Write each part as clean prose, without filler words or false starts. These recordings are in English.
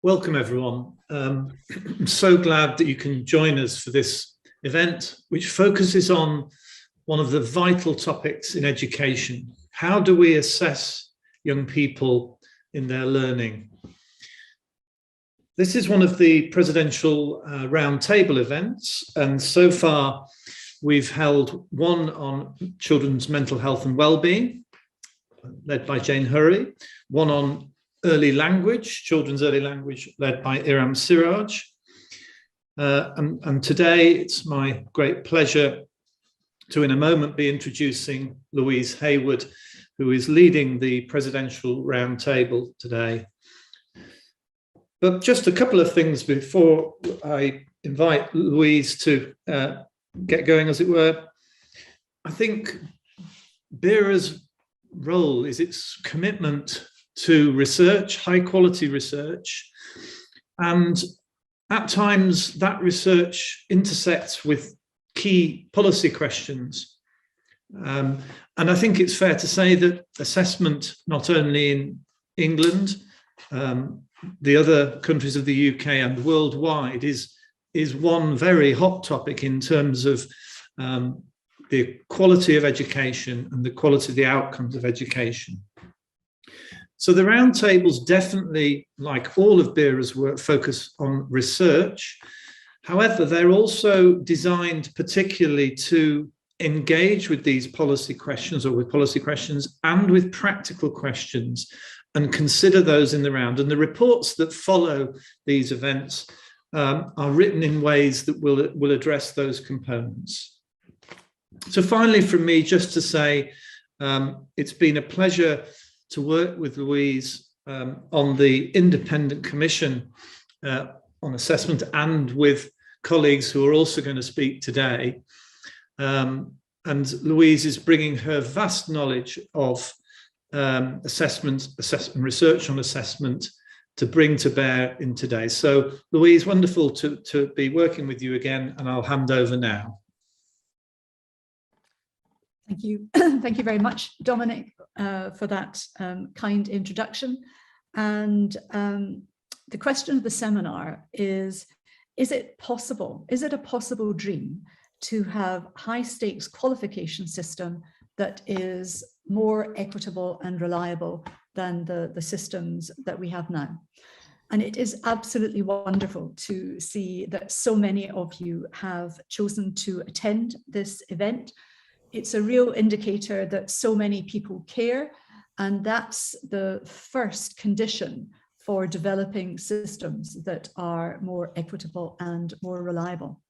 Welcome, everyone. I'm so glad that you can join us for this event, which focuses on one of the vital topics in education. How do we assess young people in their learning? This is one of the presidential roundtable events, and so far we've held one on children's mental health and well-being, led by Jane Hurry, one on early language, children's early language, led by Iram Siraj. And today it's my great pleasure to, in a moment, be introducing Louise Hayward, who is leading the presidential roundtable today. But just a couple of things before I invite Louise to get going, as it were. I think BERA's role is its commitment to research, high quality research, and at times that research intersects with key policy questions. And I think it's fair to say that assessment, not only in England, the other countries of the UK and worldwide, is one very hot topic in terms of the quality of education and the quality of the outcomes of education. So the roundtables definitely, like all of BERA's work, focus on research. However, they're also designed particularly to engage with these policy questions, or with policy questions and with practical questions, and consider those in the round. And the reports that follow these events are written in ways that will address those components. So finally, from me, just to say, it's been a pleasure to work with Louise on the independent commission on assessment, and with colleagues who are also going to speak today. And Louise is bringing her vast knowledge of assessment research on assessment to bring to bear in today. So Louise, wonderful to be working with you again, and I'll hand over now. Thank you. Thank you very much, Dominic, for that kind introduction. And the question of the seminar is it possible, is it a possible dream to have high stakes qualification system that is more equitable and reliable than the systems that we have now? And it is absolutely wonderful to see that so many of you have chosen to attend this event. It's a real indicator that so many people care, and that's the first condition for developing systems that are more equitable and more reliable.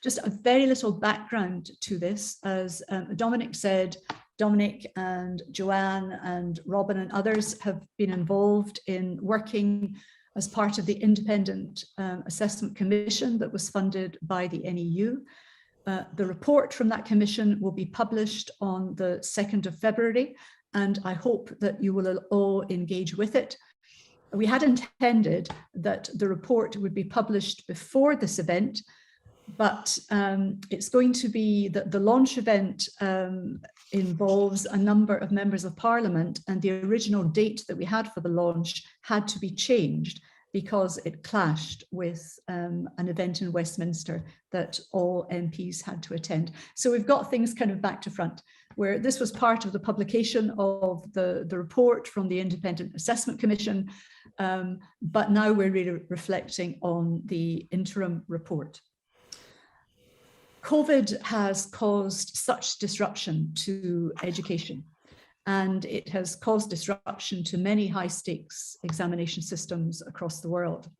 Just a very little background to this. As Dominic said, Dominic and Joanne and Robin and others have been involved in working as part of the Independent Assessment Commission that was funded by the NEU. The report from that commission will be published on the 2nd of February, and I hope that you will all engage with it. We had intended that the report would be published before this event, but it's going to be that the launch event involves a number of members of Parliament, and the original date that we had for the launch had to be changed because it clashed with an event in Westminster that all MPs had to attend. So we've got things kind of back to front, where this was part of the publication of the report from the Independent Assessment Commission, but now we're really reflecting on the interim report. COVID has caused such disruption to education, and it has caused disruption to many high-stakes examination systems across the world.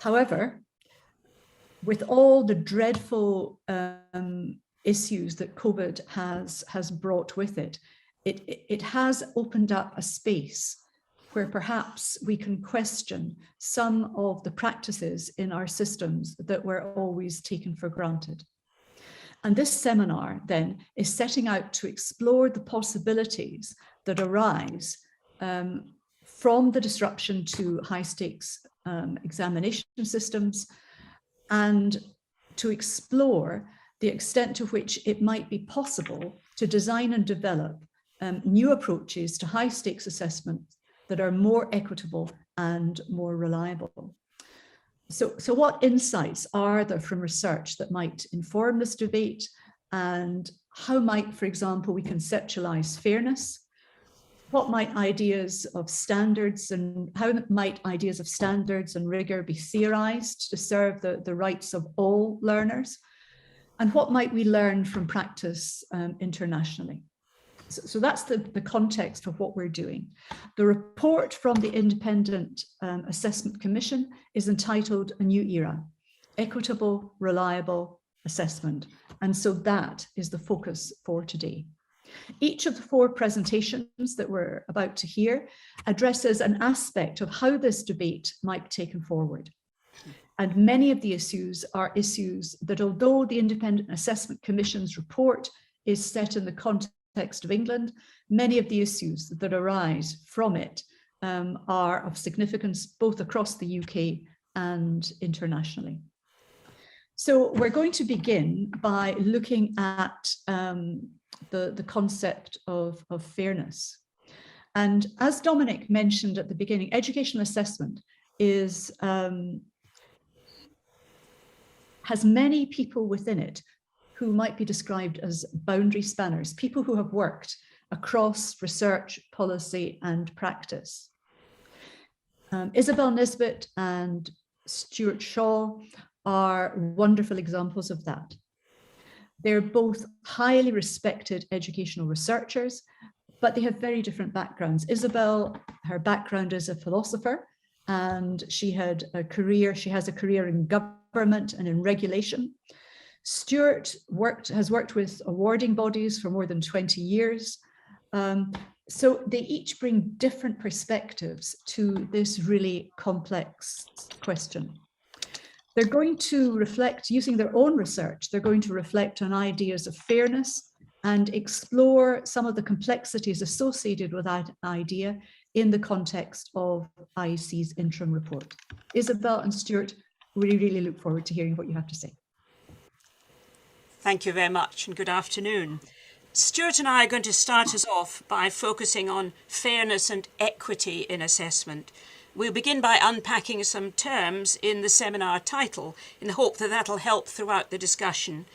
However, with all the dreadful issues that COVID has brought with it, it has opened up a space where perhaps we can question some of the practices in our systems that were always taken for granted. And this seminar then is setting out to explore the possibilities that arise from the disruption to high stakes examination systems, and to explore the extent to which it might be possible to design and develop new approaches to high stakes assessment that are more equitable and more reliable. So what insights are there from research that might inform this debate, and how might, for example, we conceptualize fairness? What might ideas of standards and how might ideas of standards and rigor be theorized to serve the rights of all learners? And what might we learn from practice internationally? So that's the context of what we're doing. The report from the Independent Assessment Commission is entitled A New Era, Equitable, Reliable Assessment. And so that is the focus for today. Each of the 4 presentations that we're about to hear addresses an aspect of how this debate might be taken forward. And many of the issues are issues that, although the Independent Assessment Commission's report is set in the context of England, many of the issues that arise from it are of significance both across the UK and internationally. So we're going to begin by looking at the concept of fairness. And as Dominic mentioned at the beginning, educational assessment has many people within it who might be described as boundary spanners, people who have worked across research, policy, and practice. Isabel Nisbet and Stuart Shaw are wonderful examples of that. They're both highly respected educational researchers, but they have very different backgrounds. Isabel, her background is a philosopher, and she has a career in government and in regulation. Stuart has worked with awarding bodies for more than 20 years. So they each bring different perspectives to this really complex question. They're going to reflect, using their own research, they're going to reflect on ideas of fairness and explore some of the complexities associated with that idea in the context of IEC's interim report. Isabel and Stuart, we really look forward to hearing what you have to say. Thank you very much, and good afternoon. Stuart and I are going to start us off by focusing on fairness and equity in assessment. We'll begin by unpacking some terms in the seminar title in the hope that that'll help throughout the discussion.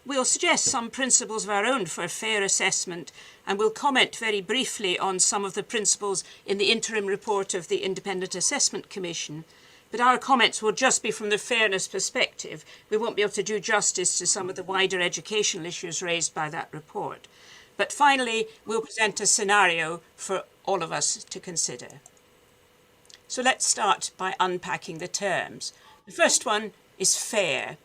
We'll suggest some principles of our own for fair assessment, and we'll comment very briefly on some of the principles in the interim report of the Independent Assessment Commission. But our comments will just be from the fairness perspective. We won't be able to do justice to some of the wider educational issues raised by that report. But finally, we'll present a scenario for all of us to consider. So let's start by unpacking the terms. The first one is fair.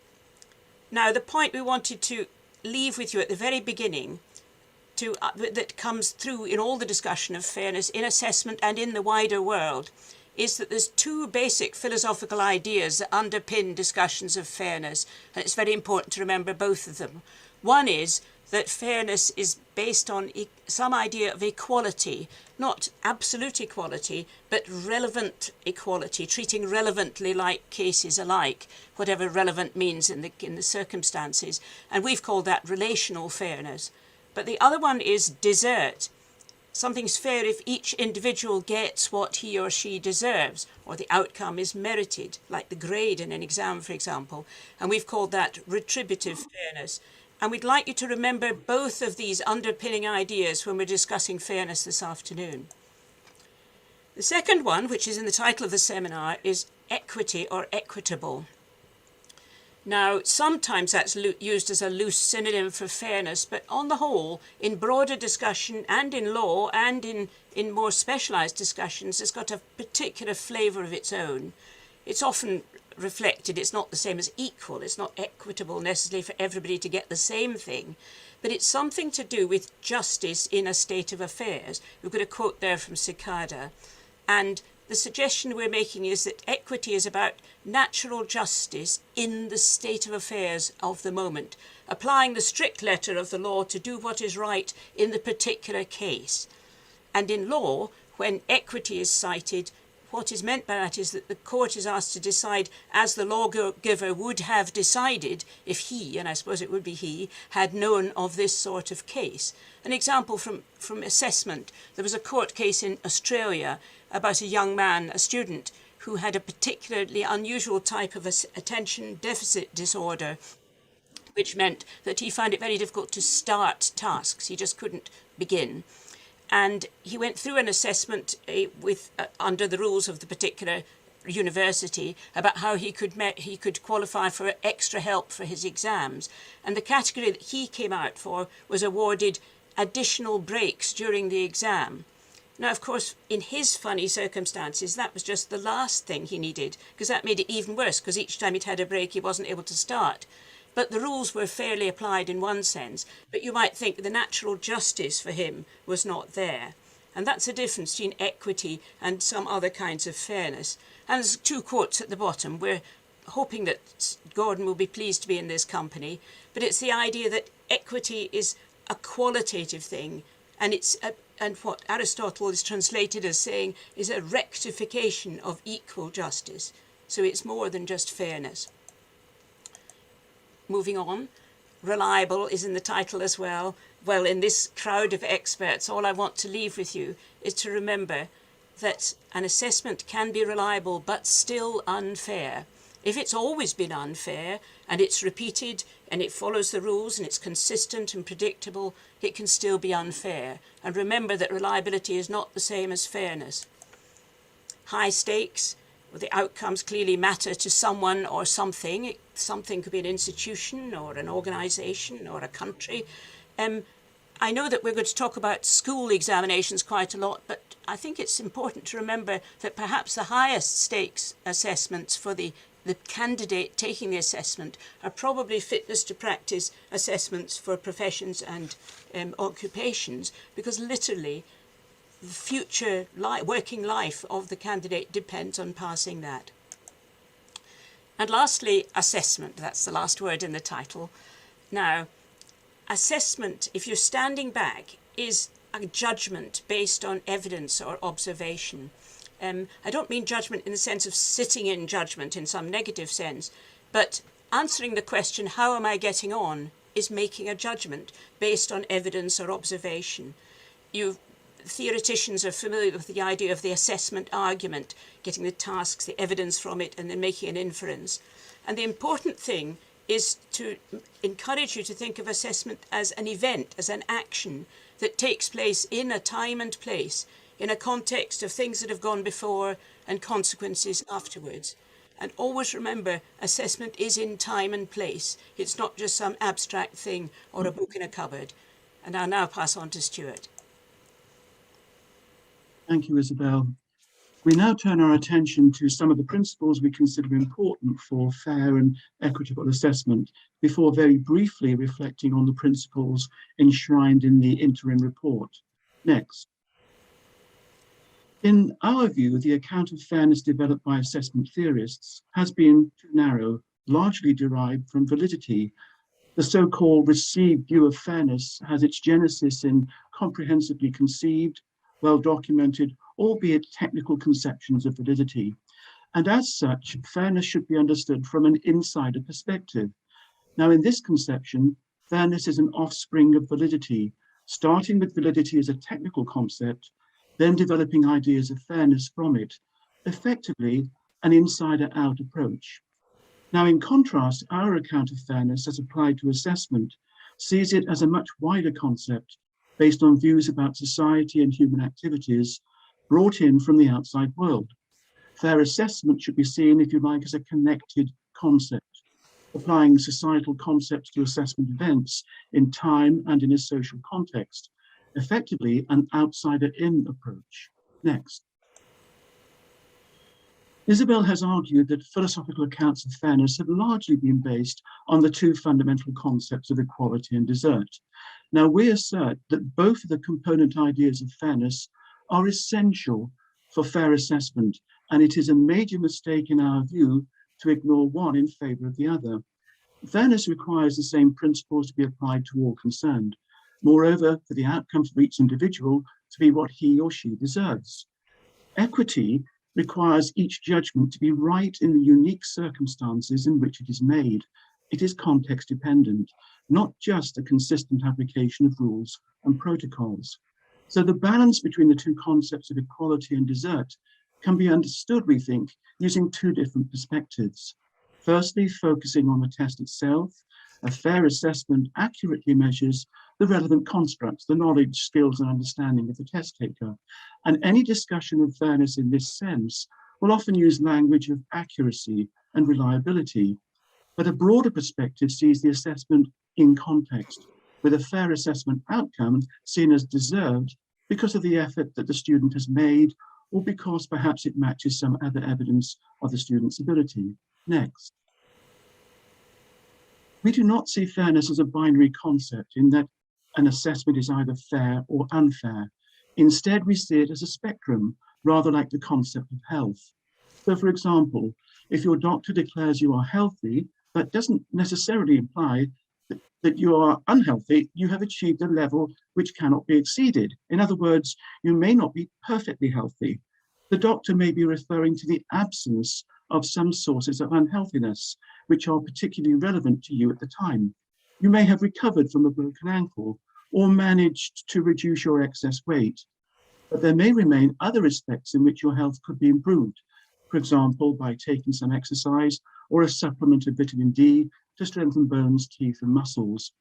Now, the point we wanted to leave with you at the very beginning that comes through in all the discussion of fairness in assessment and in the wider world is that there's 2 basic philosophical ideas that underpin discussions of fairness, and it's very important to remember both of them. One is that fairness is based on some idea of equality, not absolute equality, but relevant equality, treating relevantly like cases alike, whatever relevant means in the circumstances. And we've called that relational fairness. But the other one is desert. Something's fair if each individual gets what he or she deserves, or the outcome is merited, like the grade in an exam, for example. And we've called that retributive fairness. And we'd like you to remember both of these underpinning ideas when we're discussing fairness this afternoon. The second one, which is in the title of the seminar, is equity or equitable. Now, sometimes that's used as a loose synonym for fairness, but on the whole, in broader discussion and in law and in more specialised discussions, it's got a particular flavour of its own. It's often reflected, it's not the same as equal, it's not equitable necessarily for everybody to get the same thing, but it's something to do with justice in a state of affairs. We've got a quote there from Cicada, and the suggestion we're making is that equity is about natural justice in the state of affairs of the moment, applying the strict letter of the law to do what is right in the particular case. And in law, when equity is cited, what is meant by that is that the court is asked to decide as the lawgiver would have decided if he, and I suppose it would be he, had known of this sort of case. An example from assessment, there was a court case in Australia about a young man, a student, who had a particularly unusual type of attention deficit disorder, which meant that he found it very difficult to start tasks. He just couldn't begin. And he went through an assessment under the rules of the particular university about how he could qualify for extra help for his exams. And the category that he came out for was awarded additional breaks during the exam. Now, of course, in his funny circumstances, that was just the last thing he needed, because that made it even worse, because each time he'd had a break, he wasn't able to start. But the rules were fairly applied in one sense, but you might think the natural justice for him was not there. And that's a difference between equity and some other kinds of fairness. And there's 2 quotes at the bottom. We're hoping that Gordon will be pleased to be in this company, but it's the idea that equity is a qualitative thing, and and what Aristotle is translated as saying is a rectification of equal justice. So it's more than just fairness. Moving on, reliable is in the title as well. Well, in this crowd of experts, all I want to leave with you is to remember that an assessment can be reliable but still unfair. If it's always been unfair and it's repeated and it follows the rules and it's consistent and predictable, it can still be unfair. And remember that reliability is not the same as fairness. High stakes, well, the outcomes clearly matter to someone or something. Something could be an institution or an organisation or a country. I know that we're going to talk about school examinations quite a lot, but I think it's important to remember that perhaps the highest stakes assessments for the candidate taking the assessment are probably fitness to practice assessments for professions and occupations, because literally the future working life of the candidate depends on passing that. And lastly, assessment. That's the last word in the title. Now, assessment, if you're standing back, is a judgment based on evidence or observation. I don't mean judgment in the sense of sitting in judgment in some negative sense, but answering the question, how am I getting on, is making a judgment based on evidence or observation. Theoreticians are familiar with the idea of the assessment argument, getting the tasks, the evidence from it, and then making an inference. And the important thing is to encourage you to think of assessment as an event, as an action that takes place in a time and place, in a context of things that have gone before and consequences afterwards. And always remember, assessment is in time and place. It's not just some abstract thing or a book in a cupboard. And I'll now pass on to Stuart. Thank you, Isabel. We now turn our attention to some of the principles we consider important for fair and equitable assessment, before very briefly reflecting on the principles enshrined in the interim report. Next. In our view, the account of fairness developed by assessment theorists has been too narrow, largely derived from validity. The so-called received view of fairness has its genesis in comprehensively conceived, well-documented, albeit technical conceptions of validity. And as such, fairness should be understood from an insider perspective. Now, in this conception, fairness is an offspring of validity, starting with validity as a technical concept, then developing ideas of fairness from it, effectively an insider-out approach. Now, in contrast, our account of fairness as applied to assessment sees it as a much wider concept based on views about society and human activities brought in from the outside world. Fair assessment should be seen, if you like, as a connected concept, applying societal concepts to assessment events in time and in a social context, effectively an outsider-in approach. Next. Isabel has argued that philosophical accounts of fairness have largely been based on the 2 fundamental concepts of equality and desert. Now, we assert that both of the component ideas of fairness are essential for fair assessment, and it is a major mistake in our view to ignore one in favor of the other. Fairness requires the same principles to be applied to all concerned. Moreover, for the outcome for each individual to be what he or she deserves. Equity requires each judgment to be right in the unique circumstances in which it is made. It is context dependent, not just a consistent application of rules and protocols. So the balance between the two concepts of equality and desert can be understood, we think, using two different perspectives. Firstly, focusing on the test itself. A fair assessment accurately measures the relevant constructs, the knowledge, skills, and understanding of the test taker. And any discussion of fairness in this sense will often use language of accuracy and reliability. But a broader perspective sees the assessment in context, with a fair assessment outcome seen as deserved because of the effort that the student has made, or because perhaps it matches some other evidence of the student's ability. Next. We do not see fairness as a binary concept in that an assessment is either fair or unfair. Instead, we see it as a spectrum, rather like the concept of health. So, for example, if your doctor declares you are healthy, that doesn't necessarily imply that you are unhealthy. You have achieved a level which cannot be exceeded. In other words, you may not be perfectly healthy. The doctor may be referring to the absence of some sources of unhealthiness, which are particularly relevant to you at the time. You may have recovered from a broken ankle or managed to reduce your excess weight, but there may remain other aspects in which your health could be improved, for example, by taking some exercise or a supplement of vitamin D to strengthen bones, teeth, and muscles.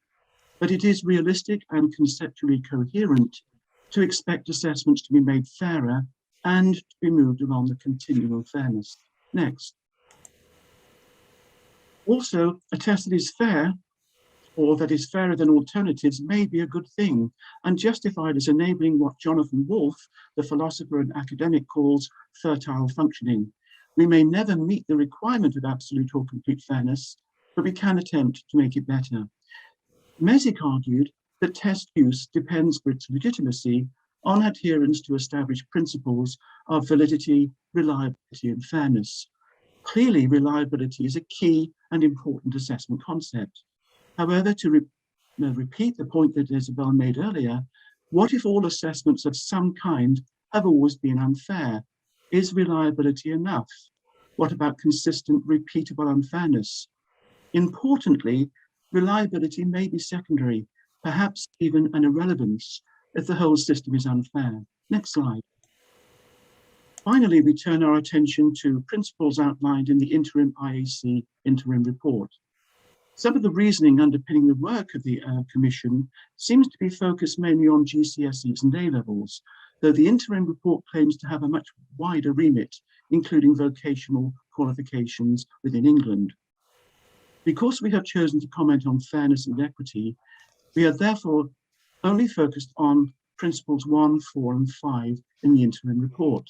But it is realistic and conceptually coherent to expect assessments to be made fairer and to be moved along the continuum of fairness. Next. Also, a test that is fair, or that is fairer than alternatives, may be a good thing and justified as enabling what Jonathan Wolff, the philosopher and academic, calls fertile functioning. We may never meet the requirement of absolute or complete fairness, but we can attempt to make it better. Mesick argued that test use depends for its legitimacy on adherence to established principles of validity, reliability, and fairness. Clearly, reliability is a key and important assessment concept. However, to repeat the point that Isabel made earlier, what if all assessments of some kind have always been unfair? Is reliability enough? What about consistent, repeatable unfairness? Importantly, reliability may be secondary, perhaps even an irrelevance, if the whole system is unfair. Next slide. Finally, we turn our attention to principles outlined in the interim IAC interim report. Some of the reasoning underpinning the work of the Commission seems to be focused mainly on GCSEs and A-levels, though the interim report claims to have a much wider remit, including vocational qualifications within England. Because we have chosen to comment on fairness and equity, we are therefore only focused on principles 1, 4, and 5 in the interim report.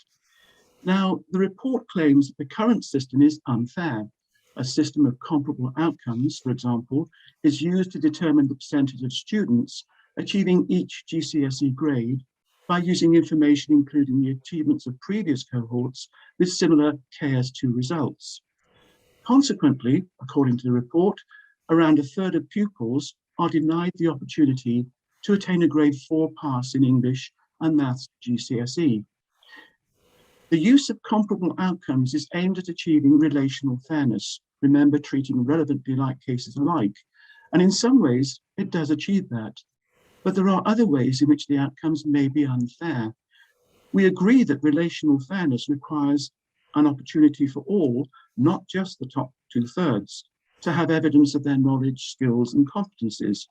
Now, the report claims that the current system is unfair. A system of comparable outcomes, for example, is used to determine the percentage of students achieving each GCSE grade by using information including the achievements of previous cohorts with similar KS2 results. Consequently, according to the report, around a third of pupils are denied the opportunity to attain a grade 4 pass in English and Maths GCSE. The use of comparable outcomes is aimed at achieving relational fairness. Remember, treating relevantly like cases alike. And in some ways, it does achieve that. But there are other ways in which the outcomes may be unfair. We agree that relational fairness requires an opportunity for all, not just the top 2/3, to have evidence of their knowledge, skills, and competencies.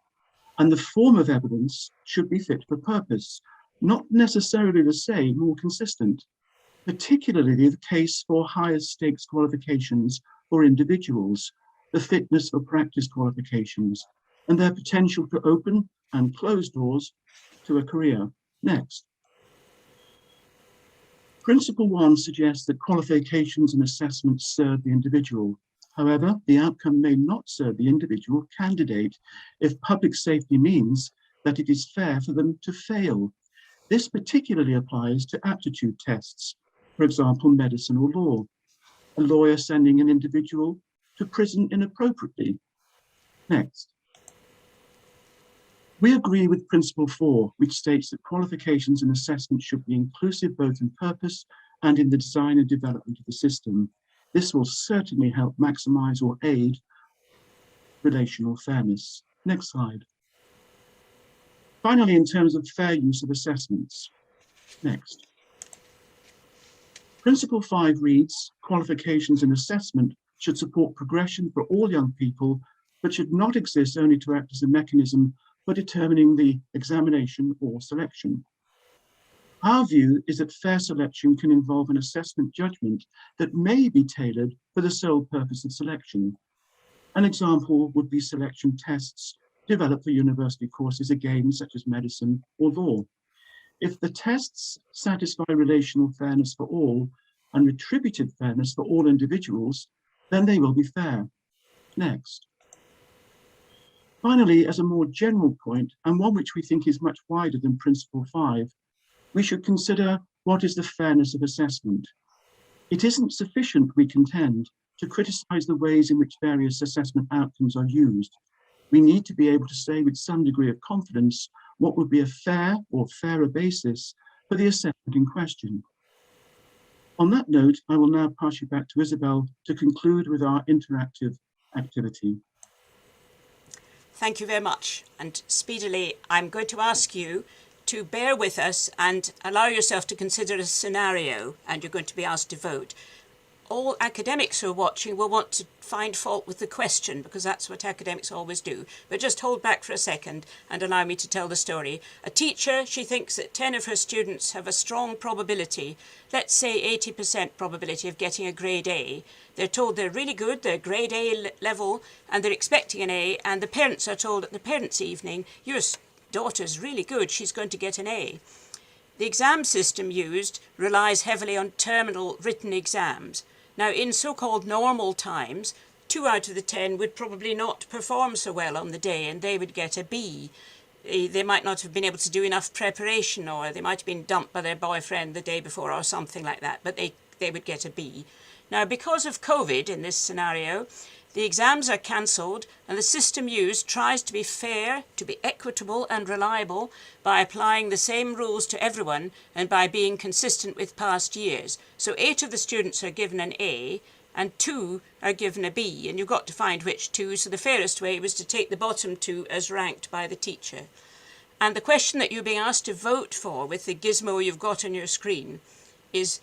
And the form of evidence should be fit for purpose, not necessarily the same or consistent. Particularly the case for higher stakes qualifications for individuals, the fitness for practice qualifications, and their potential to open and close doors to a career. Next. Principle 1 suggests that qualifications and assessments serve the individual. However, the outcome may not serve the individual candidate if public safety means that it is fair for them to fail. This particularly applies to aptitude tests, for example, medicine or law. A lawyer sending an individual to prison inappropriately. Next. We agree with principle 4, which states that qualifications and assessments should be inclusive both in purpose and in the design and development of the system. This will certainly help maximize or aid relational fairness. Next slide. Finally, in terms of fair use of assessments. Next. Principle 5 reads, qualifications in assessment should support progression for all young people, but should not exist only to act as a mechanism for determining the examination or selection. Our view is that fair selection can involve an assessment judgment that may be tailored for the sole purpose of selection. An example would be selection tests developed for university courses, again, such as medicine or law. If the tests satisfy relational fairness for all and retributive fairness for all individuals, then they will be fair. Next. Finally, as a more general point, and one which we think is much wider than Principle 5, we should consider what is the fairness of assessment. It isn't sufficient, we contend, to criticize the ways in which various assessment outcomes are used. We need to be able to say with some degree of confidence what would be a fair or fairer basis for the assessment in question. On that note, I will now pass you back to Isabel to conclude with our interactive activity. Thank you very much. And speedily, I'm going to ask you to bear with us and allow yourself to consider a scenario, and you're going to be asked to vote. All academics who are watching will want to find fault with the question, because that's what academics always do. But just hold back for a second and allow me to tell the story. A teacher, she thinks that 10 of her students have a strong probability, let's say 80% probability of getting a grade A. They're told they're really good, they're grade A level, and they're expecting an A, and the parents are told at the parents' evening, your daughter's really good, she's going to get an A. The exam system used relies heavily on terminal written exams. Now, in so-called normal times, 2 out of the 10 would probably not perform so well on the day, and they would get a B. They might not have been able to do enough preparation, or they might have been dumped by their boyfriend the day before or something like that, but they would get a B. Now, because of COVID in this scenario, the exams are cancelled, and the system used tries to be fair, to be equitable and reliable by applying the same rules to everyone and by being consistent with past years. So 8 of the students are given an A and 2 are given a B, and you've got to find which 2. So the fairest way was to take the bottom 2 as ranked by the teacher. And the question that you're being asked to vote for with the gizmo you've got on your screen is,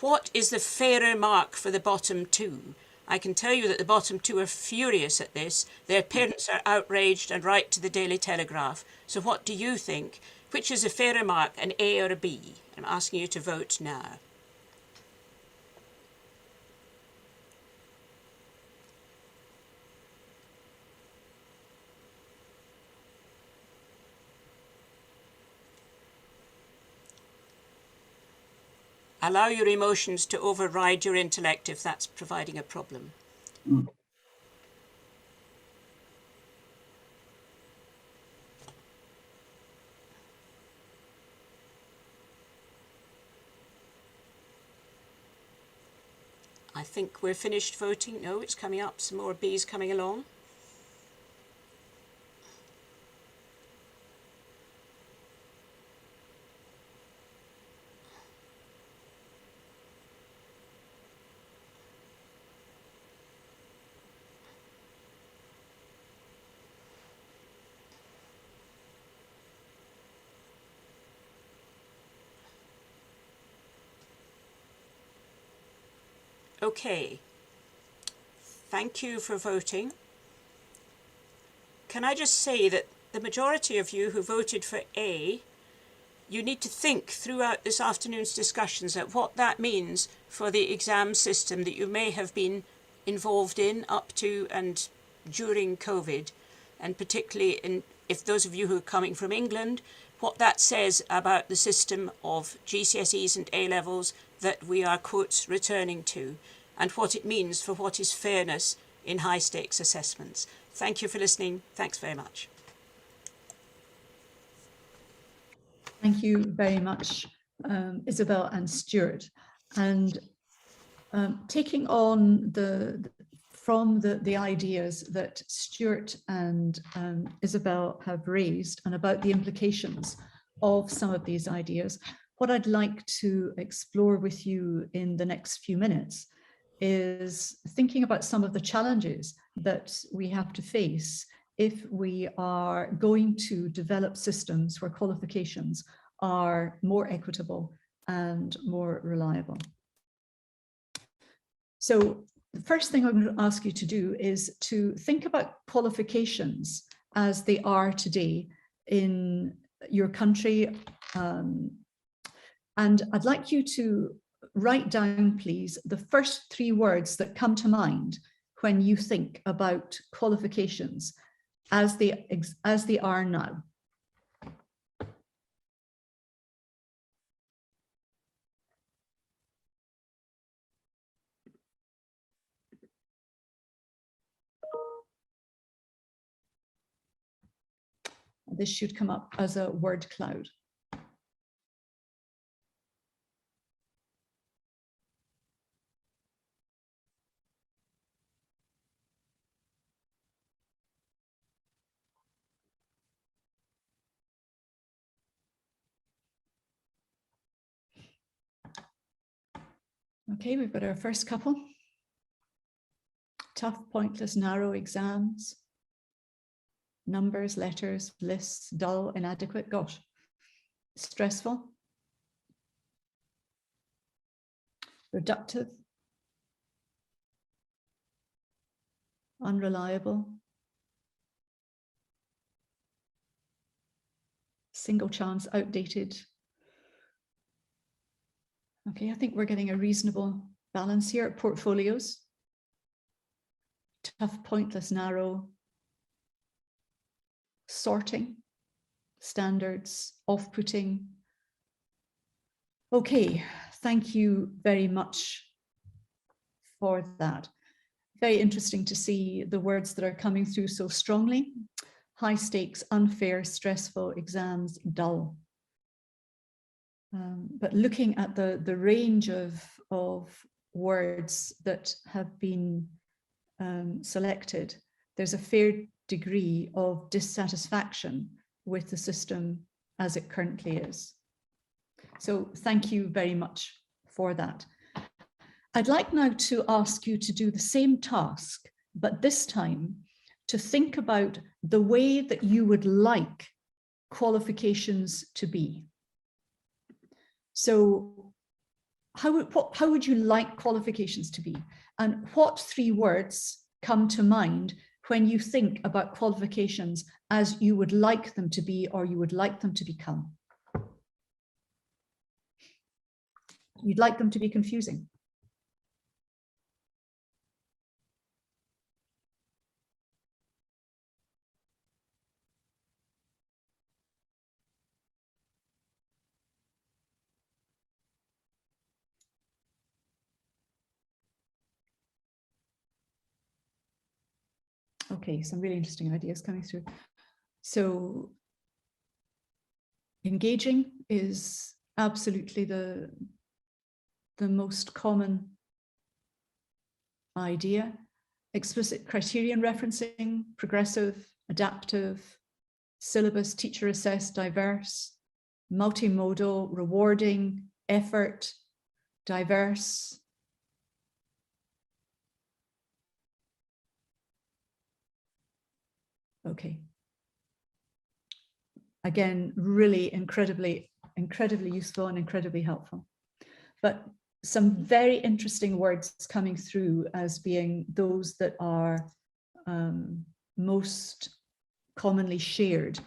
what is the fairer mark for the bottom 2? I can tell you that the bottom 2 are furious at this. Their parents are outraged and write to the Daily Telegraph. So what do you think? Which is a fairer mark, an A or a B? I'm asking you to vote now. Allow your emotions to override your intellect if that's providing a problem. I think we're finished voting. No, it's coming up. Some more B's coming along. Okay, thank you for voting. Can I just say that the majority of you who voted for A, you need to think throughout this afternoon's discussions at what that means for the exam system that you may have been involved in up to and during COVID, and particularly if those of you who are coming from England, what that says about the system of GCSEs and A-levels that we are, quotes, returning to, and what it means for what is fairness in high-stakes assessments. Thank you for listening. Thanks very much. Thank you very much, Isabel and Stuart. And taking on from the ideas that Stuart and Isabel have raised and about the implications of some of these ideas, what I'd like to explore with you in the next few minutes is thinking about some of the challenges that we have to face if we are going to develop systems where qualifications are more equitable and more reliable. So the first thing I'm going to ask you to do is to think about qualifications as they are today in your country. And I'd like you to write down, please, the first 3 words that come to mind when you think about qualifications as they are now. This should come up as a word cloud. Okay, we've got our first couple. Tough, pointless, narrow exams. Numbers, letters, lists, dull, inadequate. Gosh, stressful. Reductive. Unreliable. Single chance, outdated. Okay, I think we're getting a reasonable balance here. Portfolios. Tough, pointless, narrow. Sorting. Standards. Off-putting. Okay, thank you very much for that. Very interesting to see the words that are coming through so strongly. High stakes, unfair, stressful, exams, dull. But looking at the range of words that have been selected, there's a fair degree of dissatisfaction with the system as it currently is. So thank you very much for that. I'd like now to ask you to do the same task, but this time to think about the way that you would like qualifications to be. So how would you like qualifications to be? And what 3 words come to mind when you think about qualifications as you would like them to be or you would like them to become? You'd like them to be confusing. Okay, some really interesting ideas coming through. So engaging is absolutely the most common idea. Explicit criterion referencing, progressive, adaptive, syllabus, teacher assessed, diverse, multimodal, rewarding, effort, diverse. Okay. Again, really incredibly useful and incredibly helpful. But some very interesting words coming through as being those that are most commonly shared: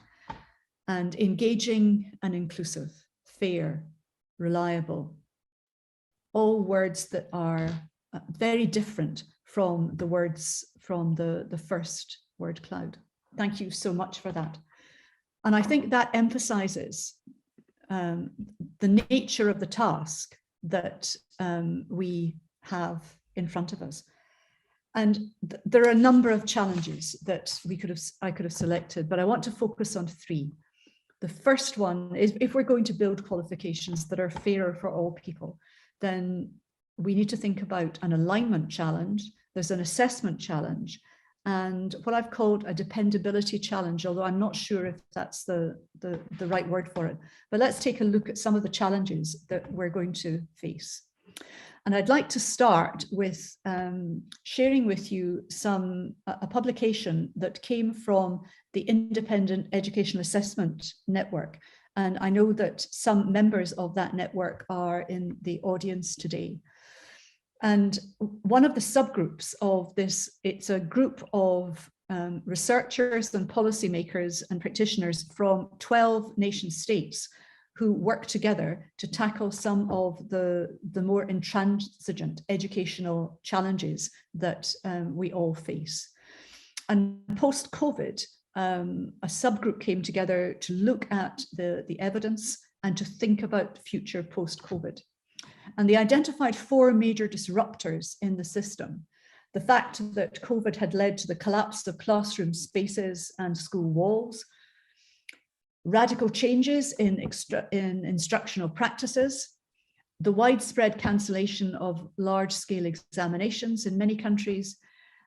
and engaging and inclusive, fair, reliable. All words that are very different from the words from the first word cloud. Thank you so much for that. And I think that emphasizes the nature of the task that we have in front of us. And there are a number of challenges that I could have selected, but I want to focus on 3. The first one is, if we're going to build qualifications that are fairer for all people, then we need to think about an alignment challenge. There's an assessment challenge, and what I've called a dependability challenge, although I'm not sure if that's the right word for it. But let's take a look at some of the challenges that we're going to face. And I'd like to start with sharing with you a publication that came from the Independent Educational Assessment Network. And I know that some members of that network are in the audience today. And one of the subgroups of this, it's a group of researchers and policymakers and practitioners from 12 nation states who work together to tackle some of the more intransigent educational challenges that we all face. And post-COVID, a subgroup came together to look at the evidence and to think about the future post-COVID. And they identified 4 major disruptors in the system. The fact that COVID had led to the collapse of classroom spaces and school walls, radical changes in instructional practices, the widespread cancellation of large-scale examinations in many countries,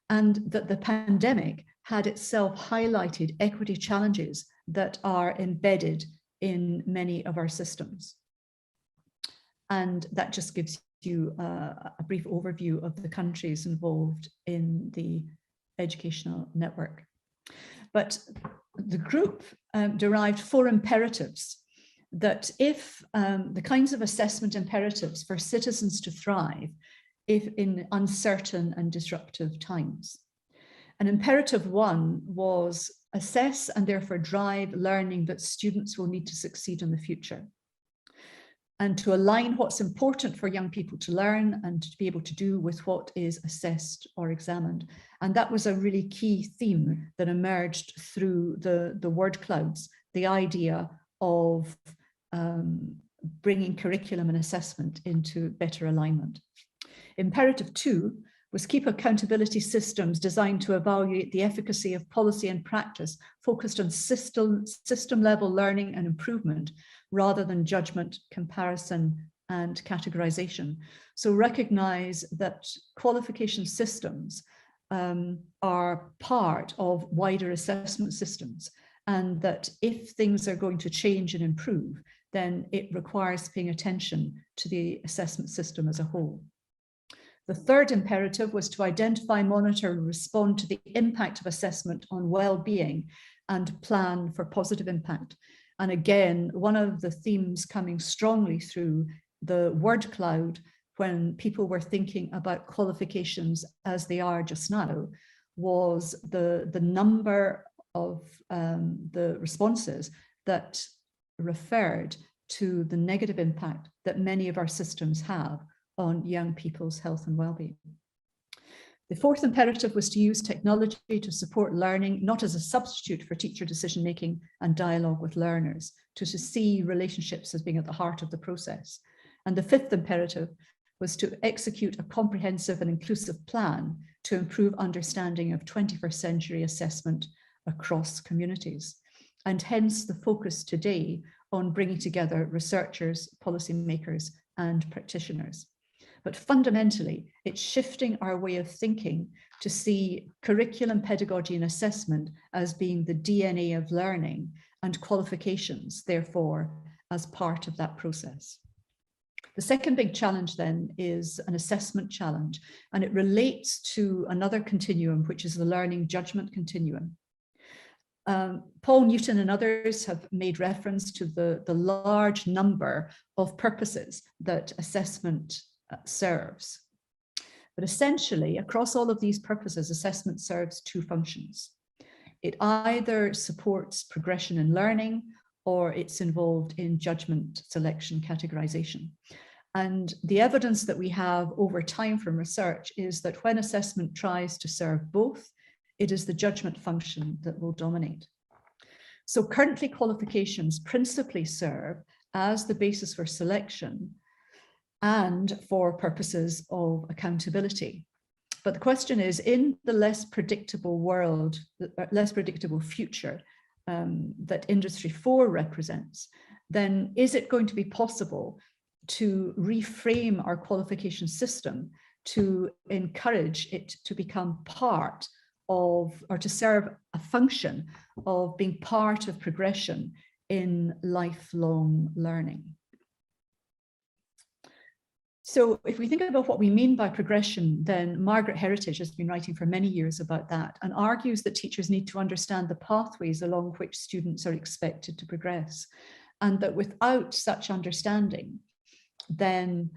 and that the pandemic had itself highlighted equity challenges that are embedded in many of our systems. And that just gives you a brief overview of the countries involved in the educational network. But the group derived 4 imperatives that if the kinds of assessment imperatives for citizens to thrive if in uncertain and disruptive times. And imperative 1 was assess and therefore drive learning that students will need to succeed in the future, and to align what's important for young people to learn and to be able to do with what is assessed or examined. And that was a really key theme that emerged through the word clouds, the idea of bringing curriculum and assessment into better alignment. Imperative 2 was keep accountability systems designed to evaluate the efficacy of policy and practice focused on system level learning and improvement rather than judgment, comparison, and categorization. So recognize that qualification systems are part of wider assessment systems, and that if things are going to change and improve, then it requires paying attention to the assessment system as a whole. The third imperative was to identify, monitor, and respond to the impact of assessment on well-being and plan for positive impact. And again, one of the themes coming strongly through the word cloud when people were thinking about qualifications as they are just now was the number of the responses that referred to the negative impact that many of our systems have on young people's health and well-being. The fourth imperative was to use technology to support learning, not as a substitute for teacher decision-making and dialogue with learners, to see relationships as being at the heart of the process. And the fifth imperative was to execute a comprehensive and inclusive plan to improve understanding of 21st century assessment across communities. And hence the focus today on bringing together researchers, policymakers, and practitioners. But fundamentally, it's shifting our way of thinking to see curriculum, pedagogy, and assessment as being the DNA of learning, and qualifications, therefore, as part of that process. The second big challenge then is an assessment challenge, and it relates to another continuum, which is the learning judgment continuum. Paul Newton and others have made reference to the large number of purposes that assessment serves. But essentially, across all of these purposes, assessment serves 2 functions. It either supports progression in learning, or it's involved in judgment, selection, categorization. And the evidence that we have over time from research is that when assessment tries to serve both, it is the judgment function that will dominate. So currently, qualifications principally serve as the basis for selection and for purposes of accountability. But the question is, in the less predictable world, less predictable future that Industry 4 represents, then is it going to be possible to reframe our qualification system to encourage it to become part of, or to serve a function of being part of progression in lifelong learning. So if we think about what we mean by progression, then Margaret Heritage has been writing for many years about that and argues that teachers need to understand the pathways along which students are expected to progress, and that without such understanding, then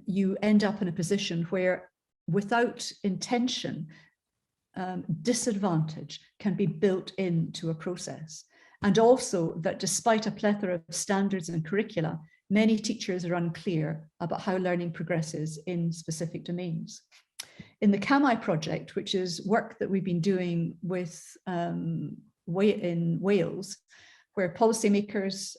you end up in a position where, without intention, disadvantage can be built into a process. And also that despite a plethora of standards and curricula, many teachers are unclear about how learning progresses in specific domains. In the CAMI project, which is work that we've been doing with in Wales, where policymakers,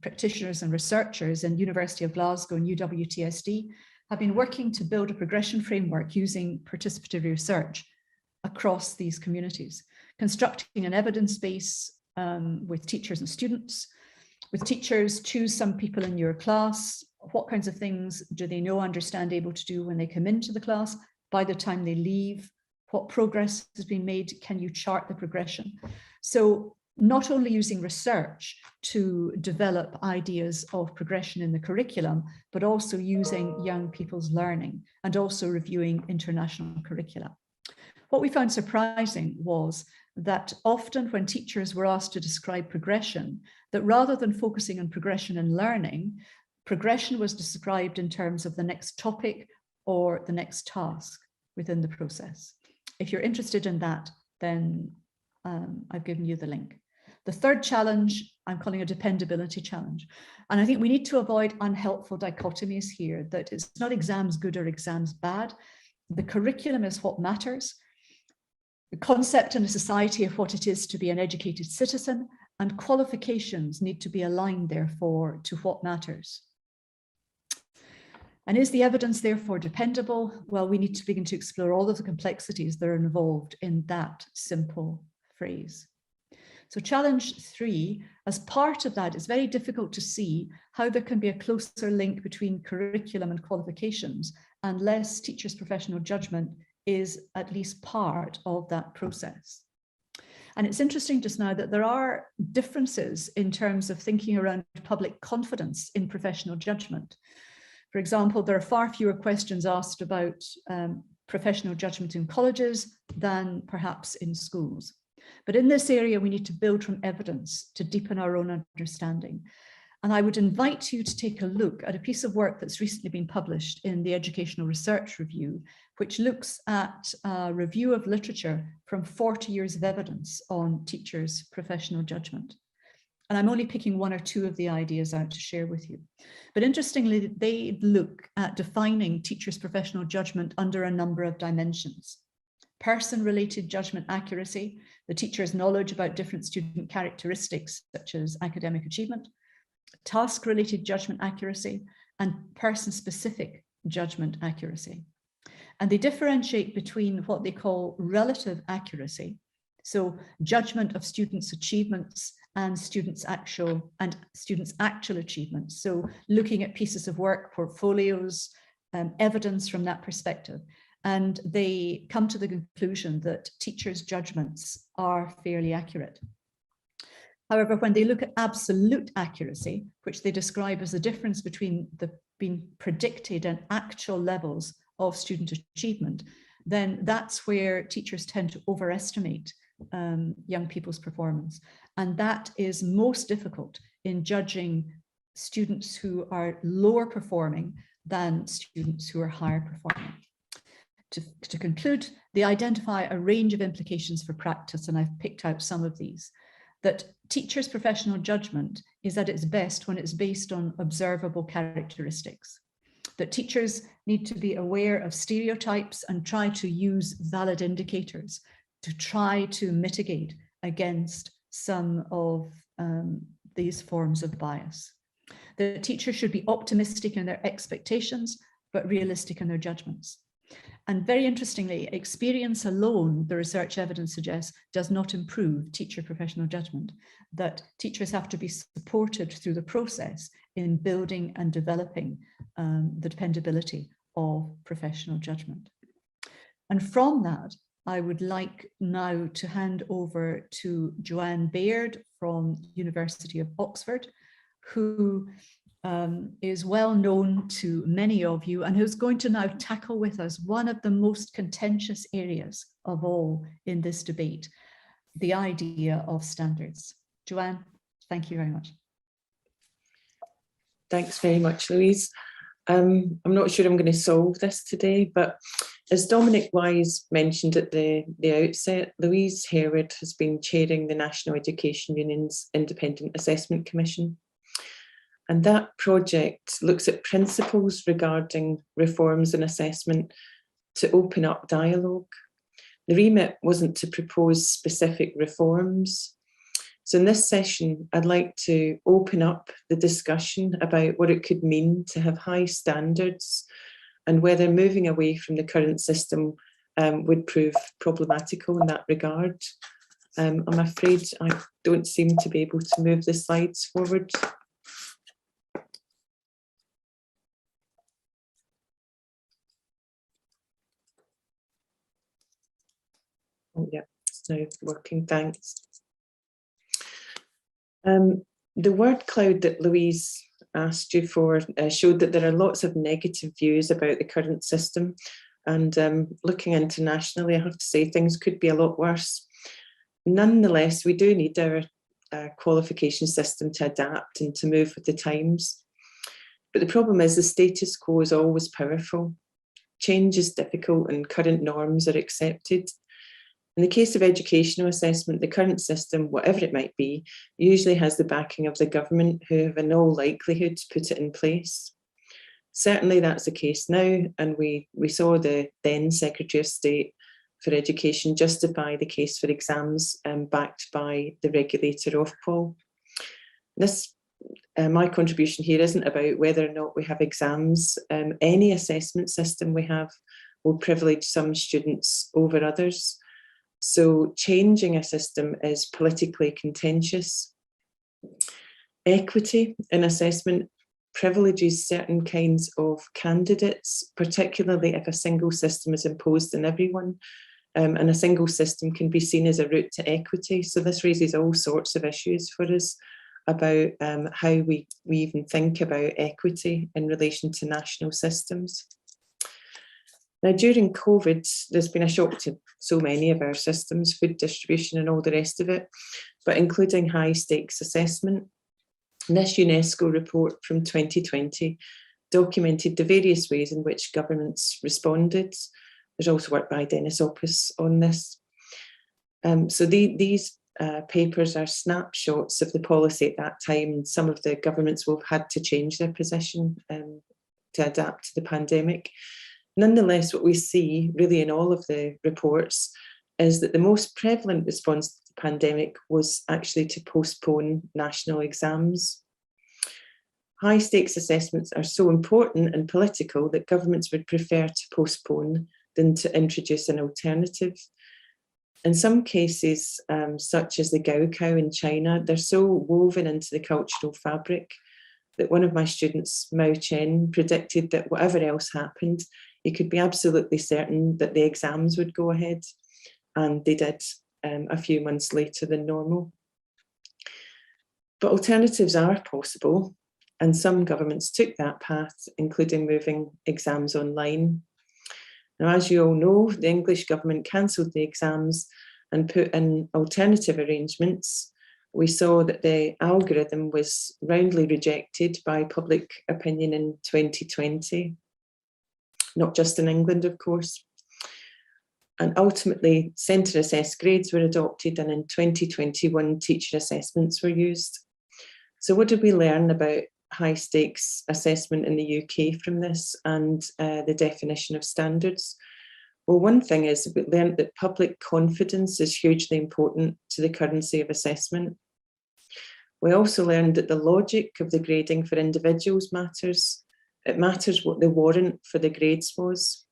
practitioners and researchers in University of Glasgow and UWTSD have been working to build a progression framework using participatory research across these communities, constructing an evidence base with teachers and students. With teachers, choose some people in your class. What kinds of things do they know, understand, able to do when they come into the class? By the time they leave, what progress has been made? Can you chart the progression? So not only using research to develop ideas of progression in the curriculum, but also using young people's learning and also reviewing international curricula. What we found surprising was that often when teachers were asked to describe progression, that rather than focusing on progression in learning, progression was described in terms of the next topic or the next task within the process. If you're interested in that, then I've given you the link. The third challenge, I'm calling a dependability challenge. And I think we need to avoid unhelpful dichotomies here, that it's not exams good or exams bad. The curriculum is what matters. The concept in a society of what it is to be an educated citizen, and qualifications need to be aligned, therefore, to what matters. And is the evidence therefore dependable? Well, we need to begin to explore all of the complexities that are involved in that simple phrase. So challenge 3, as part of that, it's very difficult to see how there can be a closer link between curriculum and qualifications unless teachers' professional judgment is at least part of that process. And it's interesting just now that there are differences in terms of thinking around public confidence in professional judgment. For example, there are far fewer questions asked about professional judgment in colleges than perhaps in schools. But in this area, we need to build from evidence to deepen our own understanding. And I would invite you to take a look at a piece of work that's recently been published in the Educational Research Review, which looks at a review of literature from 40 years of evidence on teachers' professional judgment. And I'm only picking one or two of the ideas out to share with you. But interestingly, they look at defining teachers' professional judgment under a number of dimensions. Person-related judgment accuracy, the teacher's knowledge about different student characteristics, such as academic achievement, task-related judgment accuracy, and person-specific judgment accuracy. And they differentiate between what they call relative accuracy, so judgment of students' achievements and students' actual achievements. So looking at pieces of work, portfolios, evidence from that perspective. And they come to the conclusion that teachers' judgments are fairly accurate. However, when they look at absolute accuracy, which they describe as the difference between the being predicted and actual levels of student achievement, then that's where teachers tend to overestimate young people's performance. And that is most difficult in judging students who are lower performing than students who are higher performing. To conclude, they identify a range of implications for practice, and I've picked out some of these. That teachers' professional judgment is at its best when it's based on observable characteristics. That teachers need to be aware of stereotypes and try to use valid indicators to try to mitigate against some of these forms of bias. The teachers should be optimistic in their expectations, but realistic in their judgments. And very interestingly, experience alone, the research evidence suggests, does not improve teacher professional judgment, that teachers have to be supported through the process in building and developing the dependability of professional judgment. And from that, I would like now to hand over to Joanne Baird from University of Oxford, who is well known to many of you and who's going to now tackle with us one of the most contentious areas of all in this debate, the idea of standards. Joanne, thank you very much. Thanks very much, Louise. I'm not sure I'm going to solve this today, but as Dominic Wise mentioned at the outset, Louise Harewood has been chairing the National Education Union's Independent Assessment Commission. And that project looks at principles regarding reforms in assessment to open up dialogue. The remit wasn't to propose specific reforms. So in this session, I'd like to open up the discussion about what it could mean to have high standards and whether moving away from the current system would prove problematical in that regard. I'm afraid I don't seem to be able to move the slides forward. Oh yeah, it's now working, thanks. The word cloud that Louise asked you for showed that there are lots of negative views about the current system, and looking internationally, I have to say things could be a lot worse. Nonetheless, we do need our qualification system to adapt and to move with the times. But the problem is the status quo is always powerful. Change is difficult and current norms are accepted. In the case of educational assessment, the current system, whatever it might be, usually has the backing of the government, who have in all likelihood put it in place. Certainly that's the case now, and we saw the then Secretary of State for Education justify the case for exams backed by the regulator Ofqual. My contribution here isn't about whether or not we have exams. Any assessment system we have will privilege some students over others. So changing a system is politically contentious. Equity in assessment privileges certain kinds of candidates, particularly if a single system is imposed on everyone, and a single system can be seen as a route to equity. So this raises all sorts of issues for us about how we even think about equity in relation to national systems. Now, during COVID, there's been a shock to so many of our systems, food distribution and all the rest of it, but including high stakes assessment. And this UNESCO report from 2020 documented the various ways in which governments responded. There's also work by Dennis Oppus on this. So these papers are snapshots of the policy at that time, and some of the governments will have had to change their position to adapt to the pandemic. Nonetheless, what we see really in all of the reports is that the most prevalent response to the pandemic was actually to postpone national exams. High stakes assessments are so important and political that governments would prefer to postpone than to introduce an alternative. In some cases, such as the Gaokao in China, they're so woven into the cultural fabric that one of my students, Mao Chen, predicted that whatever else happened, you could be absolutely certain that the exams would go ahead, and they did a few months later than normal. But alternatives are possible, and some governments took that path, including moving exams online. Now, as you all know, the English government cancelled the exams and put in alternative arrangements. We saw that the algorithm was roundly rejected by public opinion in 2020. Not just in England, of course. And ultimately, centre assessed grades were adopted, and in 2021, teacher assessments were used. So what did we learn about high stakes assessment in the UK from this and the definition of standards? Well, one thing is we learned that public confidence is hugely important to the currency of assessment. We also learned that the logic of the grading for individuals matters. It matters what the warrant for the grades was.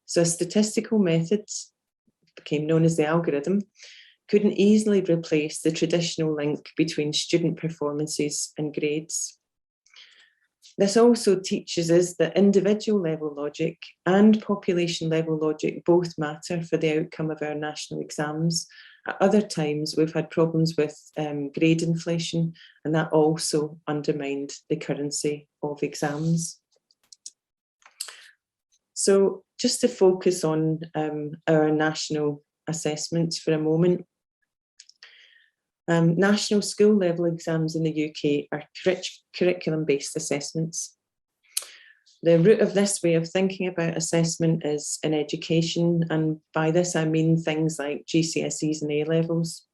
So a statistical method, became known as the algorithm, couldn't easily replace the traditional link between student performances and grades. This also teaches us that individual level logic and population level logic both matter for the outcome of our national exams. At other times, we've had problems with grade inflation, and that also undermined the currency of exams. So just to focus on our national assessments for a moment. National school level exams in the UK are curriculum-based assessments. The root of this way of thinking about assessment is in education, and by this I mean things like GCSEs and A-levels.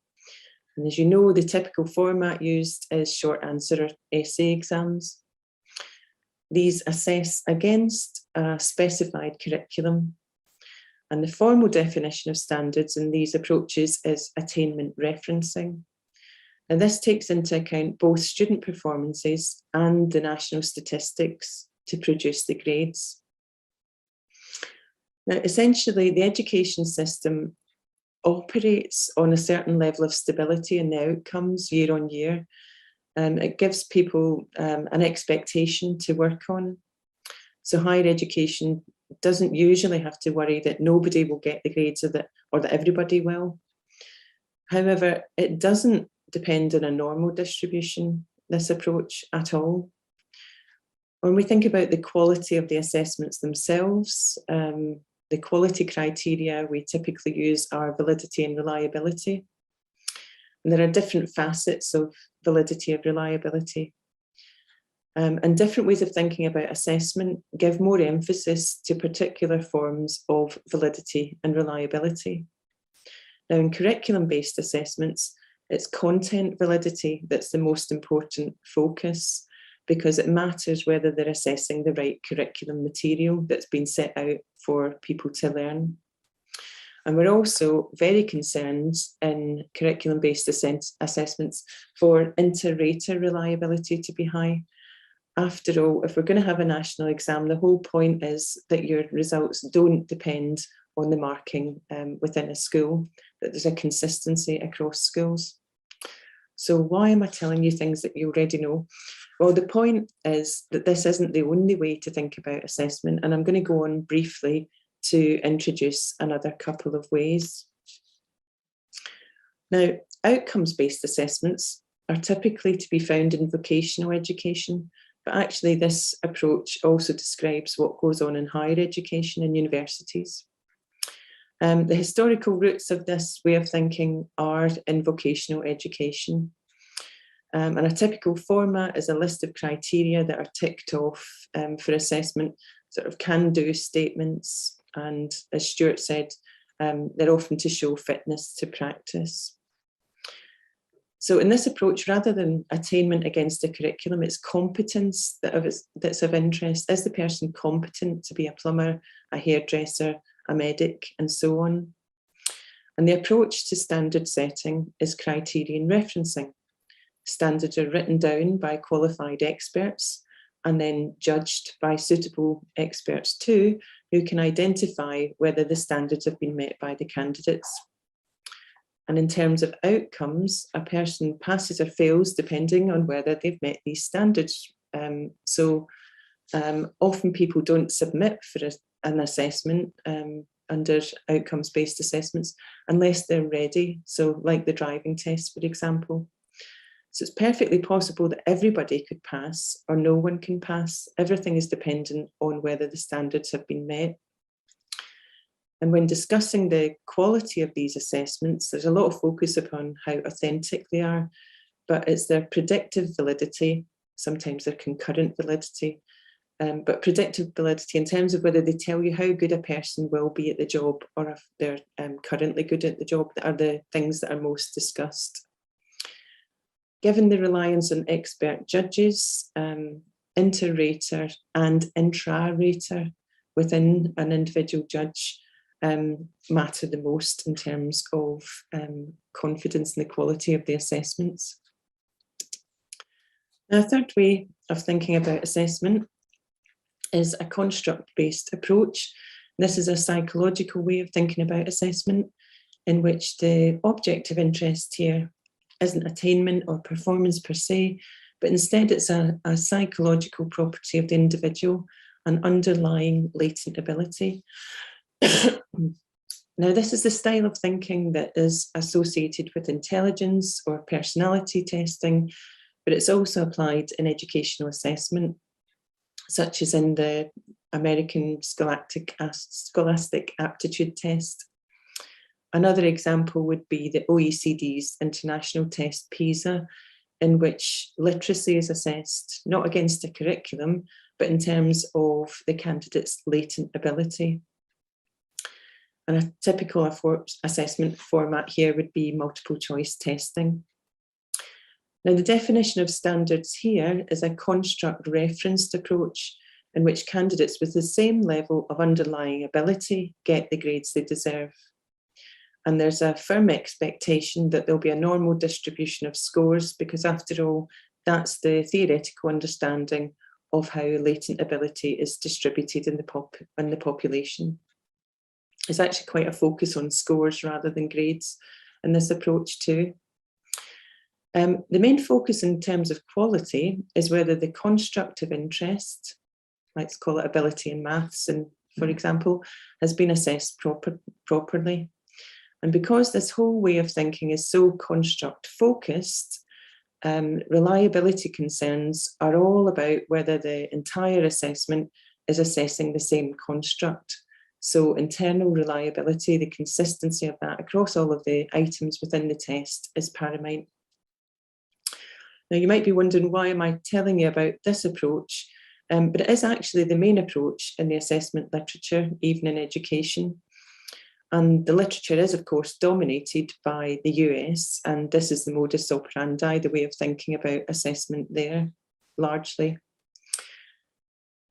And as you know, the typical format used is short answer or essay exams. These assess against a specified curriculum, and the formal definition of standards in these approaches is attainment referencing. And this takes into account both student performances and the national statistics to produce the grades. Now, essentially, the education system operates on a certain level of stability in the outcomes year on year. It gives people an expectation to work on. So higher education doesn't usually have to worry that nobody will get the grades or that everybody will. However, it doesn't depend on a normal distribution, this approach, at all. When we think about the quality of the assessments themselves, the quality criteria we typically use are validity and reliability. And there are different facets of validity and reliability. And different ways of thinking about assessment give more emphasis to particular forms of validity and reliability. Now, in curriculum-based assessments, it's content validity that's the most important focus, because it matters whether they're assessing the right curriculum material that's been set out for people to learn. And we're also very concerned in curriculum-based assessments for inter-rater reliability to be high. After all, if we're going to have a national exam, the whole point is that your results don't depend on the marking within a school, that there's a consistency across schools. So why am I telling you things that you already know? Well, the point is that this isn't the only way to think about assessment, and I'm going to go on briefly to introduce another couple of ways. Now, outcomes-based assessments are typically to be found in vocational education, but actually this approach also describes what goes on in higher education and universities. The historical roots of this way of thinking are in vocational education. And a typical format is a list of criteria that are ticked off for assessment, sort of can-do statements. And as Stuart said, they're often to show fitness to practice. So in this approach, rather than attainment against a curriculum, it's competence that's of interest. Is the person competent to be a plumber, a hairdresser, a medic, and so on? And the approach to standard setting is criterion referencing. Standards are written down by qualified experts and then judged by suitable experts too, who can identify whether the standards have been met by the candidates. And in terms of outcomes, a person passes or fails depending on whether they've met these standards. Often people don't submit for an assessment under outcomes-based assessments unless they're ready. So like the driving test, for example. So it's perfectly possible that everybody could pass or no one can pass. Everything is dependent on whether the standards have been met. And when discussing the quality of these assessments, there's a lot of focus upon how authentic they are, but it's their predictive validity, sometimes their concurrent validity, but predictive validity in terms of whether they tell you how good a person will be at the job or if they're currently good at the job, that are the things that are most discussed. Given the reliance on expert judges, inter-rater and intra-rater within an individual judge matter the most in terms of confidence in the quality of the assessments. Now, a third way of thinking about assessment is a construct-based approach. This is a psychological way of thinking about assessment in which the object of interest here isn't attainment or performance per se, but instead it's a psychological property of the individual, an underlying latent ability. Now, this is the style of thinking that is associated with intelligence or personality testing, but it's also applied in educational assessment, such as in the American Scholastic Aptitude Test. Another example would be the OECD's international test PISA, in which literacy is assessed not against a curriculum, but in terms of the candidate's latent ability. And a typical assessment format here would be multiple choice testing. Now, the definition of standards here is a construct referenced approach in which candidates with the same level of underlying ability get the grades they deserve. And there's a firm expectation that there'll be a normal distribution of scores, because after all, that's the theoretical understanding of how latent ability is distributed in the population. There's actually quite a focus on scores rather than grades in this approach too. The main focus in terms of quality is whether the construct of interest, let's call it ability in maths, and for example, has been assessed properly. And because this whole way of thinking is so construct focused, reliability concerns are all about whether the entire assessment is assessing the same construct. So internal reliability, the consistency of that across all of the items within the test is paramount. Now, you might be wondering, why am I telling you about this approach? But it is actually the main approach in the assessment literature, even in education. And the literature is, of course, dominated by the US, and this is the modus operandi, the way of thinking about assessment there, largely.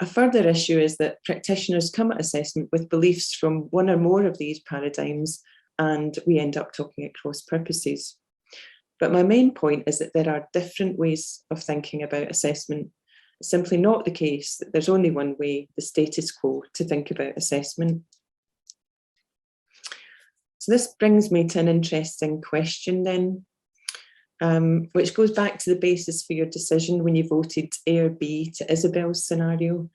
A further issue is that practitioners come at assessment with beliefs from one or more of these paradigms, and we end up talking at cross purposes. But my main point is that there are different ways of thinking about assessment. It's simply not the case that there's only one way, the status quo, to think about assessment. So this brings me to an interesting question then, which goes back to the basis for your decision when you voted A or B to Isabel's scenario.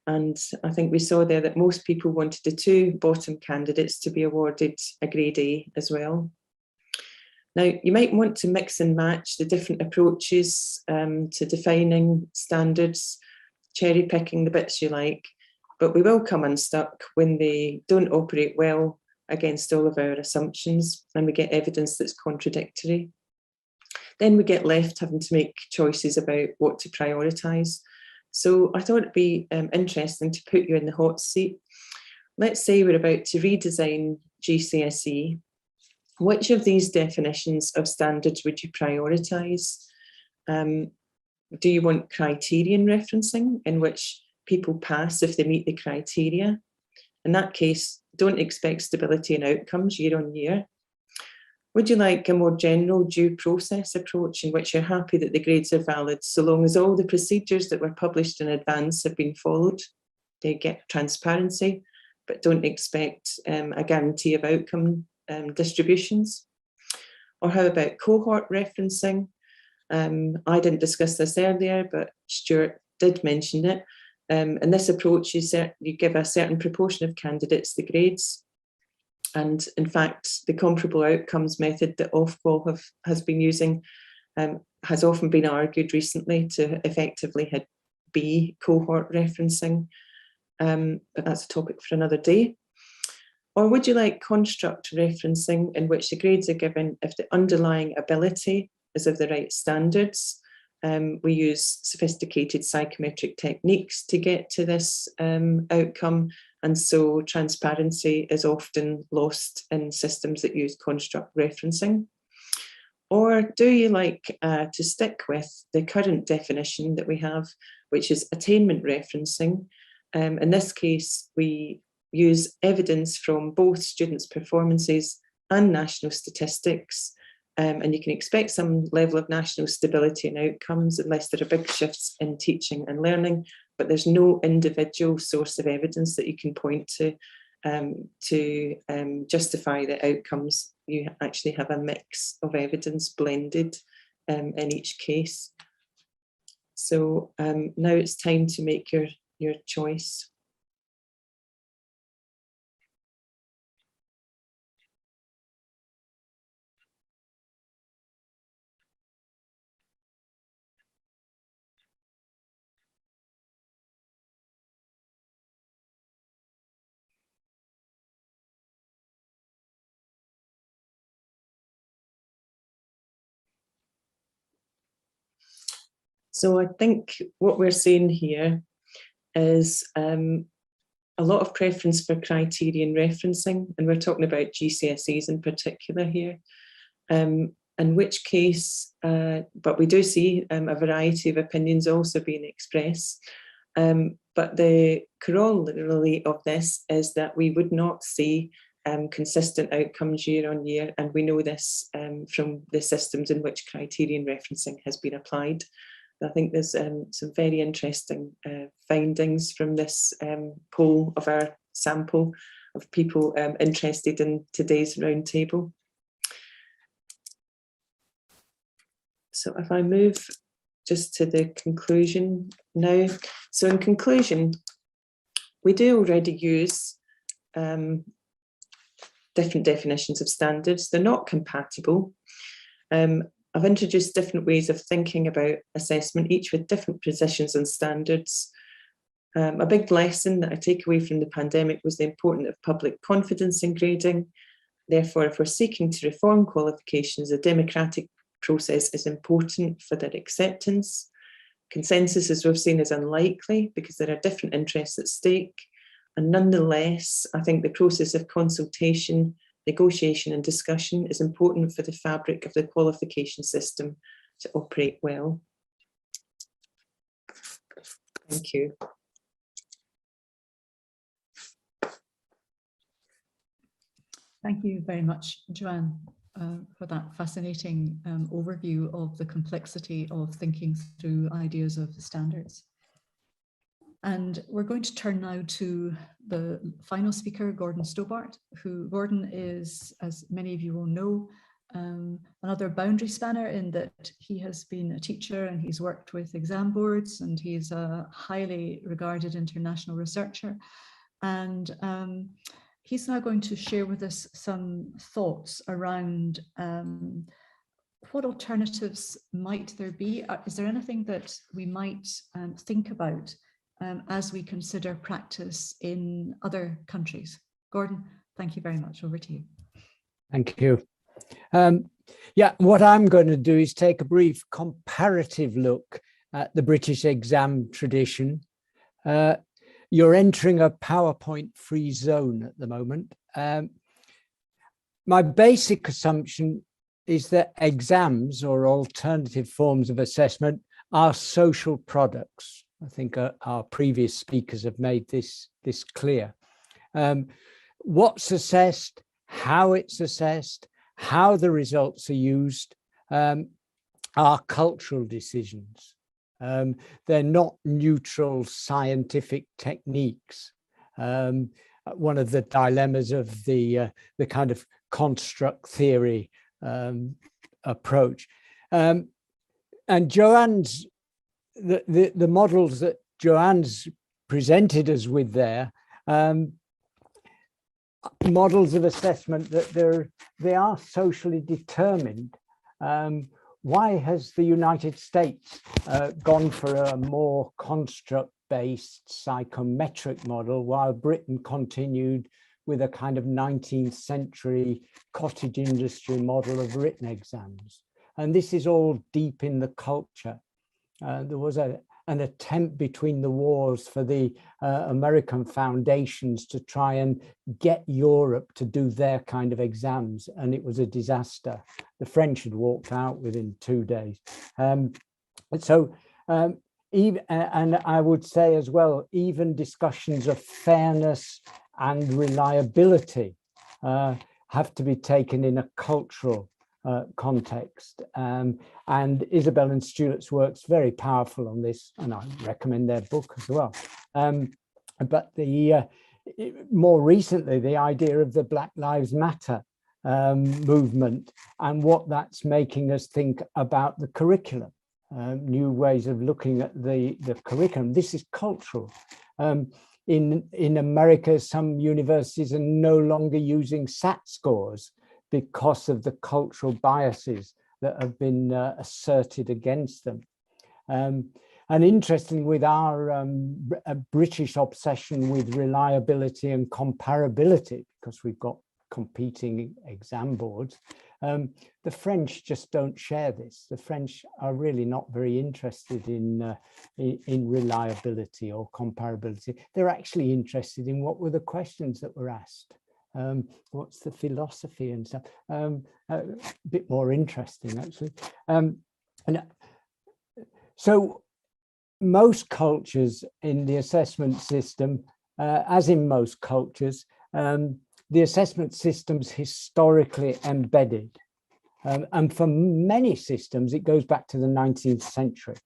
And I think we saw there that most people wanted the two bottom candidates to be awarded a grade A as well. Now, you might want to mix and match the different approaches to defining standards, cherry picking the bits you like, but we will come unstuck when they don't operate well against all of our assumptions and we get evidence that's contradictory. Then we get left having to make choices about what to prioritise. So I thought it'd be interesting to put you in the hot seat. Let's say we're about to redesign GCSE. Which of these definitions of standards would you prioritise? Do you want criterion referencing, in which people pass if they meet the criteria? In that case, don't expect stability in outcomes year on year. Would you like a more general due process approach in which you're happy that the grades are valid so long as all the procedures that were published in advance have been followed? They get transparency, but don't expect a guarantee of outcome distributions. Or how about cohort referencing? I didn't discuss this earlier, but Stuart did mention it. And this approach, you give a certain proportion of candidates the grades. And in fact, the comparable outcomes method that Ofqual has been using has often been argued recently to effectively be cohort referencing. But that's a topic for another day. Or would you like construct referencing, in which the grades are given if the underlying ability is of the right standards? We use sophisticated psychometric techniques to get to this outcome, and so transparency is often lost in systems that use construct referencing. Or do you like to stick with the current definition that we have, which is attainment referencing? In this case, we use evidence from both students' performances and national statistics. And you can expect some level of national stability in outcomes unless there are big shifts in teaching and learning, but there's no individual source of evidence that you can point to justify the outcomes. You actually have a mix of evidence blended in each case. So now it's time to make your choice. So I think what we're seeing here is a lot of preference for criterion referencing, and we're talking about GCSEs in particular here, in which case, but we do see a variety of opinions also being expressed. But the corollary of this is that we would not see consistent outcomes year on year, and we know this from the systems in which criterion referencing has been applied. I think there's some very interesting findings from this poll of our sample of people interested in today's roundtable. So if I move just to the conclusion now. So in conclusion, we do already use different definitions of standards. They're not compatible. I've introduced different ways of thinking about assessment, each with different positions and standards. A big lesson that I take away from the pandemic was the importance of public confidence in grading. Therefore, if we're seeking to reform qualifications, a democratic process is important for their acceptance. Consensus, as we've seen, is unlikely because there are different interests at stake. And nonetheless, I think the process of consultation, negotiation and discussion is important for the fabric of the qualification system to operate well. Thank you. Thank you very much, Joanne, for that fascinating overview of the complexity of thinking through ideas of standards. And we're going to turn now to the final speaker, Gordon Stobart, who Gordon is, as many of you will know, another boundary spanner in that he has been a teacher and he's worked with exam boards, and he's a highly regarded international researcher. And he's now going to share with us some thoughts around what alternatives might there be? Is there anything that we might think about as we consider practice in other countries? Gordon, thank you very much. Over to you. Thank you. Yeah, what I'm going to do is take a brief comparative look at the British exam tradition. You're entering a PowerPoint-free zone at the moment. My basic assumption is that exams or alternative forms of assessment are social products. I think our previous speakers have made this clear. What's assessed, how it's assessed, how the results are used are cultural decisions. They're not neutral scientific techniques. One of the dilemmas of the kind of construct theory approach. And Joanne's the models that Joanne's presented us with there, models of assessment that they are socially determined. Why has the United States gone for a more construct-based psychometric model while Britain continued with a kind of 19th century cottage industry model of written exams? And this is all deep in the culture. There was an attempt between the wars for the American foundations to try and get Europe to do their kind of exams, and it was a disaster. The French had walked out within 2 days. Even, and I would say as well, even discussions of fairness and reliability have to be taken in a cultural context, and Isabel and Stuart's work's very powerful on this, and I recommend their book as well. But more recently, the idea of the Black Lives Matter movement and what that's making us think about the curriculum. new ways of looking at the curriculum. This is cultural. In America, some universities are no longer using SAT scores because of the cultural biases that have been asserted against them. And interesting, with our British obsession with reliability and comparability, because we've got competing exam boards, the French just don't share this. The French are really not very interested in reliability or comparability. They're actually interested in what were the questions that were asked. What's the philosophy and stuff. A bit more interesting, actually. So most cultures in the assessment system, as in most cultures, the assessment system's historically embedded. And for many systems, it goes back to the 19th century.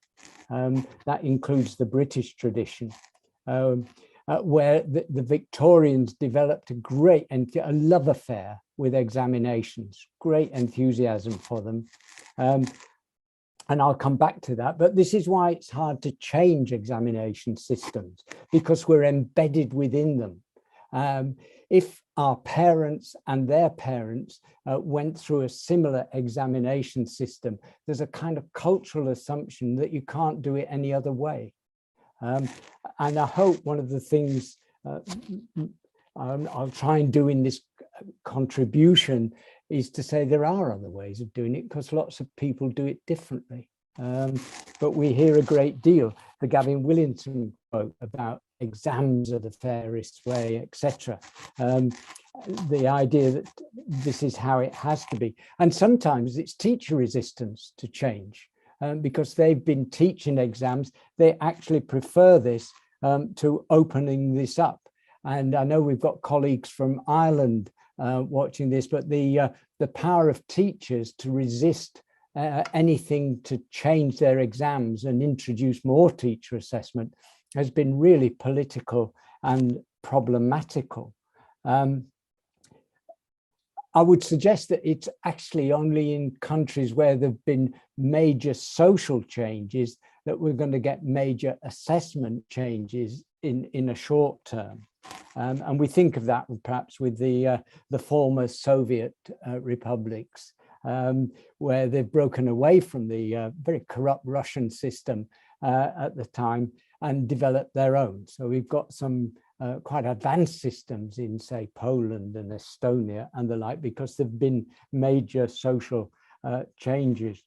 That includes the British tradition, where the Victorians developed a love affair with examinations, great enthusiasm for them. And I'll come back to that, but this is why it's hard to change examination systems, because we're embedded within them. If our parents and their parents went through a similar examination system, there's a kind of cultural assumption that you can't do it any other way. And I hope one of the things I'll try and do in this contribution is to say there are other ways of doing it, because lots of people do it differently. But we hear a great deal. The Gavin Williamson quote about exams are the fairest way, etc. The idea that this is how it has to be. And sometimes it's teacher resistance to change, because they've been teaching exams. They actually prefer this to opening this up. And I know we've got colleagues from Ireland watching this, but the power of teachers to resist anything to change their exams and introduce more teacher assessment has been really political and problematical. I would suggest that it's actually only in countries where there've been major social changes that we're going to get major assessment changes in a short term. And we think of that perhaps with the former Soviet republics, where they've broken away from the very corrupt Russian system at the time and developed their own. So we've got some quite advanced systems in, say, Poland and Estonia and the like, because there've been major social changes.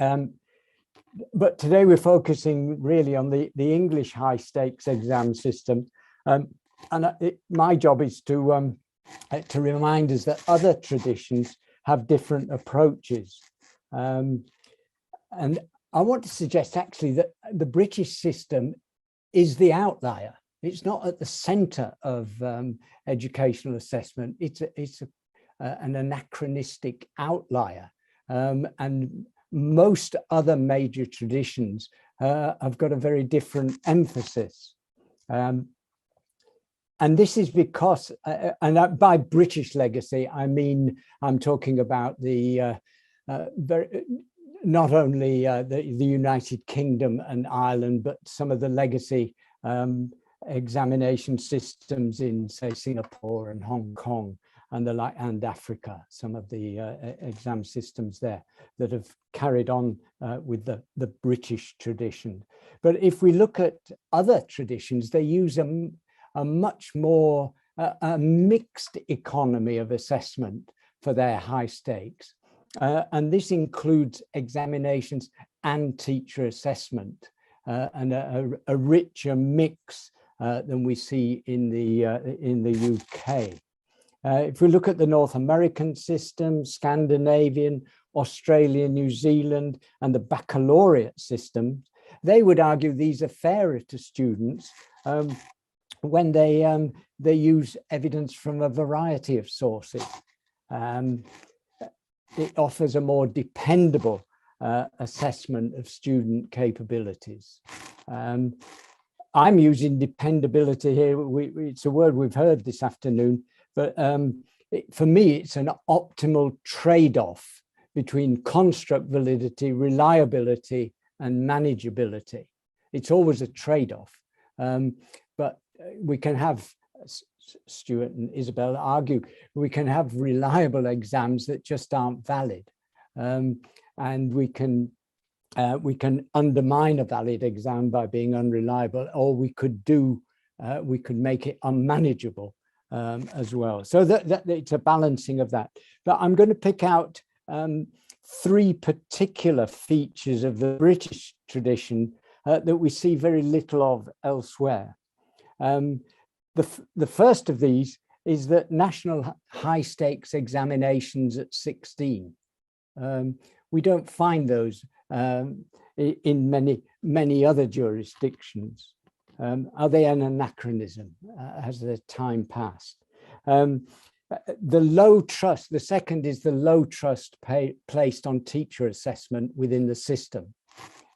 But today we're focusing really on the English high stakes exam system. My job is to remind us that other traditions have different approaches. And I want to suggest actually that the British system is the outlier. It's not at the center of educational assessment. It's an anachronistic outlier. And most other major traditions have got a very different emphasis. And this is because, and by British legacy, I mean, I'm talking about the not only the United Kingdom and Ireland, but some of the legacy examination systems in, say, Singapore and Hong Kong and the like, and Africa, some of the exam systems there that have carried on with the British tradition. But if we look at other traditions, they use a much more a mixed economy of assessment for their high stakes. And this includes examinations and teacher assessment, and a richer mix than we see in the UK. If we look at the North American system, Scandinavian, Australia, New Zealand, and the baccalaureate system, they would argue these are fairer to students when they use evidence from a variety of sources. It offers a more dependable assessment of student capabilities. I'm using dependability here. It's a word we've heard this afternoon, but for me, it's an optimal trade-off between construct validity, reliability, and manageability. It's always a trade-off, but we can have, Stuart and Isabel argue, we can have reliable exams that just aren't valid, and we can undermine a valid exam by being unreliable, or we could make it unmanageable as well. So that it's a balancing of that. But I'm going to pick out 3 particular features of the British tradition that we see very little of elsewhere. The first of these is that national high stakes examinations at 16. We don't find those in many other jurisdictions. Are they an anachronism? Has the time passed? The low trust, the second is the low trust placed on teacher assessment within the system.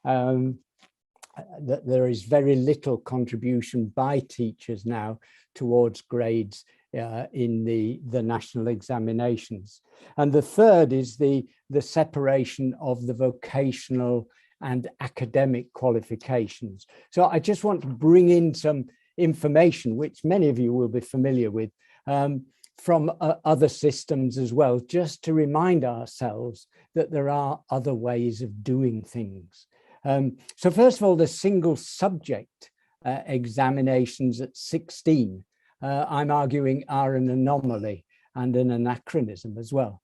That there is very little contribution by teachers now towards grades in the national examinations. And the third is the separation of the vocational and academic qualifications. So I just want to bring in some information, which many of you will be familiar with, from other systems as well, just to remind ourselves that there are other ways of doing things. So first of all, the single subject examinations at 16, I'm arguing are an anomaly and an anachronism as well.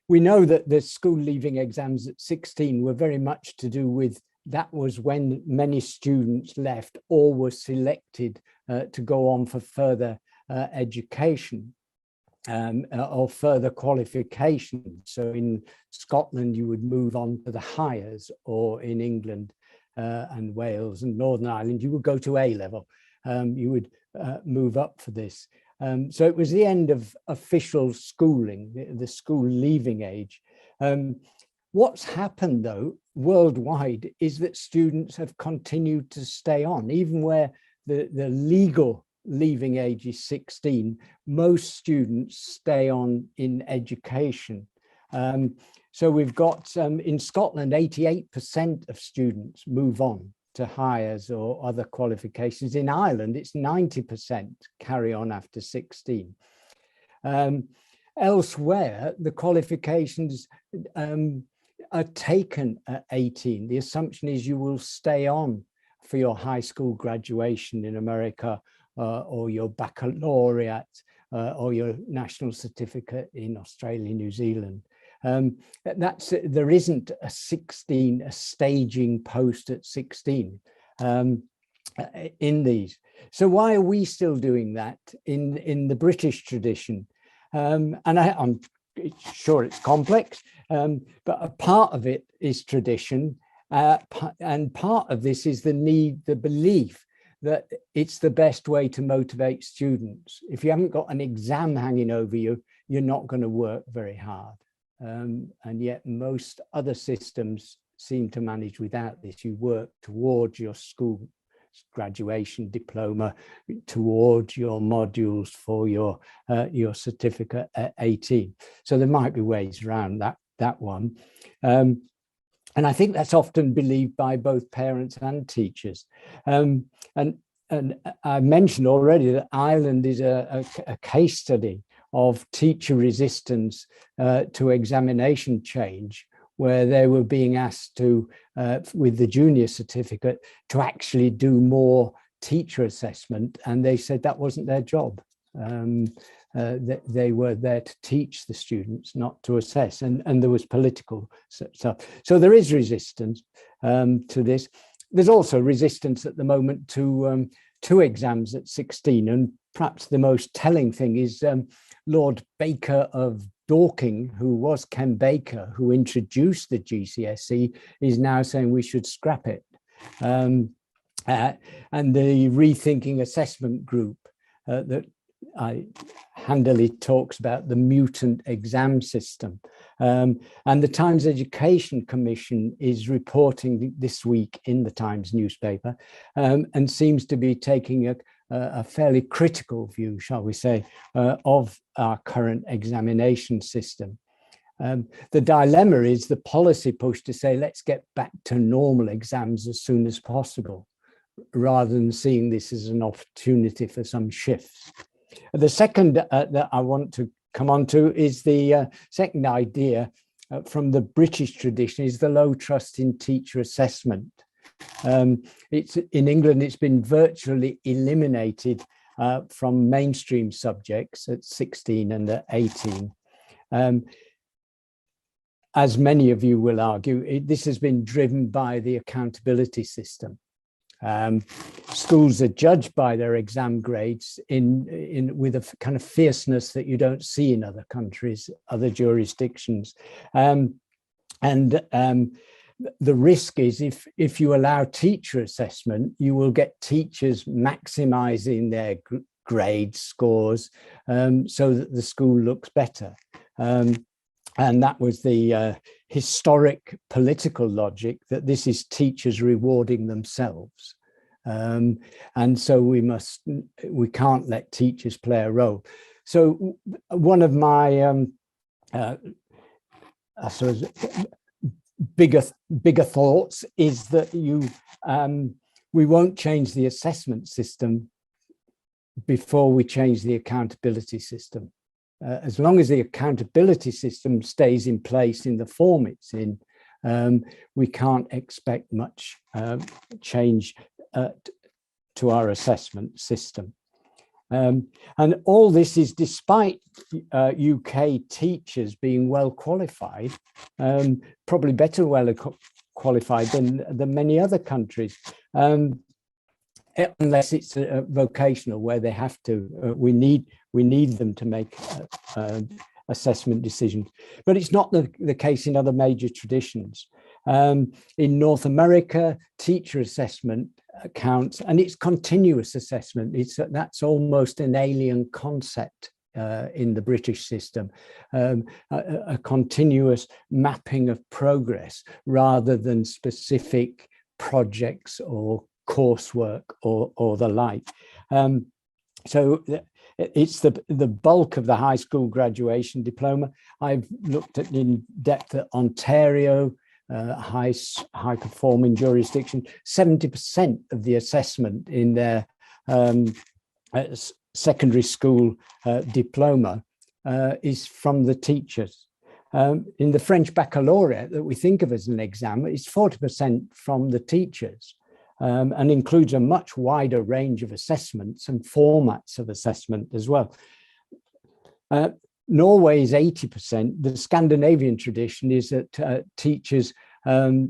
We know that the school leaving exams at 16 were very much to do with, that was when many students left or were selected to go on for further education or further qualification. So in Scotland, you would move on to the Highers, or in England and Wales and Northern Ireland, you would go to A level. You would move up for this. So it was the end of official schooling, the school leaving age. What's happened though, worldwide, is that students have continued to stay on, even where the legal leaving age is 16, most students stay on in education. So we've got, in Scotland, 88% of students move on to Highers or other qualifications. In Ireland, it's 90% carry on after 16. Elsewhere, the qualifications are taken at 18. The assumption is you will stay on for your high school graduation in America, or your baccalaureate, or your national certificate in Australia, New Zealand. There isn't a staging post at 16 in these. So why are we still doing that in the British tradition? And I'm sure it's complex, but a part of it is tradition, and part of this is the belief that it's the best way to motivate students. If you haven't got an exam hanging over you, you're not going to work very hard. And yet most other systems seem to manage without this. You work towards your school graduation diploma, towards your modules for your certificate at 18. So there might be ways around that one. And I think that's often believed by both parents and teachers. And I mentioned already that Ireland is a case study of teacher resistance to examination change, where they were being asked to, with the junior certificate, to actually do more teacher assessment. And they said that wasn't their job. They were there to teach the students, not to assess. And there was political stuff. So there is resistance to this. There's also resistance at the moment to exams at 16. And perhaps the most telling thing is Lord Baker of Dorking, who was Ken Baker, who introduced the GCSE, is now saying we should scrap it. And the Rethinking Assessment Group that I handily talks about the mutant exam system. And the Times Education Commission is reporting this week in the Times newspaper, and seems to be taking a fairly critical view, shall we say, of our current examination system. The dilemma is the policy push to say, let's get back to normal exams as soon as possible, rather than seeing this as an opportunity for some shifts. The second that I want to come on to is the second idea from the British tradition, is the low trust in teacher assessment. It's in England, it's been virtually eliminated from mainstream subjects at 16 and at 18. As many of you will argue, this has been driven by the accountability system. Schools are judged by their exam grades with a kind of fierceness that you don't see in other countries, other jurisdictions. The risk is if you allow teacher assessment, you will get teachers maximizing their grade scores so that the school looks better. And that was the historic political logic, that this is teachers rewarding themselves. And so we can't let teachers play a role. So one of my I suppose bigger thoughts is that we won't change the assessment system before we change the accountability system. As long as the accountability system stays in place in the form it's in, we can't expect much change to our assessment system. And all this is despite UK teachers being well qualified, probably better qualified than many other countries. Unless it's vocational, where they have to, we need them to make assessment decisions. But it's not the case in other major traditions. In North America, teacher assessment counts, and it's continuous assessment. That's almost an alien concept in the British system, a continuous mapping of progress rather than specific projects or coursework or the like. So it's the bulk of the high school graduation diploma. I've looked at in depth at Ontario, high performing jurisdiction. 70% of the assessment in their secondary school diploma is from the teachers. In the French baccalaureate that we think of as an exam, it's 40% from the teachers. And includes a much wider range of assessments and formats of assessment as well. Norway is 80%. The Scandinavian tradition is that teachers have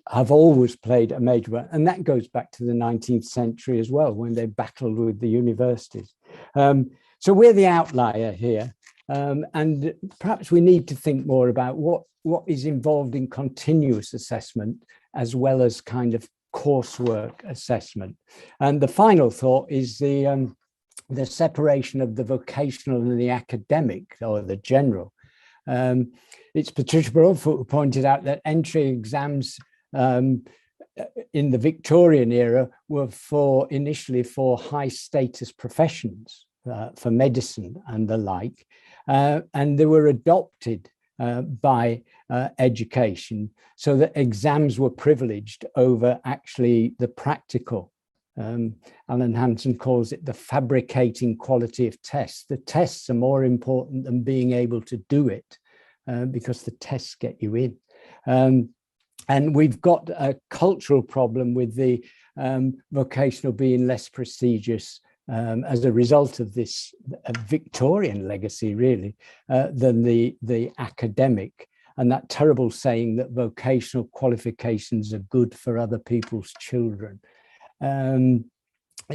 always played a major role, and that goes back to the 19th century as well, when they battled with the universities. So we're the outlier here, and perhaps we need to think more about what is involved in continuous assessment as well as kind of coursework assessment. And the final thought is the separation of the vocational and the academic, or the general. It's Patricia Broadfoot who pointed out that entry exams in the Victorian era were initially for high status professions, for medicine and the like, and they were adopted by education, so that exams were privileged over actually the practical. Alan Hansen calls it the fabricating quality of tests. The tests are more important than being able to do it, because the tests get you in. And we've got a cultural problem with the vocational being less prestigious as a result of this Victorian legacy, really, than the academic, and that terrible saying that vocational qualifications are good for other people's children.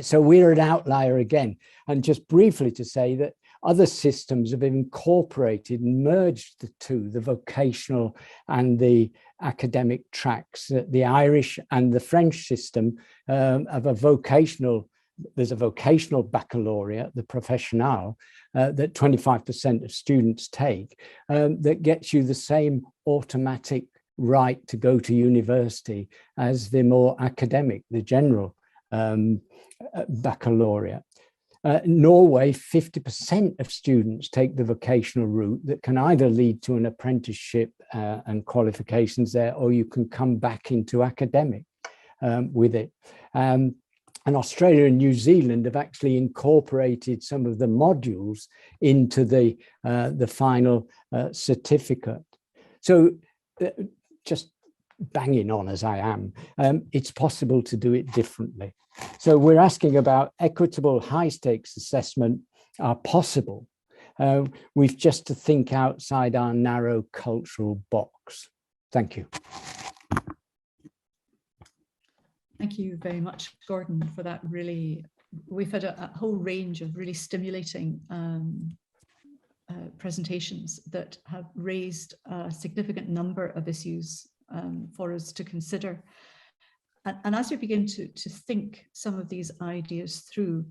So we're an outlier again. And just briefly to say that other systems have incorporated and merged the two, the vocational and the academic tracks. The Irish and the French system have a vocational. There's a vocational baccalaureate, the professional, that 25% of students take, that gets you the same automatic right to go to university as the more academic, the general baccalaureate. Norway, 50% of students take the vocational route that can either lead to an apprenticeship and qualifications there, or you can come back into academic with it. And Australia and New Zealand have actually incorporated some of the modules into the final certificate. So just banging on as I am, it's possible to do it differently. So we're asking about equitable high stakes assessment are possible. We've just to think outside our narrow cultural box. Thank you. Thank you very much, Gordon, for that. Really, we've had a whole range of really stimulating presentations that have raised a significant number of issues for us to consider. And as we begin to think some of these ideas through,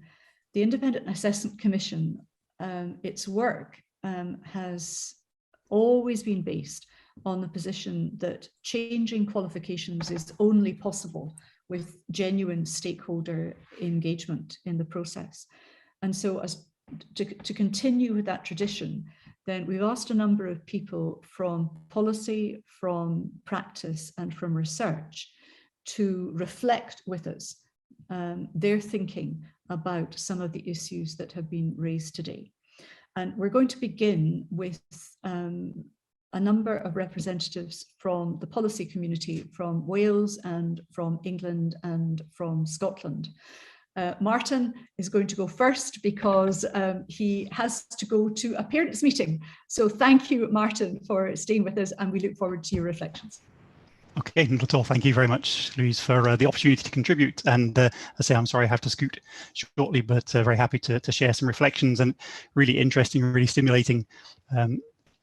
the Independent Assessment Commission, its work has always been based on the position that changing qualifications is only possible with genuine stakeholder engagement in the process. And so as to continue with that tradition, then we've asked a number of people from policy, from practice, and from research to reflect with us their thinking about some of the issues that have been raised today. And we're going to begin with a number of representatives from the policy community, from Wales and from England and from Scotland. Martin is going to go first because he has to go to a parents' meeting. So thank you, Martin, for staying with us, and we look forward to your reflections. Okay, not at all. Thank you very much, Louise, for the opportunity to contribute. And I say I'm sorry I have to scoot shortly, but very happy to share some reflections and really interesting, really stimulating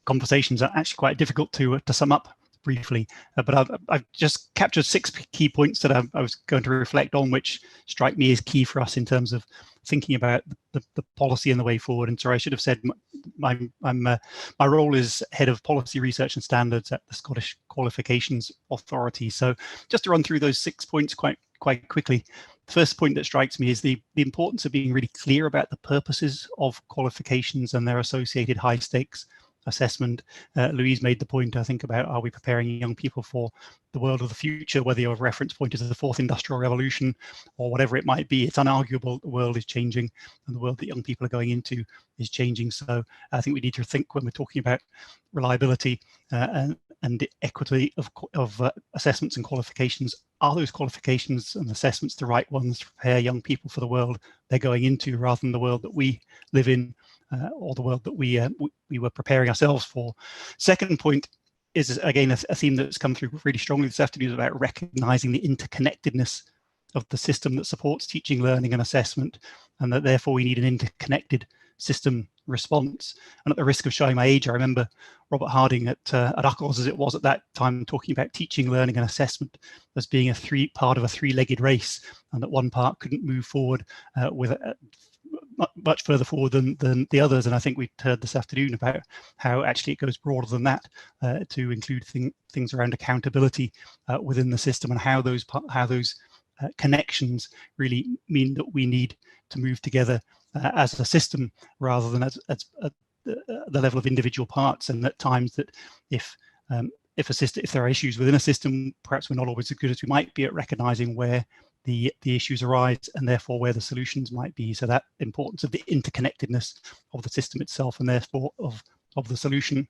conversations are actually quite difficult to sum up briefly, but I've just captured 6 key points that I was going to reflect on, which strike me as key for us in terms of thinking about the policy and the way forward. And sorry, I should have said my role is head of policy research and standards at the Scottish Qualifications Authority. So just to run through those 6 points quite quickly. The first point that strikes me is the importance of being really clear about the purposes of qualifications and their associated high stakes assessment. Louise made the point, I think, about are we preparing young people for the world of the future, whether your reference point is the 4th Industrial Revolution or whatever it might be. It's unarguable the world is changing and the world that young people are going into is changing. So I think we need to think when we're talking about reliability and equity of assessments and qualifications, are those qualifications and assessments the right ones to prepare young people for the world they're going into rather than the world that we live in or the world that we were preparing ourselves for. Second point is, again, a theme that's come through really strongly this afternoon, is about recognizing the interconnectedness of the system that supports teaching, learning and assessment, and that therefore we need an interconnected system response. And at the risk of showing my age, I remember Robert Harding at UCL's, as it was at that time, talking about teaching, learning and assessment as being part of a 3-legged race, and that one part couldn't move forward with much further forward than the others. And I think we heard this afternoon about how actually it goes broader than that to include things around accountability within the system, and how those connections really mean that we need to move together as a system rather than as the level of individual parts. And at times that if there are issues within a system, perhaps we're not always as good as we might be at recognizing where the issues arise and therefore where the solutions might be. So that importance of the interconnectedness of the system itself and therefore of the solution.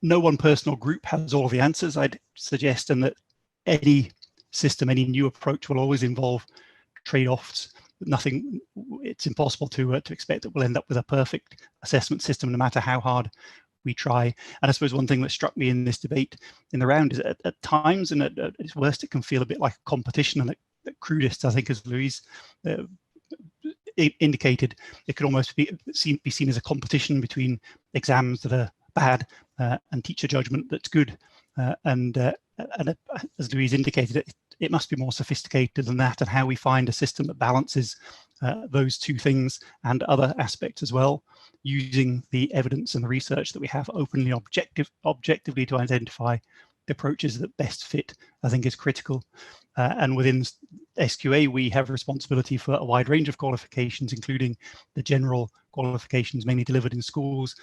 No one person or group has all the answers, I'd suggest, and that any system, any new approach will always involve trade-offs. It's impossible to expect that we'll end up with a perfect assessment system no matter how hard we try. And I suppose one thing that struck me in this debate in the round is at times, and at its worst, it can feel a bit like a competition, and at crudest, I think, as Louise indicated, it could almost be seen as a competition between exams that are bad and teacher judgment that's good. And as Louise indicated, it must be more sophisticated than that, and how we find a system that balances those two things and other aspects as well, using the evidence and the research that we have openly, objectively to identify the approaches that best fit, I think is critical. And within SQA, we have responsibility for a wide range of qualifications, including the general qualifications mainly delivered in schools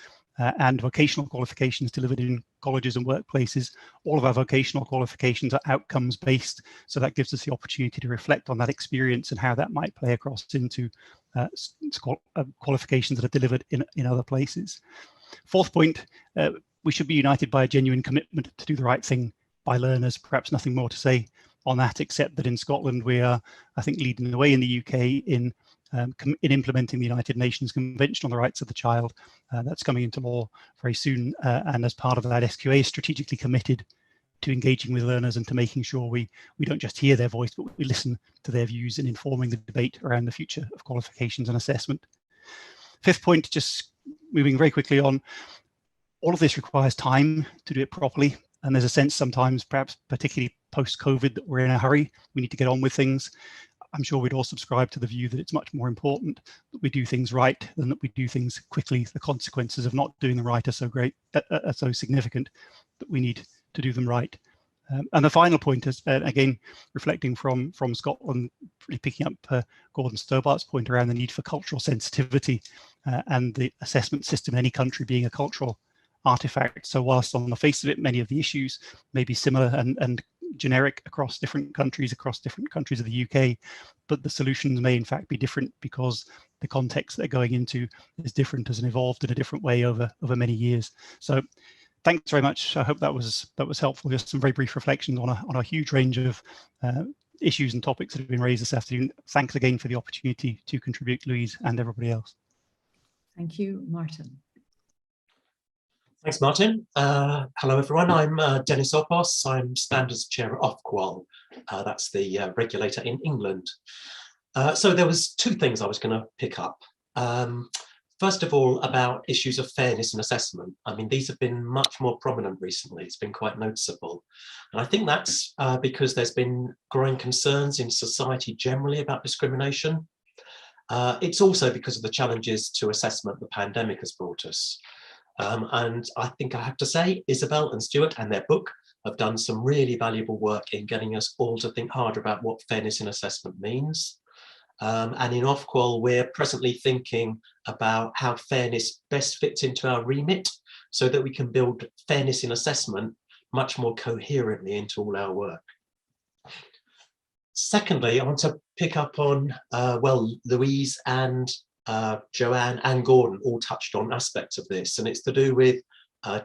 and vocational qualifications delivered in colleges and workplaces. All of our vocational qualifications are outcomes based, so that gives us the opportunity to reflect on that experience and how that might play across into qualifications that are delivered in other places. Fourth point, we should be united by a genuine commitment to do the right thing by learners. Perhaps nothing more to say on that, except that in Scotland we are, I think, leading the way in the UK in implementing the United Nations Convention on the Rights of the Child. That's coming into law very soon, and as part of that, SQA is strategically committed to engaging with learners and to making sure we don't just hear their voice, but we listen to their views in informing the debate around the future of qualifications and assessment. Fifth point, just moving very quickly on, all of this requires time to do it properly. And there's a sense sometimes, perhaps particularly post-COVID, that we're in a hurry. We need to get on with things. I'm sure we'd all subscribe to the view that it's much more important that we do things right than that we do things quickly. The consequences of not doing them right are so great, are so significant that we need to do them right. And the final point is, again, reflecting from Scotland, really picking up Gordon Stobart's point around the need for cultural sensitivity and the assessment system in any country being a cultural artifact. So whilst on the face of it, many of the issues may be similar and generic across different countries of the UK, but the solutions may in fact be different because the context they're going into is different, has evolved in a different way over many years. So thanks very much. I hope that was helpful. Just some very brief reflections on a huge range of issues and topics that have been raised this afternoon. Thanks again for the opportunity to contribute, Louise, and everybody else. Thank you, Martin. Thanks, Martin. Hello, everyone. I'm Dennis Opos. I'm Standards Chair at Ofqual. That's the regulator in England. So there was two things I was going to pick up. First of all, about issues of fairness in assessment. I mean, these have been much more prominent recently. It's been quite noticeable. And I think that's because there's been growing concerns in society generally about discrimination. It's also because of the challenges to assessment the pandemic has brought us. And I think I have to say, Isabel and Stuart and their book have done some really valuable work in getting us all to think harder about what fairness in assessment means. And in Ofqual, we're presently thinking about how fairness best fits into our remit so that we can build fairness in assessment much more coherently into all our work. Secondly, I want to pick up on, well, Louise and Joanne and Gordon all touched on aspects of this, and it's to do with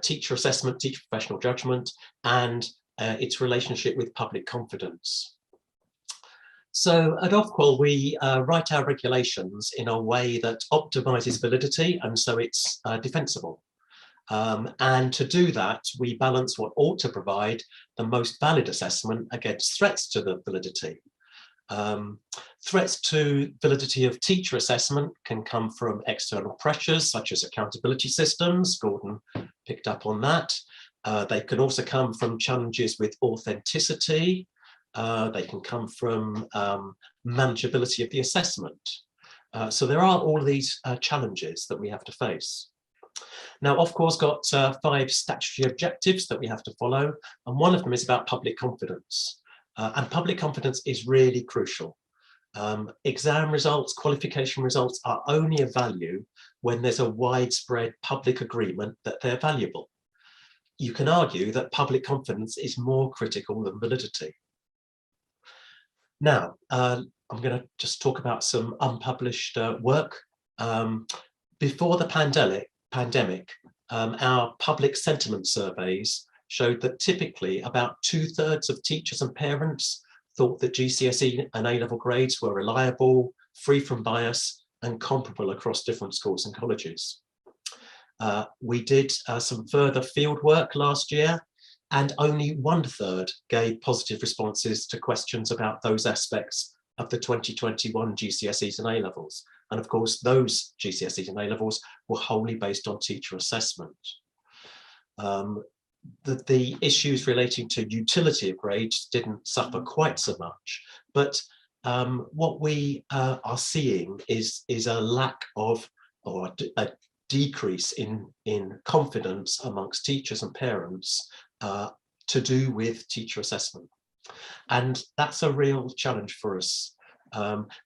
teacher assessment, teacher professional judgment, and its relationship with public confidence. So at Ofqual, we write our regulations in a way that optimizes validity, and so it's defensible. And to do that, we balance what ought to provide the most valid assessment against threats to the validity. Threats to validity of teacher assessment can come from external pressures such as accountability systems. Gordon picked up on that. They can also come from challenges with authenticity. They can come from manageability of the assessment. So there are all of these challenges that we have to face. Now, Ofqual's got 5 statutory objectives that we have to follow, and one of them is about public confidence. And public confidence is really crucial. Exam results, qualification results are only of value when there's a widespread public agreement that they're valuable. You can argue that public confidence is more critical than validity. Now, I'm going to just talk about some unpublished work. Before the pandemic, our public sentiment surveys showed that typically about 2/3 of teachers and parents thought that GCSE and A-level grades were reliable, free from bias, and comparable across different schools and colleges. We did some further field work last year, and only 1/3 gave positive responses to questions about those aspects of the 2021 GCSEs and A-levels. And of course, those GCSEs and A-levels were wholly based on teacher assessment. The issues relating to utility of grades didn't suffer quite so much, but what we are seeing is a lack of, or a decrease in confidence amongst teachers and parents to do with teacher assessment. And that's a real challenge for us.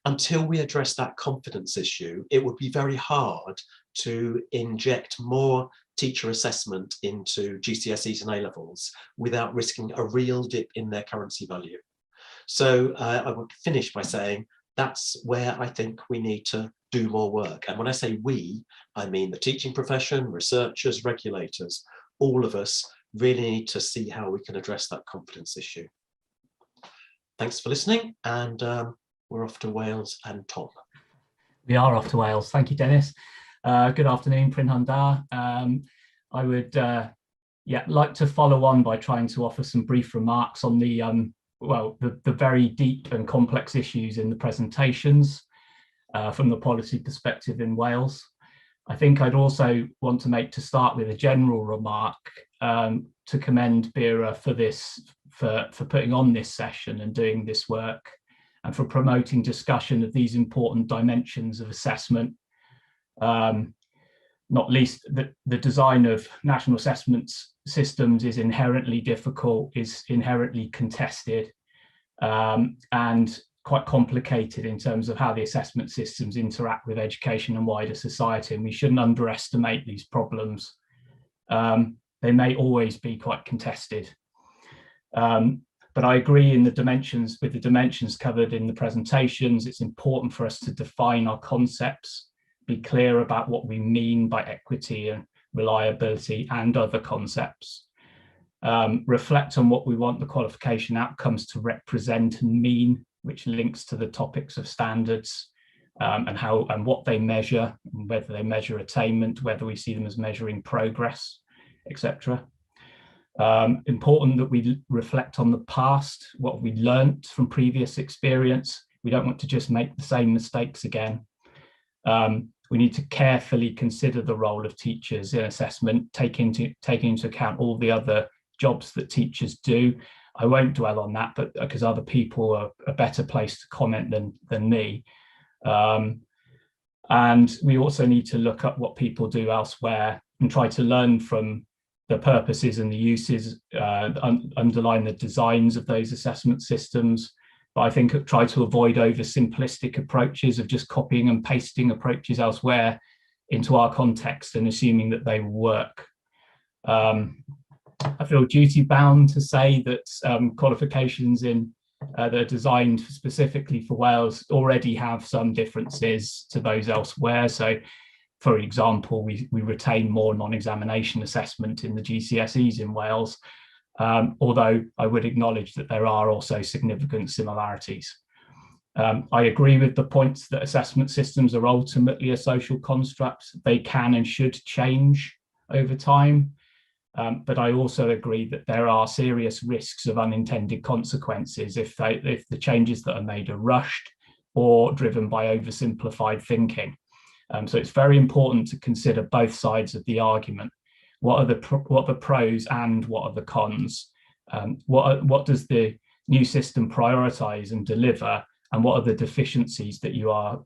Until we address that confidence issue, it would be very hard to inject more teacher assessment into GCSEs and A-levels without risking a real dip in their currency value. So I would finish by saying that's where I think we need to do more work. And when I say we, I mean the teaching profession, researchers, regulators, all of us really need to see how we can address that confidence issue. Thanks for listening, and we're off to Wales and Tom. We are off to Wales. Thank you, Dennis. Good afternoon, Prynhawn Da. I would like to follow on by trying to offer some brief remarks on the very deep and complex issues in the presentations from the policy perspective in Wales. I think I'd also want to start with a general remark to commend BERA for putting on this session and doing this work, and for promoting discussion of these important dimensions of assessment. Not least the design of national assessment systems is inherently difficult, is inherently contested, and quite complicated in terms of how the assessment systems interact with education and wider society, and we shouldn't underestimate these problems. They may always be quite contested. But I agree with the dimensions covered in the presentations. It's important for us to define our concepts, be clear about what we mean by equity and reliability and other concepts, reflect on what we want the qualification outcomes to represent and mean, which links to the topics of standards, and what they measure, and whether they measure attainment, whether we see them as measuring progress, etc. Important that we reflect on the past, what we learnt from previous experience. We don't want to just make the same mistakes again. We need to carefully consider the role of teachers in assessment, taking into account all the other jobs that teachers do. I won't dwell on that, but because other people are a better place to comment than me. And we also need to look at what people do elsewhere and try to learn from the purposes and the uses, underline the designs of those assessment systems. But I think try to avoid oversimplistic approaches of just copying and pasting approaches elsewhere into our context and assuming that they will work. I feel duty bound to say that qualifications that are designed specifically for Wales already have some differences to those elsewhere. So, for example, we retain more non-examination assessment in the GCSEs in Wales, although I would acknowledge that there are also significant similarities. I agree with the points that assessment systems are ultimately a social construct. They can and should change over time. But I also agree that there are serious risks of unintended consequences if the changes that are made are rushed or driven by oversimplified thinking. So it's very important to consider both sides of the argument. What are the pros and what are the cons? What does the new system prioritize and deliver? And what are the deficiencies that you are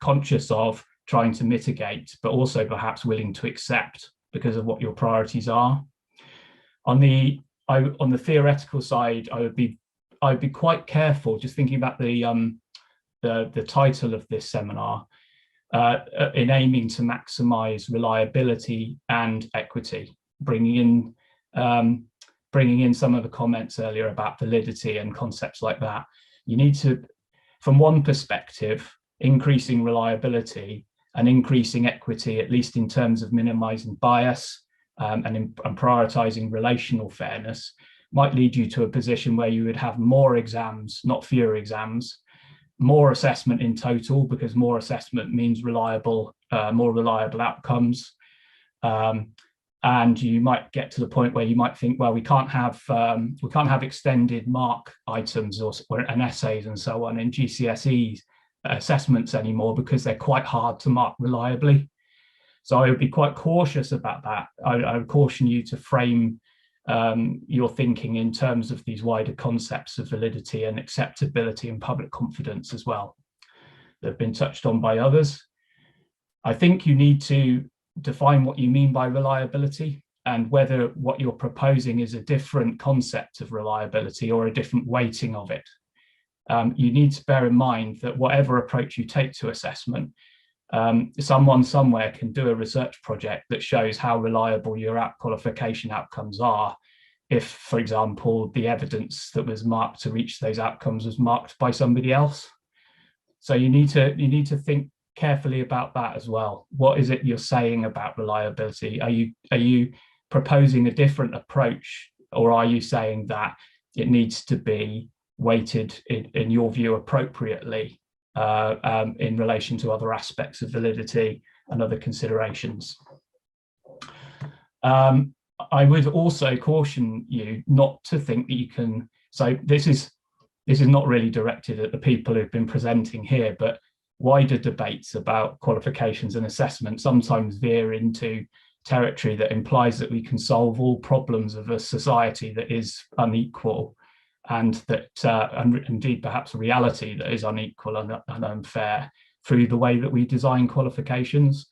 conscious of trying to mitigate, but also perhaps willing to accept because of what your priorities are? On the theoretical side, I'd be quite careful, just thinking about the title of this seminar, in aiming to maximize reliability and equity, bringing in some of the comments earlier about validity and concepts like that. You need to, from one perspective, increasing reliability and increasing equity, at least in terms of minimizing bias and prioritizing relational fairness, might lead you to a position where you would have more exams, not fewer exams, more assessment in total, because more assessment means more reliable outcomes. And you might get to the point where you might think, well, we can't have extended mark items or essays and so on in GCSE assessments anymore because they're quite hard to mark reliably. So I would be quite cautious about that. I would caution you to frame your thinking in terms of these wider concepts of validity and acceptability and public confidence as well, that have been touched on by others. I think you need to define what you mean by reliability. and whether what you're proposing is a different concept of reliability or a different weighting of it. You need to bear in mind that whatever approach you take to assessment, someone somewhere can do a research project that shows how reliable your qualification outcomes are if, for example, the evidence that was marked to reach those outcomes was marked by somebody else. So you need to think carefully about that as well. What is it you're saying about reliability? Are you proposing a different approach, or are you saying that it needs to be weighted in your view appropriately in relation to other aspects of validity and other considerations? I would also caution you not to think that you can, so this is not really directed at the people who've been presenting here, but wider debates about qualifications and assessment sometimes veer into territory that implies that we can solve all problems of a society that is unequal, and that indeed perhaps a reality that is unequal and unfair through the way that we design qualifications,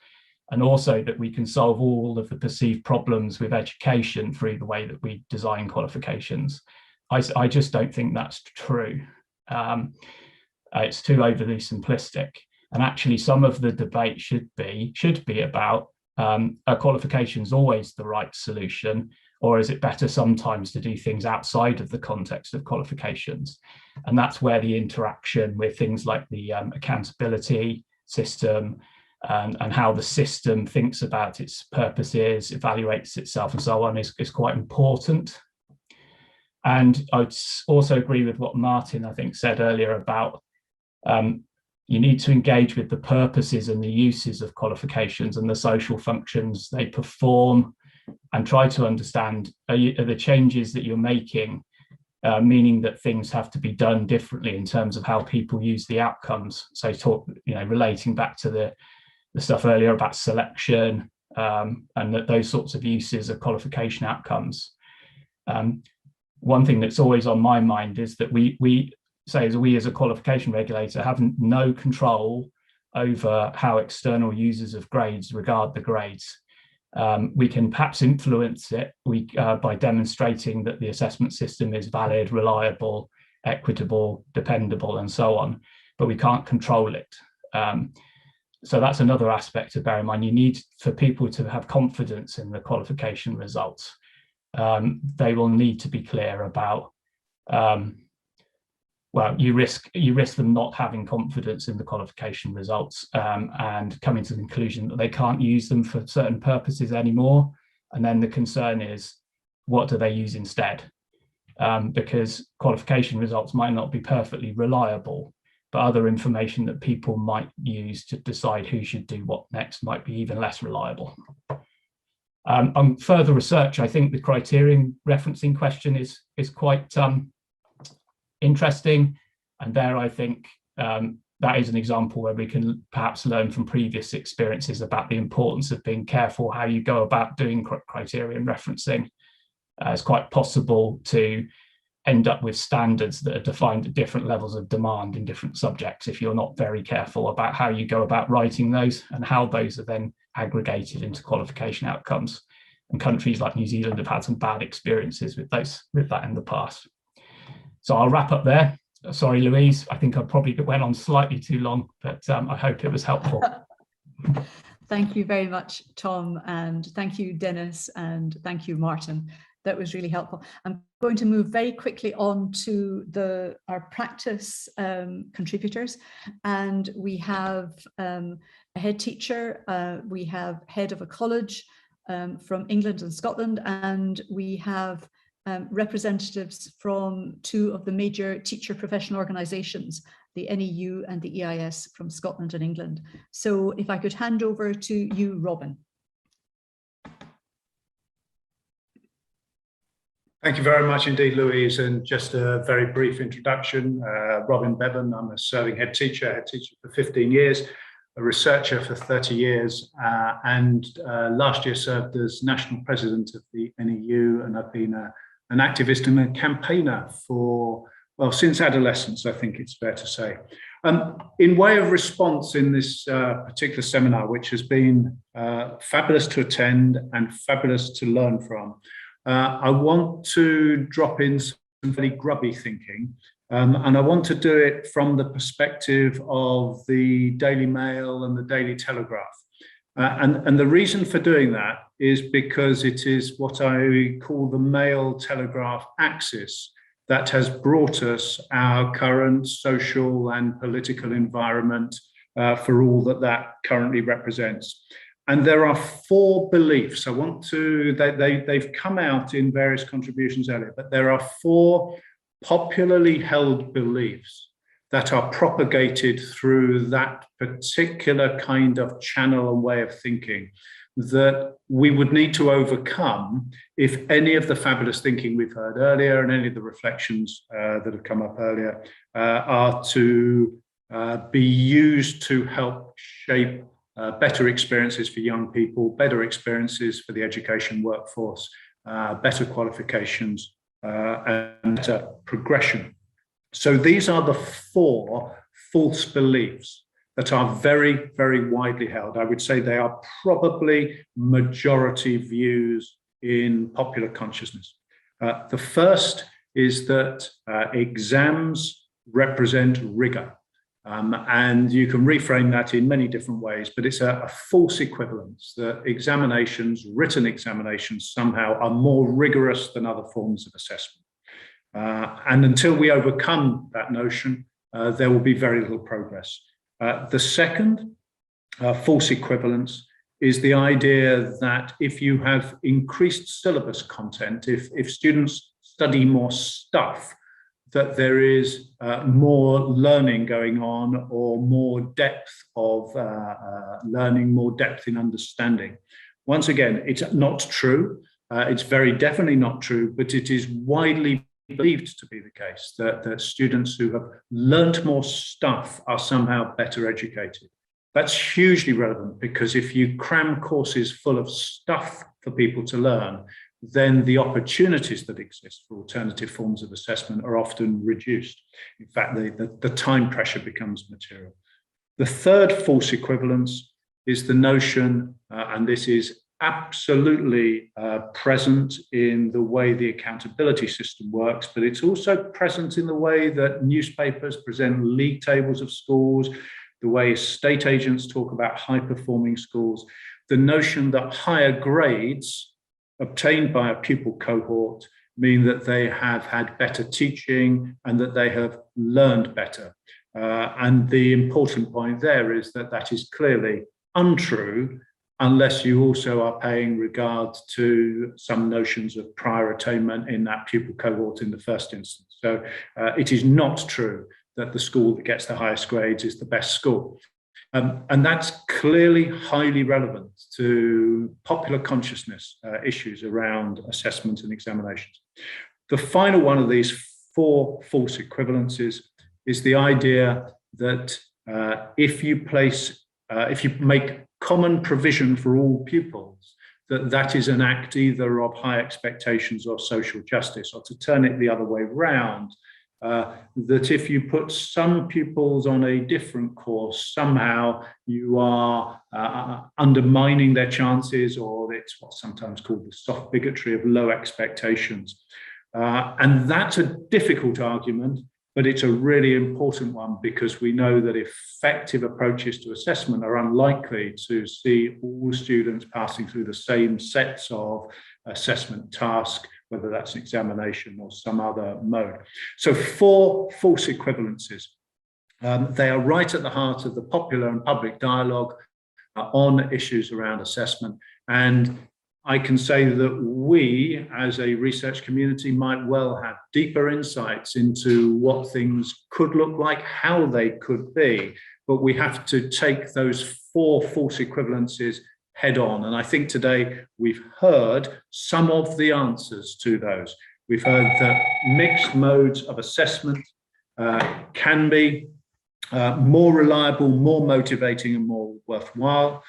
and also that we can solve all of the perceived problems with education through the way that we design qualifications. I just don't think that's true. It's too overly simplistic. And actually some of the debate should be about, are qualifications always the right solution, or is it better sometimes to do things outside of the context of qualifications? And that's where the interaction with things like the accountability system and how the system thinks about its purposes, evaluates itself and so on is quite important. And I'd also agree with what Martin, I think, said earlier about you need to engage with the purposes and the uses of qualifications and the social functions they perform, and try to understand, are the changes that you're making meaning that things have to be done differently in terms of how people use the outcomes? So relating back to the stuff earlier about selection and those sorts of uses of qualification outcomes. One thing that's always on my mind is that we as a qualification regulator have no control over how external users of grades regard the grades. We can perhaps influence it by demonstrating that the assessment system is valid, reliable, equitable, dependable, and so on, but we can't control it. So that's another aspect to bear in mind. You need for people to have confidence in the qualification results. They will need to be clear about, you risk them not having confidence in the qualification results and coming to the conclusion that they can't use them for certain purposes anymore. And then the concern is, what do they use instead? Because qualification results might not be perfectly reliable, but other information that people might use to decide who should do what next might be even less reliable. On further research, I think the criterion referencing question is quite interesting. And there I think that is an example where we can perhaps learn from previous experiences about the importance of being careful how you go about doing criterion referencing. It's quite possible to end up with standards that are defined at different levels of demand in different subjects if you're not very careful about how you go about writing those and how those are then aggregated into qualification outcomes. And countries like New Zealand have had some bad experiences with that in the past. So I'll wrap up there. Sorry, Louise, I think I probably went on slightly too long, but I hope it was helpful. Thank you very much, Tom, and thank you, Dennis, and thank you, Martin. That was really helpful. I'm going to move very quickly on to our practice contributors, and we have a head teacher, we have head of a college from England and Scotland, and we have representatives from two of the major teacher professional organisations, the NEU and the EIS from Scotland and England. So if I could hand over to you, Robin. Thank you very much indeed, Louise. And just a very brief introduction. Robin Bevan, I'm a serving head teacher for 15 years, a researcher for 30 years, and last year served as national president of the NEU, and I've been an activist and a campaigner for, well, since adolescence, I think it's fair to say. In way of response in this particular seminar, which has been fabulous to attend and fabulous to learn from, I want to drop in some very grubby thinking, and I want to do it from the perspective of the Daily Mail and the Daily Telegraph. And the reason for doing that is because it is what I call the Mail Telegraph axis that has brought us our current social and political environment for all that that currently represents. And there are 4 beliefs. They've come out in various contributions earlier, but there are 4 popularly held beliefs that are propagated through that particular kind of channel and way of thinking that we would need to overcome if any of the fabulous thinking we've heard earlier and any of the reflections that have come up earlier are to be used to help shape better experiences for young people, better experiences for the education workforce, better qualifications, and better progression. So these are the 4 false beliefs that are very, very widely held. I would say they are probably majority views in popular consciousness. The first is that exams represent rigor. And you can reframe that in many different ways, but it's a false equivalence that examinations, written examinations, somehow are more rigorous than other forms of assessment. And until we overcome that notion, there will be very little progress. The second false equivalence is the idea that if you have increased syllabus content, if students study more stuff, that there is more learning going on or more depth of learning, more depth in understanding. Once again, it's not true. It's very definitely not true, but it is widely believed to be the case that students who have learnt more stuff are somehow better educated. That's hugely relevant because if you cram courses full of stuff for people to learn, then the opportunities that exist for alternative forms of assessment are often reduced. In fact, the time pressure becomes material. The third false equivalence is the notion, and this is absolutely present in the way the accountability system works, but it's also present in the way that newspapers present league tables of schools, the way estate agents talk about high-performing schools, the notion that higher grades obtained by a pupil cohort mean that they have had better teaching and that they have learned better. And the important point there is that that is clearly untrue unless you also are paying regard to some notions of prior attainment in that pupil cohort in the first instance. So it is not true that the school that gets the highest grades is the best school. And that's clearly highly relevant to popular consciousness issues around assessment and examinations. The final one of these 4 false equivalences is the idea that if you make common provision for all pupils, that is an act either of high expectations or social justice, or to turn it the other way round, that if you put some pupils on a different course, somehow you are undermining their chances, or it's what's sometimes called the soft bigotry of low expectations. And that's a difficult argument, but it's a really important one because we know that effective approaches to assessment are unlikely to see all students passing through the same sets of assessment tasks, whether that's an examination or some other mode. So 4 false equivalences. They are right at the heart of the popular and public dialogue on issues around assessment. And I can say that we, as a research community, might well have deeper insights into what things could look like, how they could be, but we have to take those 4 false equivalences head on. And I think today we've heard some of the answers to those. We've heard that mixed modes of assessment can be more reliable, more motivating, and more worthwhile.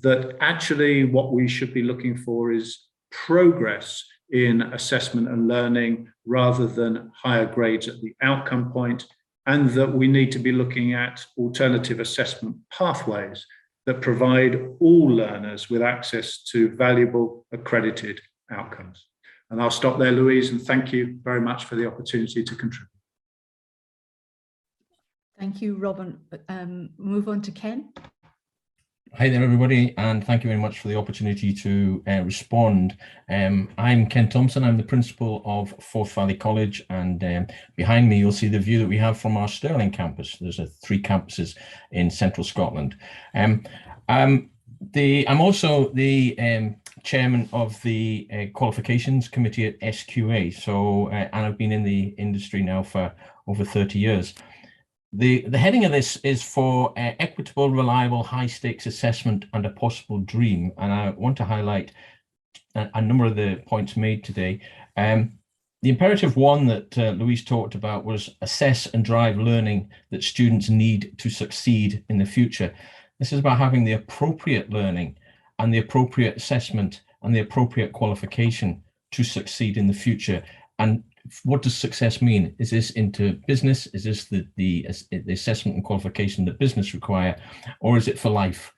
That actually what we should be looking for is progress in assessment and learning rather than higher grades at the outcome point. and that we need to be looking at alternative assessment pathways that provide all learners with access to valuable accredited outcomes. And I'll stop there, Louise, and thank you very much for the opportunity to contribute. Thank you, Robin. Move on to Ken. Hi there, everybody, and thank you very much for the opportunity to respond. I'm Ken Thompson. I'm the principal of Forth Valley College, and behind me you'll see the view that we have from our Stirling campus. There's 3 campuses in central Scotland. I'm also the chairman of the qualifications committee at SQA, so and I've been in the industry now for over 30 years. The heading of this is for equitable, reliable, high-stakes assessment and a possible dream. And I want to highlight a number of the points made today. The imperative one that Louise talked about was assess and drive learning that students need to succeed in the future. This is about having the appropriate learning and the appropriate assessment and the appropriate qualification to succeed in the future. And what does success mean? Is this into business? Is this the assessment and qualification that business require, or is it for life?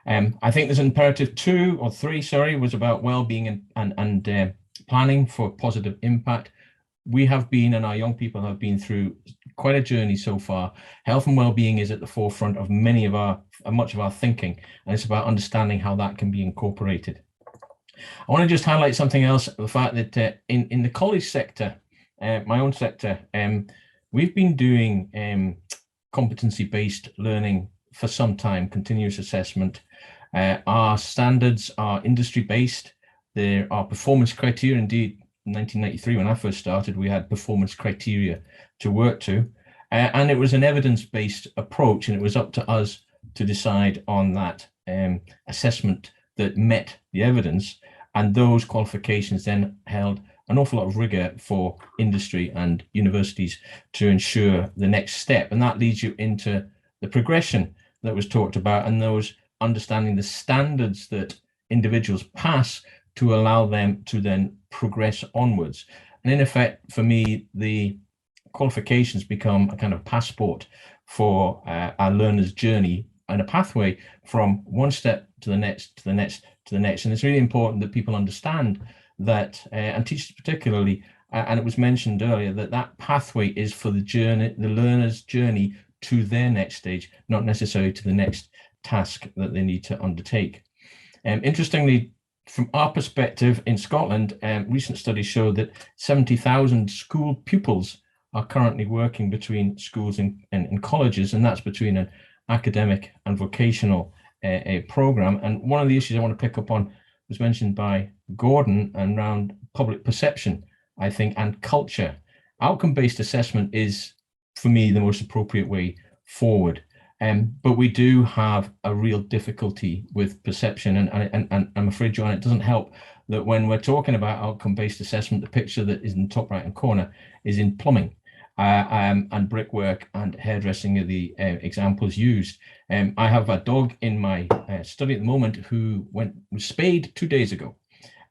I think there's an imperative 2 or 3, sorry, was about well-being and planning for positive impact. We have been, and our young people have been through quite a journey so far. Health and well-being is at the forefront of much of our thinking, and it's about understanding how that can be incorporated. I want to just highlight something else, the fact that in the college sector, my own sector, we've been doing competency-based learning for some time, continuous assessment. Our standards are industry-based. There are performance criteria. Indeed, in 1993, when I first started, we had performance criteria to work to. And it was an evidence-based approach, and it was up to us to decide on that assessment that met the evidence. And those qualifications then held an awful lot of rigor for industry and universities to ensure the next step. And that leads you into the progression that was talked about, and those understanding the standards that individuals pass to allow them to then progress onwards. And in effect, for me, the qualifications become a kind of passport for our learner's journey and a pathway from one step to the next, to the next, to the next. And it's really important that people understand that, and teachers particularly, and it was mentioned earlier, that that pathway is for the journey, the learner's journey to their next stage, not necessarily to the next task that they need to undertake. Interestingly, from our perspective in Scotland, recent studies show that 70,000 school pupils are currently working between schools and colleges, and that's between an academic and vocational program. And one of the issues I want to pick up on was mentioned by Gordon around public perception, I think, and culture. Outcome-based assessment is, for me, the most appropriate way forward. But we do have a real difficulty with perception, and I'm afraid, John, it doesn't help that when we're talking about outcome-based assessment, the picture that is in the top right-hand corner is in plumbing and brickwork and hairdressing are the examples used. I have a dog in my study at the moment who was spayed 2 days ago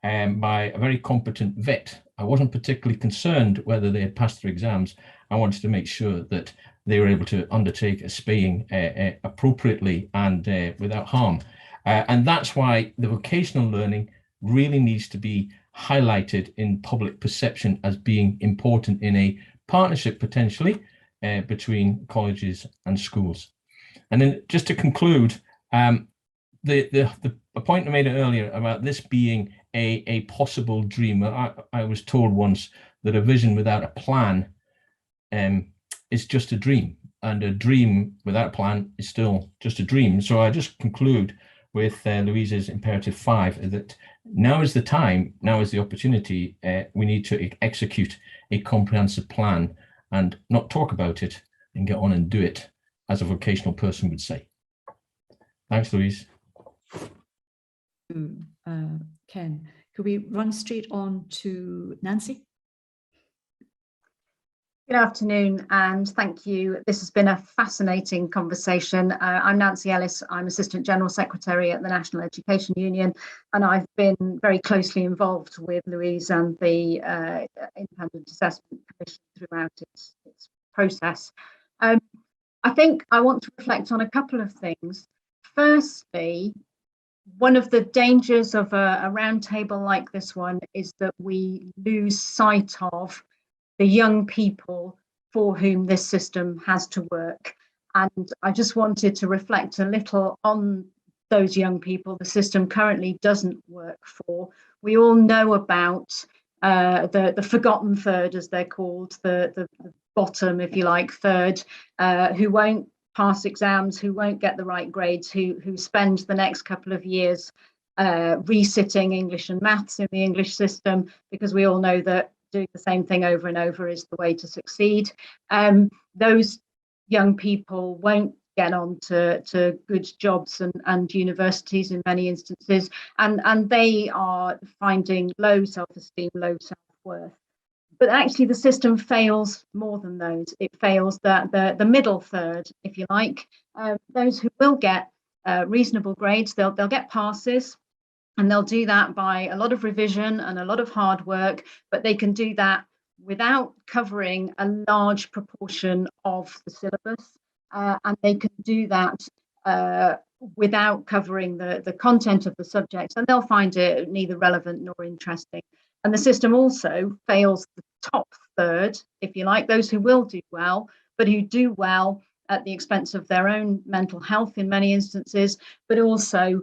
by a very competent vet. I wasn't particularly concerned whether they had passed their exams. I wanted to make sure that they were able to undertake a spaying appropriately and without harm. And that's why the vocational learning really needs to be highlighted in public perception as being important in a partnership potentially between colleges and schools. And then just to conclude, the point I made earlier about this being a possible dream. I was told once that a vision without a plan is just a dream, and a dream without a plan is still just a dream. So I just conclude with Louise's imperative 5, that now is the time, now is the opportunity. We need to execute a comprehensive plan and not talk about it and get on and do it, as a vocational person would say. Thanks, Louise. Ken, could we run straight on to Nancy? Good afternoon, and thank you. This has been a fascinating conversation. I'm Nancy Ellis. I'm Assistant General Secretary at the National Education Union, and I've been very closely involved with Louise and the Independent Assessment Commission throughout its process. I think I want to reflect on a couple of things. Firstly, one of the dangers of a roundtable like this one is that we lose sight of the young people for whom this system has to work. And I just wanted to reflect a little on those young people the system currently doesn't work for. We all know about the forgotten third, as they're called, the bottom, if you like, third, who won't pass exams, who won't get the right grades, who spend the next couple of years resitting English and maths in the English system, because we all know that doing the same thing over and over is the way to succeed. Those young people won't get on to good jobs and universities in many instances, and they are finding low self-esteem, low self-worth. But actually the system fails more than those. It fails the middle third, if you like, those who will get reasonable grades. They'll get passes, and they'll do that by a lot of revision and a lot of hard work, but they can do that without covering a large proportion of the syllabus, and they can do that without covering the content of the subjects, and they'll find it neither relevant nor interesting. And the system also fails the top third, if you like, those who will do well, but who do well at the expense of their own mental health in many instances, but also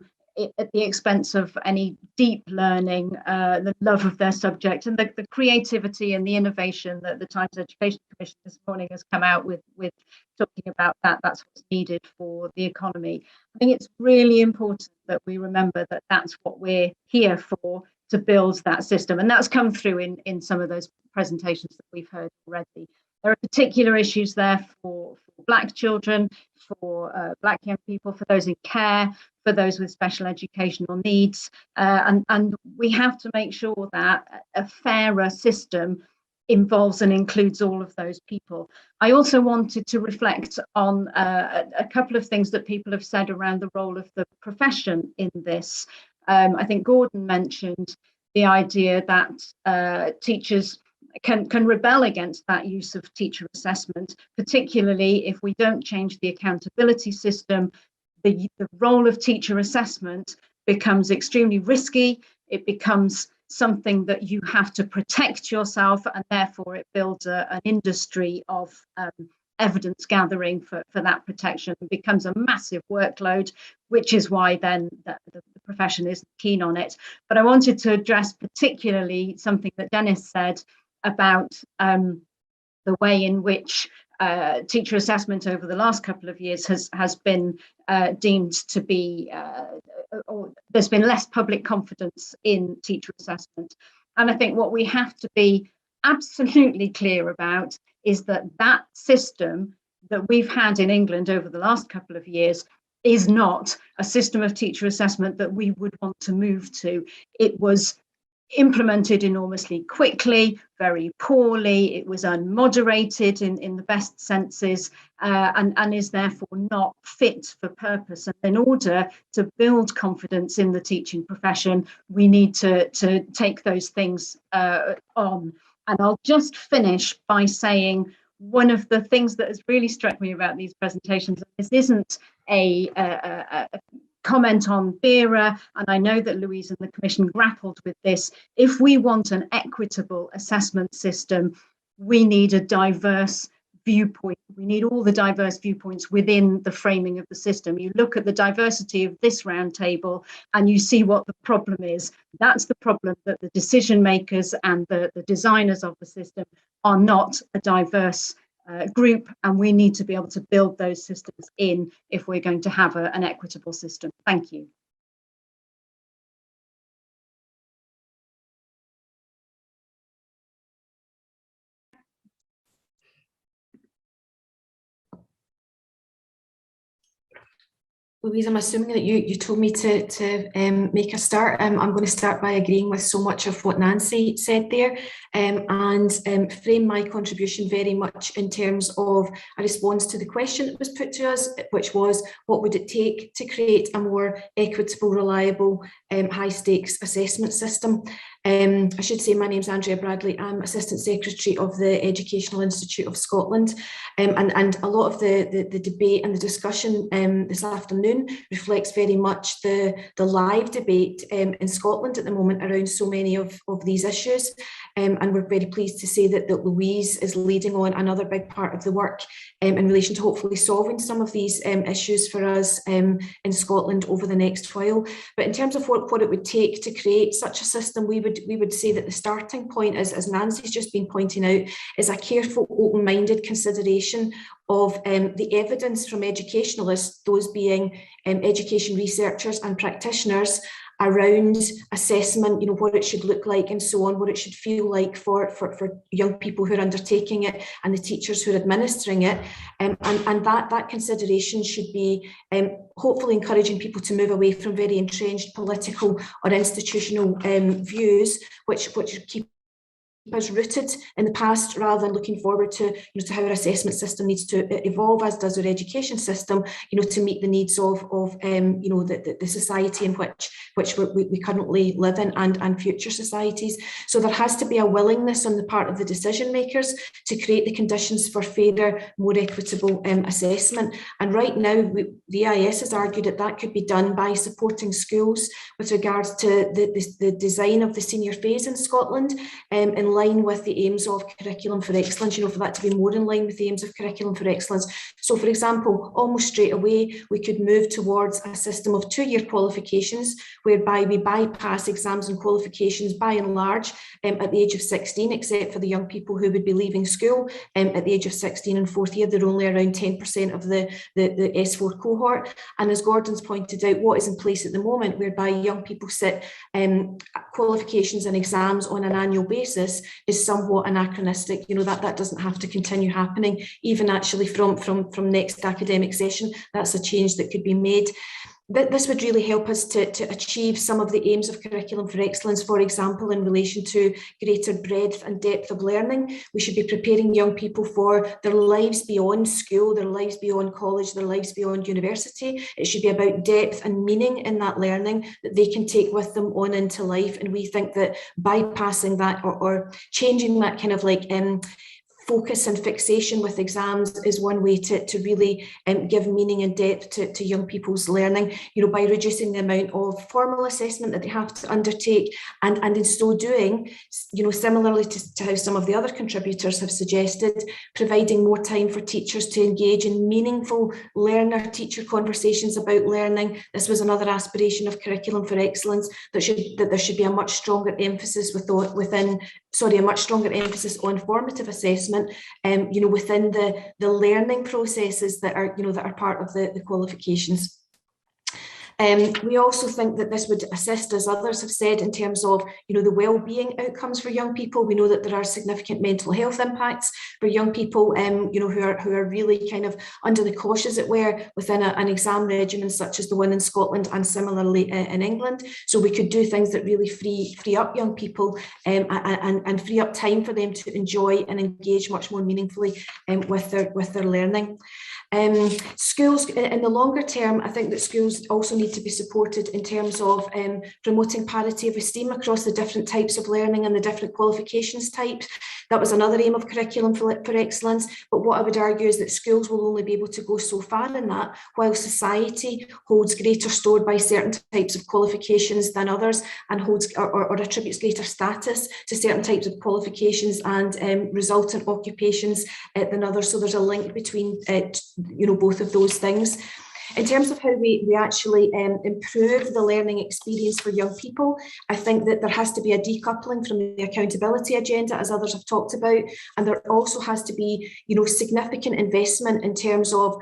at the expense of any deep learning, the love of their subject, and the creativity and the innovation that the Times Education Commission this morning has come out with talking about that. That's what's needed for the economy. I think it's really important that we remember that that's what we're here for, to build that system. And that's come through in some of those presentations that we've heard already. There are particular issues there for Black children, for Black young people, for those in care, for those with special educational needs. And we have to make sure that a fairer system involves and includes all of those people. I also wanted to reflect on a couple of things that people have said around the role of the profession in this. I think Gordon mentioned the idea that teachers can rebel against that use of teacher assessment, particularly if we don't change the accountability system. The role of teacher assessment becomes extremely risky. It becomes something that you have to protect yourself, and therefore it builds an industry of evidence gathering for that protection. It becomes a massive workload, which is why then the profession isn't keen on it. But I wanted to address particularly something that Dennis said about the way in which teacher assessment over the last couple of years has been deemed to be, or there's been less public confidence in teacher assessment. And I think what we have to be absolutely clear about is that that system that we've had in England over the last couple of years is not a system of teacher assessment that we would want to move to. It was implemented enormously quickly, very poorly. It was unmoderated in the best senses, and is therefore not fit for purpose. And in order to build confidence in the teaching profession, we need to take those things on. And I'll just finish by saying one of the things that has really struck me about these presentations, this isn't a comment on BERA, and I know that Louise and the Commission grappled with this. If we want an equitable assessment system, we need a diverse viewpoint. We need all the diverse viewpoints within the framing of the system. You look at the diversity of this roundtable and you see what the problem is. That's the problem, that the decision makers and the designers of the system are not a diverse group, and we need to be able to build those systems in if we're going to have an equitable system. Thank you. Louise, I'm assuming that you told me to make a start. I'm going to start by agreeing with so much of what Nancy said there, and frame my contribution very much in terms of a response to the question that was put to us, which was, what would it take to create a more equitable, reliable, high stakes assessment system? I should say my name's Andrea Bradley. I'm Assistant Secretary of the Educational Institute of Scotland, and a lot of the debate and the discussion this afternoon reflects very much the live debate in Scotland at the moment around so many of these issues, and we're very pleased to say that Louise is leading on another big part of the work in relation to hopefully solving some of these issues for us in Scotland over the next while. But in terms of what it would take to create such a system, we would say that the starting point, as Nancy's just been pointing out, is a careful, open-minded consideration of the evidence from educationalists, those being education researchers and practitioners, around assessment, you know, what it should look like and so on, what it should feel like for young people who are undertaking it and the teachers who are administering it. And that consideration should be hopefully encouraging people to move away from very entrenched political or institutional views, which keep us rooted in the past rather than looking forward to, you know, to how our assessment system needs to evolve, as does our education system, you know, to meet the needs of you know, the society in which we currently live in and future societies. So there has to be a willingness on the part of the decision makers to create the conditions for fairer, more equitable assessment. And right now, the EIS has argued that could be done by supporting schools with regards to the design of the senior phase in Scotland, in line with the aims of curriculum for excellence, you know, for that to be more in line with the aims of curriculum for excellence. So for example, almost straight away, we could move towards a system of 2-year qualifications, whereby we bypass exams and qualifications by and large at the age of 16, except for the young people who would be leaving school at the age of 16 and 4th year. They're only around 10% of the S4 cohort. And as Gordon's pointed out, what is in place at the moment, whereby young people sit qualifications and exams on an annual basis, is somewhat anachronistic. You know, that doesn't have to continue happening, even actually from next academic session. That's a change that could be made. This would really help us to achieve some of the aims of curriculum for excellence, for example, in relation to greater breadth and depth of learning. We should be preparing young people for their lives beyond school, their lives beyond college, their lives beyond university. It should be about depth and meaning in that learning that they can take with them on into life. And we think that bypassing that or changing that kind of like focus and fixation with exams is one way to really give meaning and depth to young people's learning, you know, by reducing the amount of formal assessment that they have to undertake, and in so doing, you know, similarly to how some of the other contributors have suggested, providing more time for teachers to engage in meaningful learner-teacher conversations about learning. This was another aspiration of curriculum for excellence, that there should be a much stronger emphasis a much stronger emphasis on formative assessment, you know, within the learning processes that are part of the qualifications. We also think that this would assist, as others have said, in terms of, you know, the well-being outcomes for young people. We know that there are significant mental health impacts for young people, you know, who are really kind of under the cosh, as it were, within an exam regimen such as the one in Scotland and similarly in England. So we could do things that really free up young people and free up time for them to enjoy and engage much more meaningfully with their learning. Schools in the longer term, I think that schools also need to be supported in terms of promoting parity of esteem across the different types of learning and the different qualifications types. That was another aim of curriculum for excellence. But what I would argue is that schools will only be able to go so far in that, while society holds greater store by certain types of qualifications than others, and holds or attributes greater status to certain types of qualifications and resultant occupations than others. So there's a link between you know, both of those things. In terms of how we actually improve the learning experience for young people, I think that there has to be a decoupling from the accountability agenda, as others have talked about, and there also has to be, you know, significant investment in terms of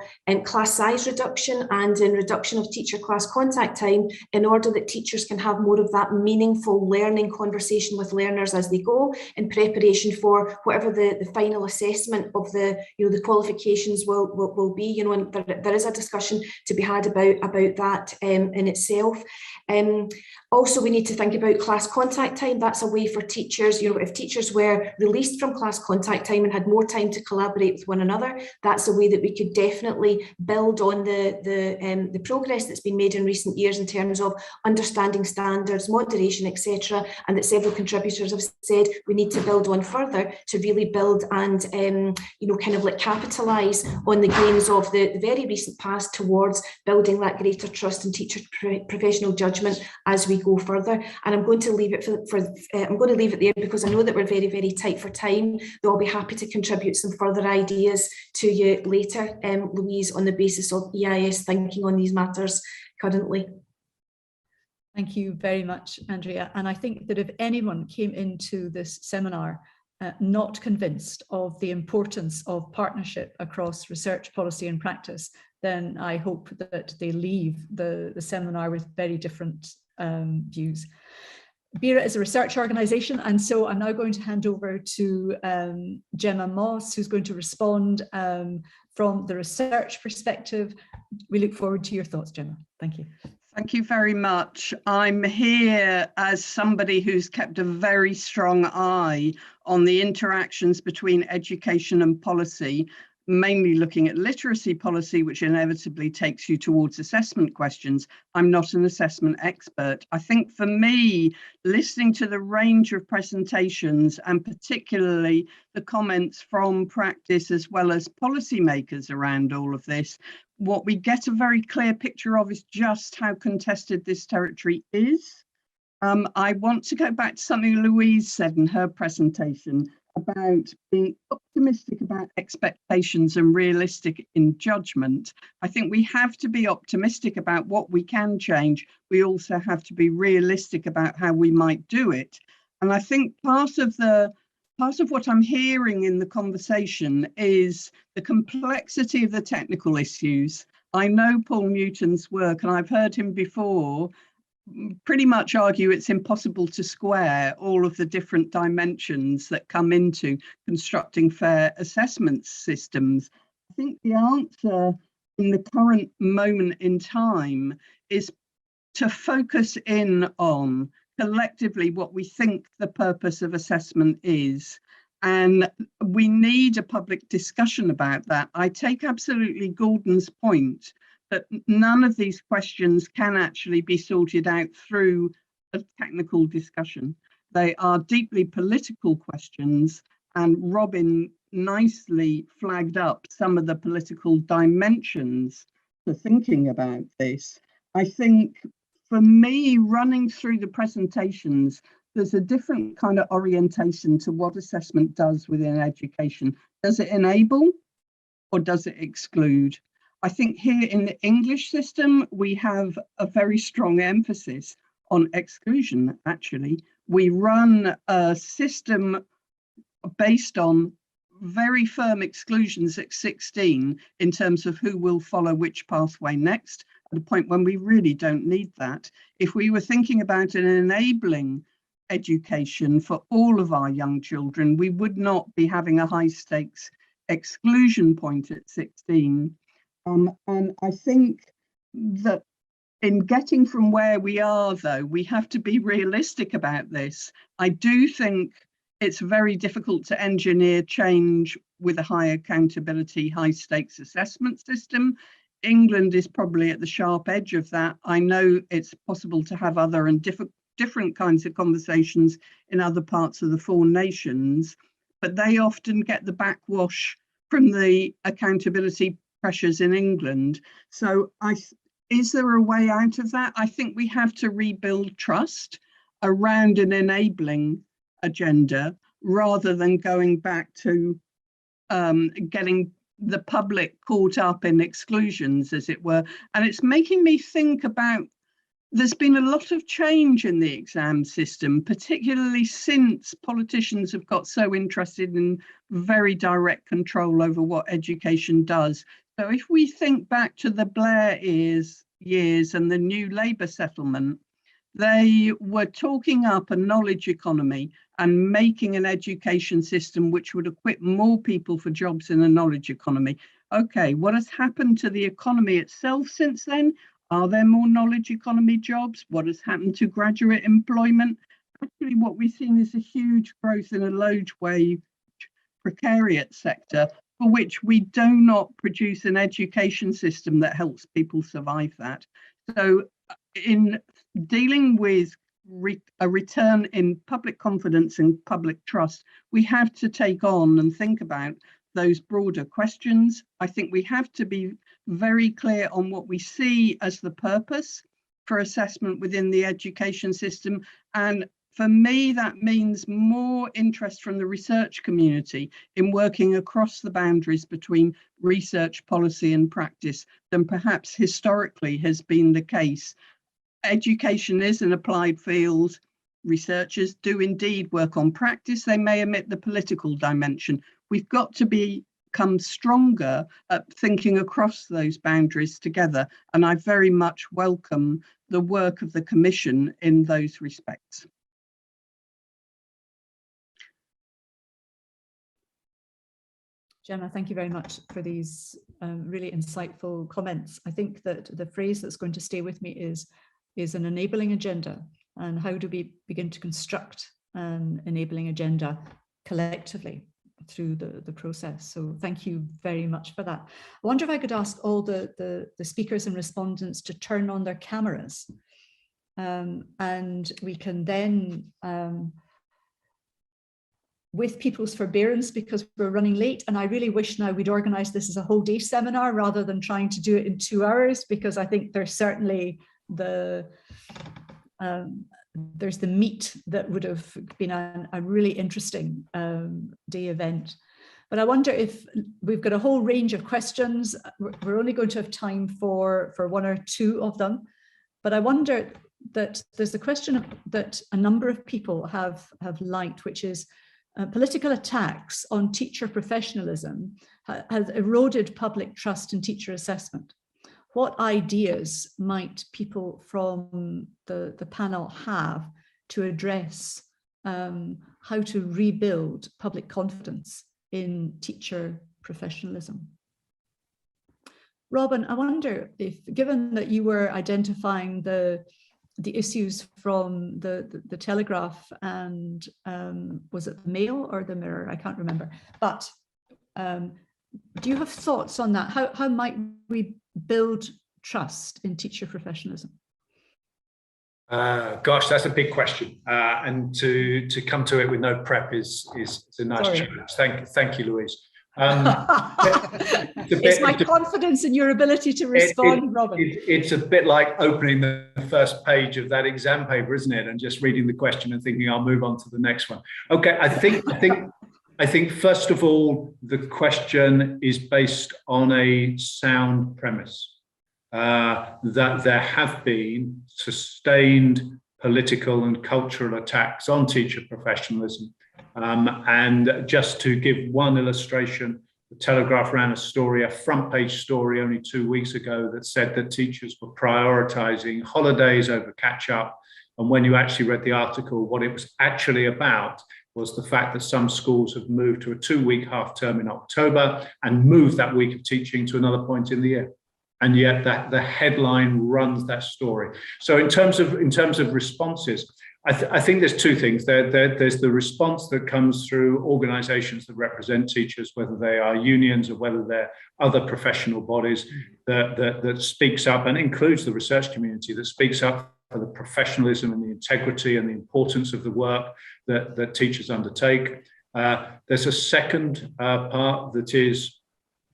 class size reduction and in reduction of teacher class contact time, in order that teachers can have more of that meaningful learning conversation with learners as they go, in preparation for whatever the final assessment of the, you know, the qualifications will be. You know, and there is a discussion to be had about that in itself. Also, we need to think about class contact time. That's a way for teachers, if teachers were released from class contact time and had more time to collaborate with one another, that's a way that we could definitely build on the progress that's been made in recent years in terms of understanding standards, moderation, etc., and that several contributors have said we need to build on further to really build and kind of like capitalise on the gains of the very recent past towards building that greater trust in teacher professional judgment as we go further. And I'm going to leave it I'm going to leave it there because I know that we're very, very tight for time, though I'll be happy to contribute some further ideas to you later, Louise, on the basis of EIS thinking on these matters currently. Thank you very much, Andrea. And I think that if anyone came into this seminar not convinced of the importance of partnership across research, policy and practice, then I hope that they leave the seminar with very different views. BERA is a research organisation, and so I'm now going to hand over to Gemma Moss, who's going to respond from the research perspective. We look forward to your thoughts, Gemma. Thank you. Thank you very much. I'm here as somebody who's kept a very strong eye on the interactions between education and policy, mainly looking at literacy policy, which inevitably takes you towards assessment questions. I'm not an assessment expert. I think for me, listening to the range of presentations and particularly the comments from practice as well as policymakers around all of this, what we get a very clear picture of is just how contested this territory is. I want to go back to something Louise said in her presentation about being optimistic about expectations and realistic in judgment. I think we have to be optimistic about what we can change. We also have to be realistic about how we might do it. And I think part of what I'm hearing in the conversation is the complexity of the technical issues. I know Paul Newton's work, and I've heard him before pretty much argue it's impossible to square all of the different dimensions that come into constructing fair assessment systems. I think the answer in the current moment in time is to focus in on collectively what we think the purpose of assessment is. And we need a public discussion about that. I take absolutely Gordon's point that none of these questions can actually be sorted out through a technical discussion. They are deeply political questions, and Robin nicely flagged up some of the political dimensions to thinking about this. I think for me, running through the presentations, there's a different kind of orientation to what assessment does within education. Does it enable or does it exclude? I think here in the English system, we have a very strong emphasis on exclusion, actually. We run a system based on very firm exclusions at 16 in terms of who will follow which pathway next, at a point when we really don't need that. If we were thinking about an enabling education for all of our young children, we would not be having a high stakes exclusion point at 16. And I think that in getting from where we are, though, we have to be realistic about this. I do think it's very difficult to engineer change with a high accountability, high stakes assessment system. England is probably at the sharp edge of that. I know it's possible to have other and different kinds of conversations in other parts of the 4 nations, but they often get the backwash from the accountability pressures in England. So is there a way out of that? I think we have to rebuild trust around an enabling agenda rather than going back to getting the public caught up in exclusions, as it were. And it's making me think about, there's been a lot of change in the exam system, particularly since politicians have got so interested in very direct control over what education does. So if we think back to the Blair years and the new Labour settlement, they were talking up a knowledge economy and making an education system which would equip more people for jobs in a knowledge economy. okay, what has happened to the economy itself since then? Are there more knowledge economy jobs? What has happened to graduate employment? Actually, what we've seen is a huge growth in a low-wage precariat sector, for which we do not produce an education system that helps people survive that. So in dealing with a return in public confidence and public trust, we have to take on and think about those broader questions. I think we have to be very clear on what we see as the purpose for assessment within the education system. And for me, that means more interest from the research community in working across the boundaries between research, policy and practice than perhaps historically has been the case. Education is an applied field. Researchers do indeed work on practice. They may omit the political dimension. We've got to become stronger at thinking across those boundaries together. And I very much welcome the work of the Commission in those respects. Gemma, thank you very much for these really insightful comments. I think that the phrase that's going to stay with me is an enabling agenda, and how do we begin to construct an enabling agenda collectively through the process. So thank you very much for that. I wonder if I could ask all the speakers and respondents to turn on their cameras, and we can then with people's forbearance, because we're running late, and I really wish now we'd organise this as a whole day seminar rather than trying to do it in 2 hours, because I think there's certainly there's the meat that would have been a really interesting day event. But I wonder if we've got a whole range of questions. We're only going to have time for 1 or 2 of them. But I wonder that there's a question that a number of people have liked, which is political attacks on teacher professionalism has eroded public trust in teacher assessment. What ideas might people from the panel have to address how to rebuild public confidence in teacher professionalism? Robin, I wonder if, given that you were identifying the issues from the Telegraph and was it the Mail or the Mirror? I can't remember. But do you have thoughts on that? How might we build trust in teacher professionalism? Gosh, that's a big question, and to come to it with no prep is a nice challenge. Thank you, Louise. It's my confidence in your ability to respond, Robin. It's a bit like opening the first page of that exam paper, isn't it? And just reading the question and thinking, I'll move on to the next one. Okay, I think first of all, the question is based on a sound premise that there have been sustained political and cultural attacks on teacher professionalism. And just to give one illustration, the Telegraph ran a front page story only 2 weeks ago that said that teachers were prioritising holidays over catch up. And when you actually read the article, what it was actually about was the fact that some schools have moved to a 2-week half term in October and moved that week of teaching to another point in the year. And yet the headline runs that story. So in terms of responses, I think there's 2 things. There's the response that comes through organisations that represent teachers, whether they are unions or whether they're other professional bodies that speaks up and includes the research community that speaks up for the professionalism and the integrity and the importance of the work that teachers undertake. There's a second part that is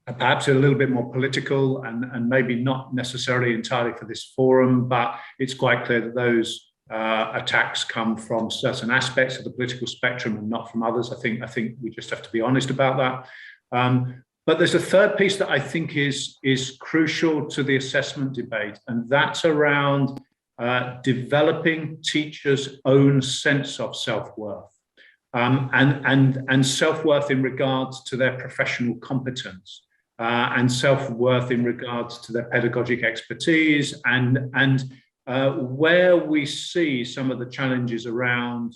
perhaps a little bit more political and maybe not necessarily entirely for this forum, but it's quite clear that those attacks come from certain aspects of the political spectrum and not from others. I think we just have to be honest about that. But there's a third piece that I think is crucial to the assessment debate, and that's around developing teachers' own sense of self-worth and self-worth in regards to their professional competence and self-worth in regards to their pedagogic expertise and where we see some of the challenges around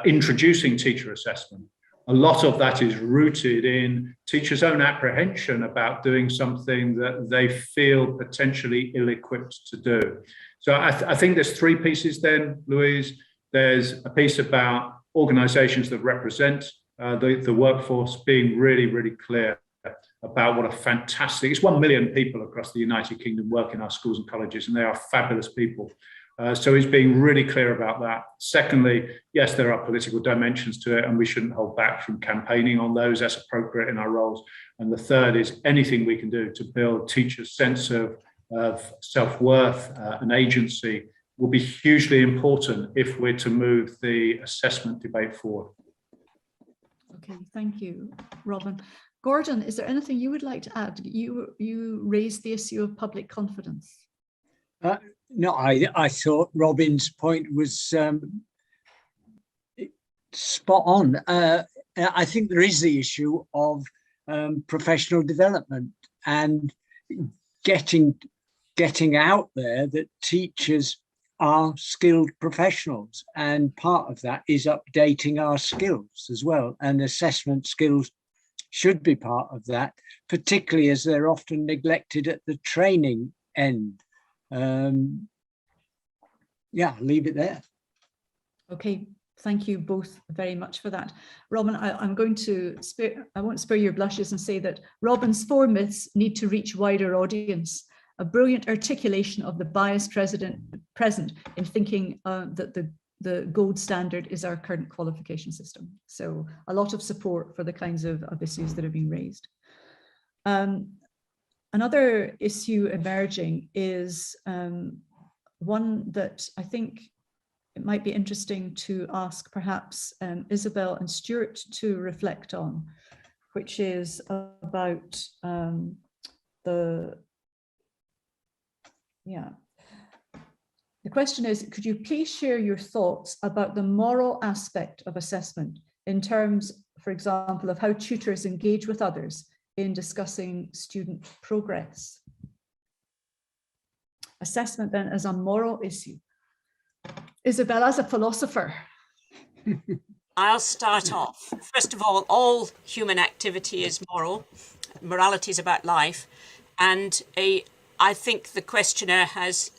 introducing teacher assessment a lot of that is rooted in teachers' own apprehension about doing something that they feel potentially ill-equipped to do. So I think there's three pieces then, Louise. There's a piece about organisations that represent the workforce being really, really clear about what a fantastic, it's 1 million people across the United Kingdom work in our schools and colleges, and they are fabulous people. So it's being really clear about that. Secondly, yes, there are political dimensions to it, and we shouldn't hold back from campaigning on those. That's appropriate in our roles. And the third is anything we can do to build teachers' sense of self-worth and agency will be hugely important if we're to move the assessment debate forward. Okay, thank you, Robin. Gordon, is there anything you would like to add? You raised the issue of public confidence. No, I thought Robin's point was spot on. I think there is the issue of professional development and getting out there that teachers are skilled professionals, and part of that is updating our skills as well, and assessment skills should be part of that, particularly as they're often neglected at the training end. Yeah, I'll leave it there. Okay, thank you both very much for that. Robin, I'm going to I won't spare your blushes and say that Robin's 4 myths need to reach wider audience. A brilliant articulation of the bias present in thinking that the gold standard is our current qualification system. So a lot of support for the kinds of issues that have been raised. Another issue emerging is one that I think it might be interesting to ask perhaps Isabel and Stuart to reflect on, which is about the question is, could you please share your thoughts about the moral aspect of assessment in terms, for example, of how tutors engage with others in discussing student progress? Assessment then as a moral issue. Isabel, as a philosopher. I'll start off. First of all human activity is moral. Morality is about life. And I think the questioner has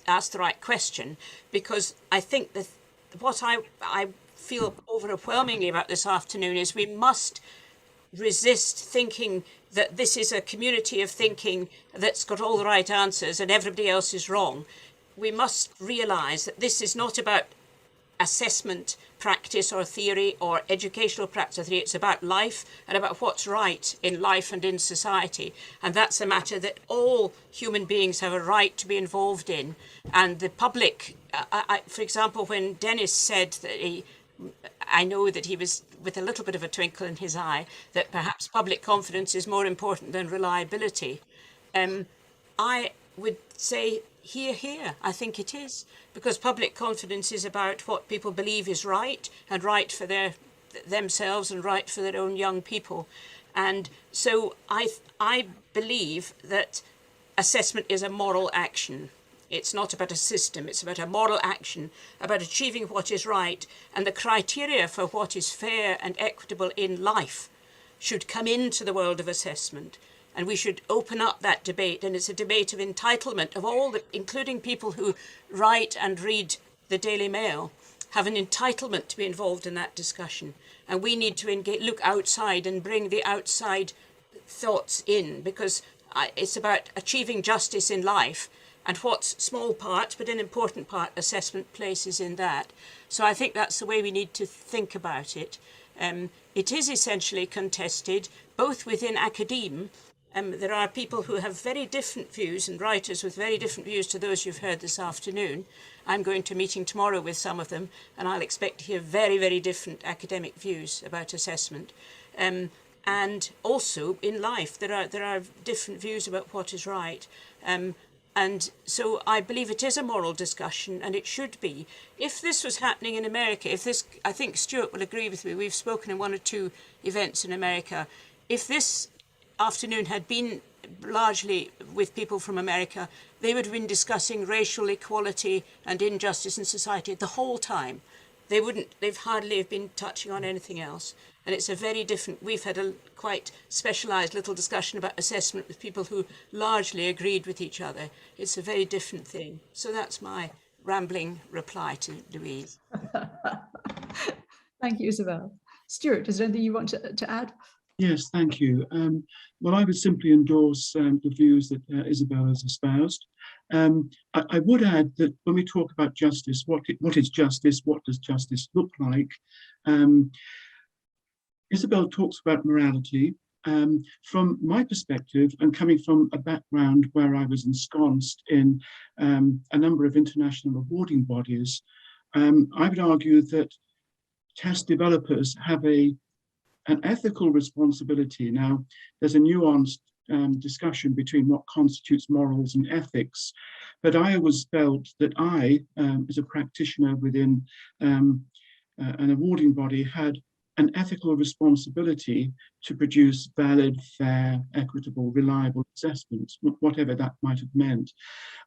asked the right question, because I think that what I feel overwhelmingly about this afternoon is we must resist thinking that this is a community of thinking that's got all the right answers and everybody else is wrong. We must realise that this is not about assessment practice or theory or educational practice or theory. It's about life and about what's right in life and in society. And that's a matter that all human beings have a right to be involved in. And the public, for example, when Dennis said that I know that he was with a little bit of a twinkle in his eye, that perhaps public confidence is more important than reliability. I would say here, I think it is, because public confidence is about what people believe is right, and right for themselves and right for their own young people. And so I believe that assessment is a moral action. It's not about a system, it's about a moral action, about achieving what is right, and the criteria for what is fair and equitable in life should come into the world of assessment. And we should open up that debate, and it's a debate of entitlement of all, including people who write and read the Daily Mail, have an entitlement to be involved in that discussion. And we need to look outside and bring the outside thoughts in, because it's about achieving justice in life, and what small part, but an important part, assessment places in that. So I think that's the way we need to think about it. It is essentially contested, both within academe. There are people who have very different views, and writers with very different views to those you've heard this afternoon. I'm going to a meeting tomorrow with some of them, and I'll expect to hear very, very different academic views about assessment. And also in life, there are different views about what is right. And so I believe it is a moral discussion, and it should be. If this was happening in America, I think Stuart will agree with me, we've spoken in 1 or 2 events in America. If this afternoon had been largely with people from America, they would have been discussing racial equality and injustice in society the whole time. they've hardly have been touching on anything else. And it's a very different, we've had a quite specialised little discussion about assessment with people who largely agreed with each other. It's a very different thing. So that's my rambling reply to Louise. Thank you, Isabel. Stuart, is there anything you want to add? Yes, thank you. Well, I would simply endorse the views that Isabel has espoused. I would add that when we talk about justice, what is justice? What does justice look like? Isabel talks about morality. From my perspective, and coming from a background where I was ensconced in a number of international awarding bodies, I would argue that test developers have an ethical responsibility. Now, there's a nuanced discussion between what constitutes morals and ethics, but I always felt that I, as a practitioner within an awarding body, had an ethical responsibility to produce valid, fair, equitable, reliable assessments, whatever that might have meant.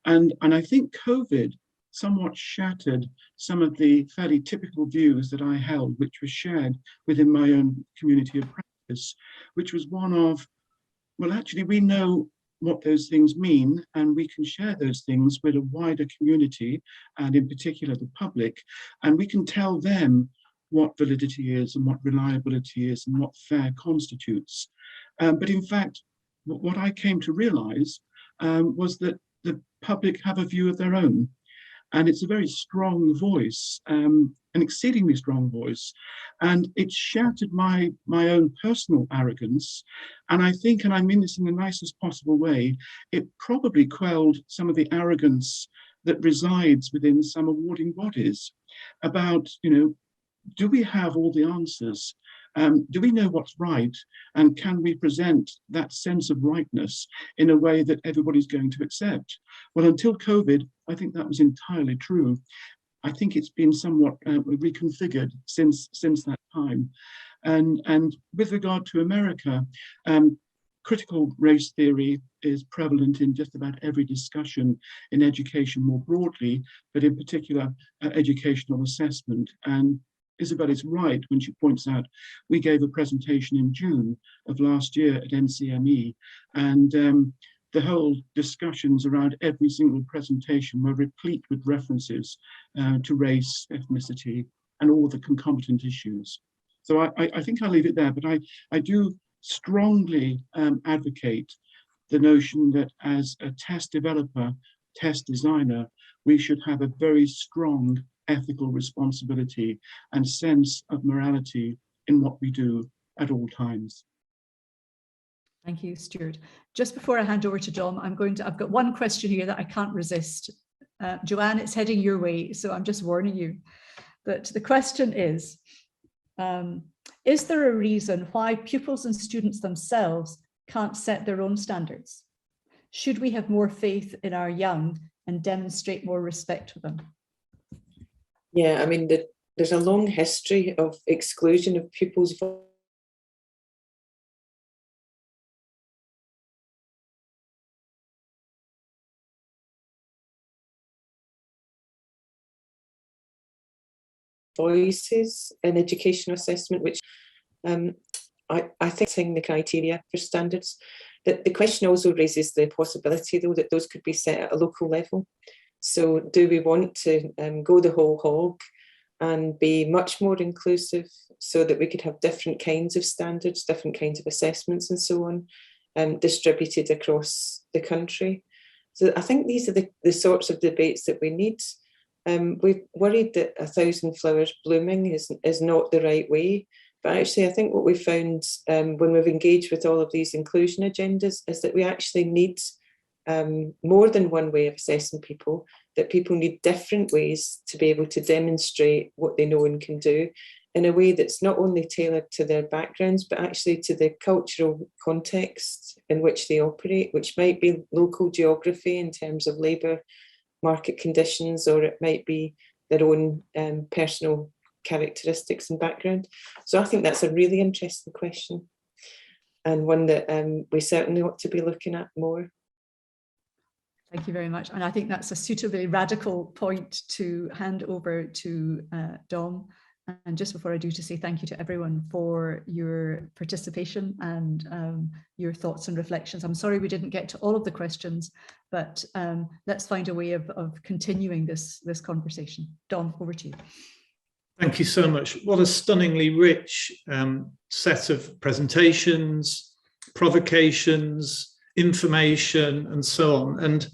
And I think COVID somewhat shattered some of the fairly typical views that I held, which were shared within my own community of practice, which was one of, well, actually, we know what those things mean, and we can share those things with a wider community, and in particular the public, and we can tell them what validity is and what reliability is and what fair constitutes. But in fact, what I came to realize was that the public have a view of their own. And it's a very strong voice, an exceedingly strong voice. And it shattered my own personal arrogance. And I think, and I mean this in the nicest possible way, it probably quelled some of the arrogance that resides within some awarding bodies about, do we have all the answers? Do we know what's right? And can we present that sense of rightness in a way that everybody's going to accept? Well, until COVID, I think that was entirely true. I think it's been somewhat reconfigured since that time. And with regard to America, critical race theory is prevalent in just about every discussion in education more broadly, but in particular, educational assessment. And Isabel is right when she points out we gave a presentation in June of last year at NCME, and the whole discussions around every single presentation were replete with references to race, ethnicity, and all the concomitant issues. So I think I'll leave it there, but I do strongly advocate the notion that as a test developer, test designer, we should have a very strong ethical responsibility and sense of morality in what we do at all times. Thank you, Stuart. Just before I hand over to Dom, I've got one question here that I can't resist. Joanne, it's heading your way, so I'm just warning you. But the question is there a reason why pupils and students themselves can't set their own standards? Should we have more faith in our young and demonstrate more respect for them? Yeah, I mean, there's a long history of exclusion of pupils' voices in educational assessment, which I think the criteria for standards. The question also raises the possibility, though, that those could be set at a local level. So do we want to go the whole hog and be much more inclusive so that we could have different kinds of standards, different kinds of assessments and so on, distributed across the country? So I think these are the sorts of debates that we need. We've worried that 1,000 flowers blooming is not the right way. But actually, I think what we found when we've engaged with all of these inclusion agendas is that we actually need more than one way of assessing people, that people need different ways to be able to demonstrate what they know and can do in a way that's not only tailored to their backgrounds, but actually to the cultural context in which they operate, which might be local geography in terms of labour market conditions, or it might be their own personal characteristics and background. So I think that's a really interesting question, and one that we certainly ought to be looking at more. Thank you very much. And I think that's a suitably radical point to hand over to Dom. And just before I do, to say thank you to everyone for your participation and your thoughts and reflections. I'm sorry we didn't get to all of the questions, but let's find a way of continuing this conversation. Dom, over to you. Thank you so much. What a stunningly rich set of presentations, provocations, information, and so on. And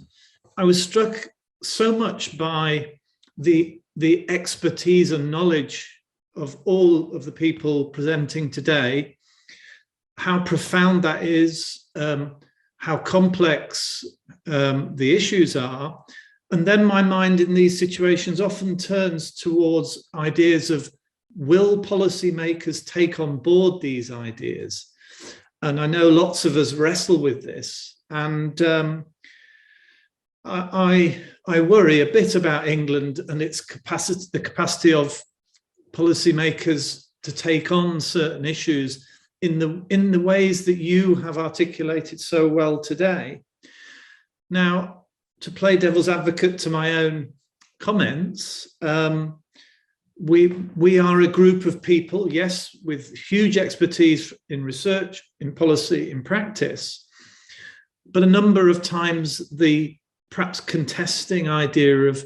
I was struck so much by the expertise and knowledge of all of the people presenting today, how profound that is, how complex the issues are. And then my mind in these situations often turns towards ideas of, will policymakers take on board these ideas? And I know lots of us wrestle with this. And I worry a bit about England and its capacity, the capacity of policymakers to take on certain issues in the ways that you have articulated so well today. Now, to play devil's advocate to my own comments, we are a group of people, yes, with huge expertise in research, in policy, in practice, but a number of times the perhaps contesting idea of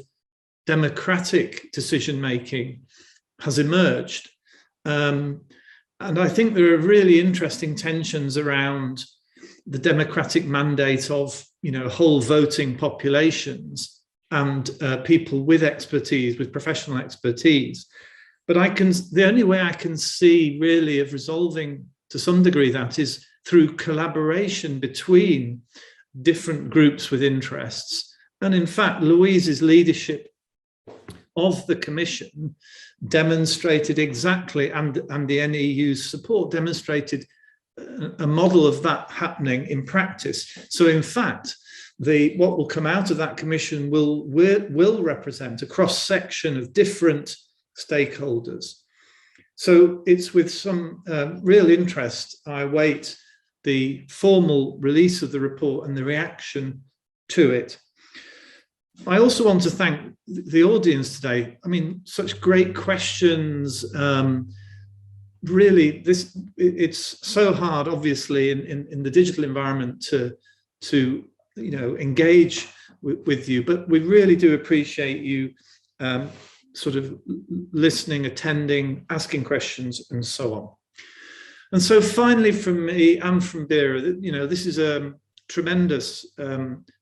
democratic decision-making has emerged. And I think there are really interesting tensions around the democratic mandate of, whole voting populations and people with expertise, with professional expertise. But the only way I can see really of resolving to some degree that is through collaboration between different groups with interests. And in fact, Louise's leadership of the Commission demonstrated exactly, and the NEU's support demonstrated a model of that happening in practice. So in fact, what will come out of that Commission will represent a cross-section of different stakeholders. So it's with some real interest I await the formal release of the report and the reaction to it. I also want to thank the audience today. I mean, such great questions. Really, it's so hard, obviously, in the digital environment to engage with you, but we really do appreciate you sort of listening, attending, asking questions, and so on. And so finally, from me and from Vera, this is a tremendous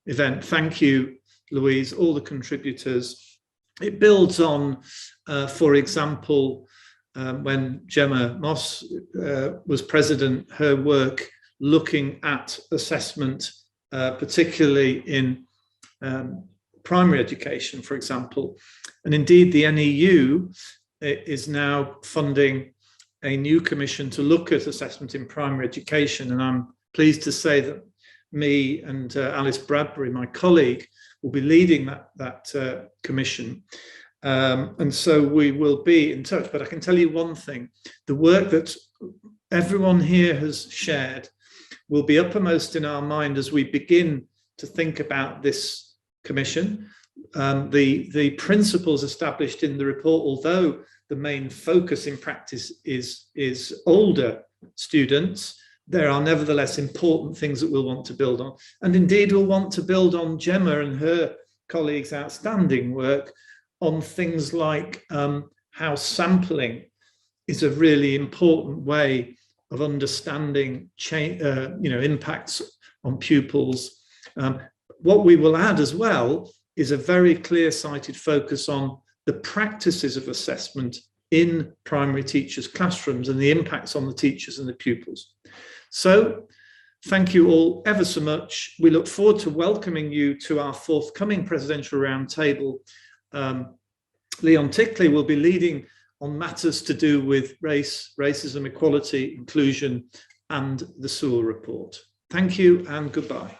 event. Thank you, Louise, all the contributors. It builds on, for example, when Gemma Moss was president, her work looking at assessment, particularly in primary education, for example. And indeed, the NEU is now funding a new commission to look at assessment in primary education. And I'm pleased to say that me and Alice Bradbury, my colleague, will be leading that commission. And so we will be in touch. But I can tell you one thing, the work that everyone here has shared will be uppermost in our mind as we begin to think about this commission. The principles established in the report, although the main focus in practice is older students, there are nevertheless important things that we'll want to build on. And indeed, we'll want to build on Gemma and her colleagues' outstanding work on things like how sampling is a really important way of understanding impacts on pupils. What we will add as well is a very clear-sighted focus on the practices of assessment in primary teachers' classrooms and the impacts on the teachers and the pupils. So thank you all ever so much. We look forward to welcoming you to our forthcoming presidential roundtable. Leon Tickley will be leading on matters to do with race, racism, equality, inclusion, and the Sewell report. Thank you and goodbye.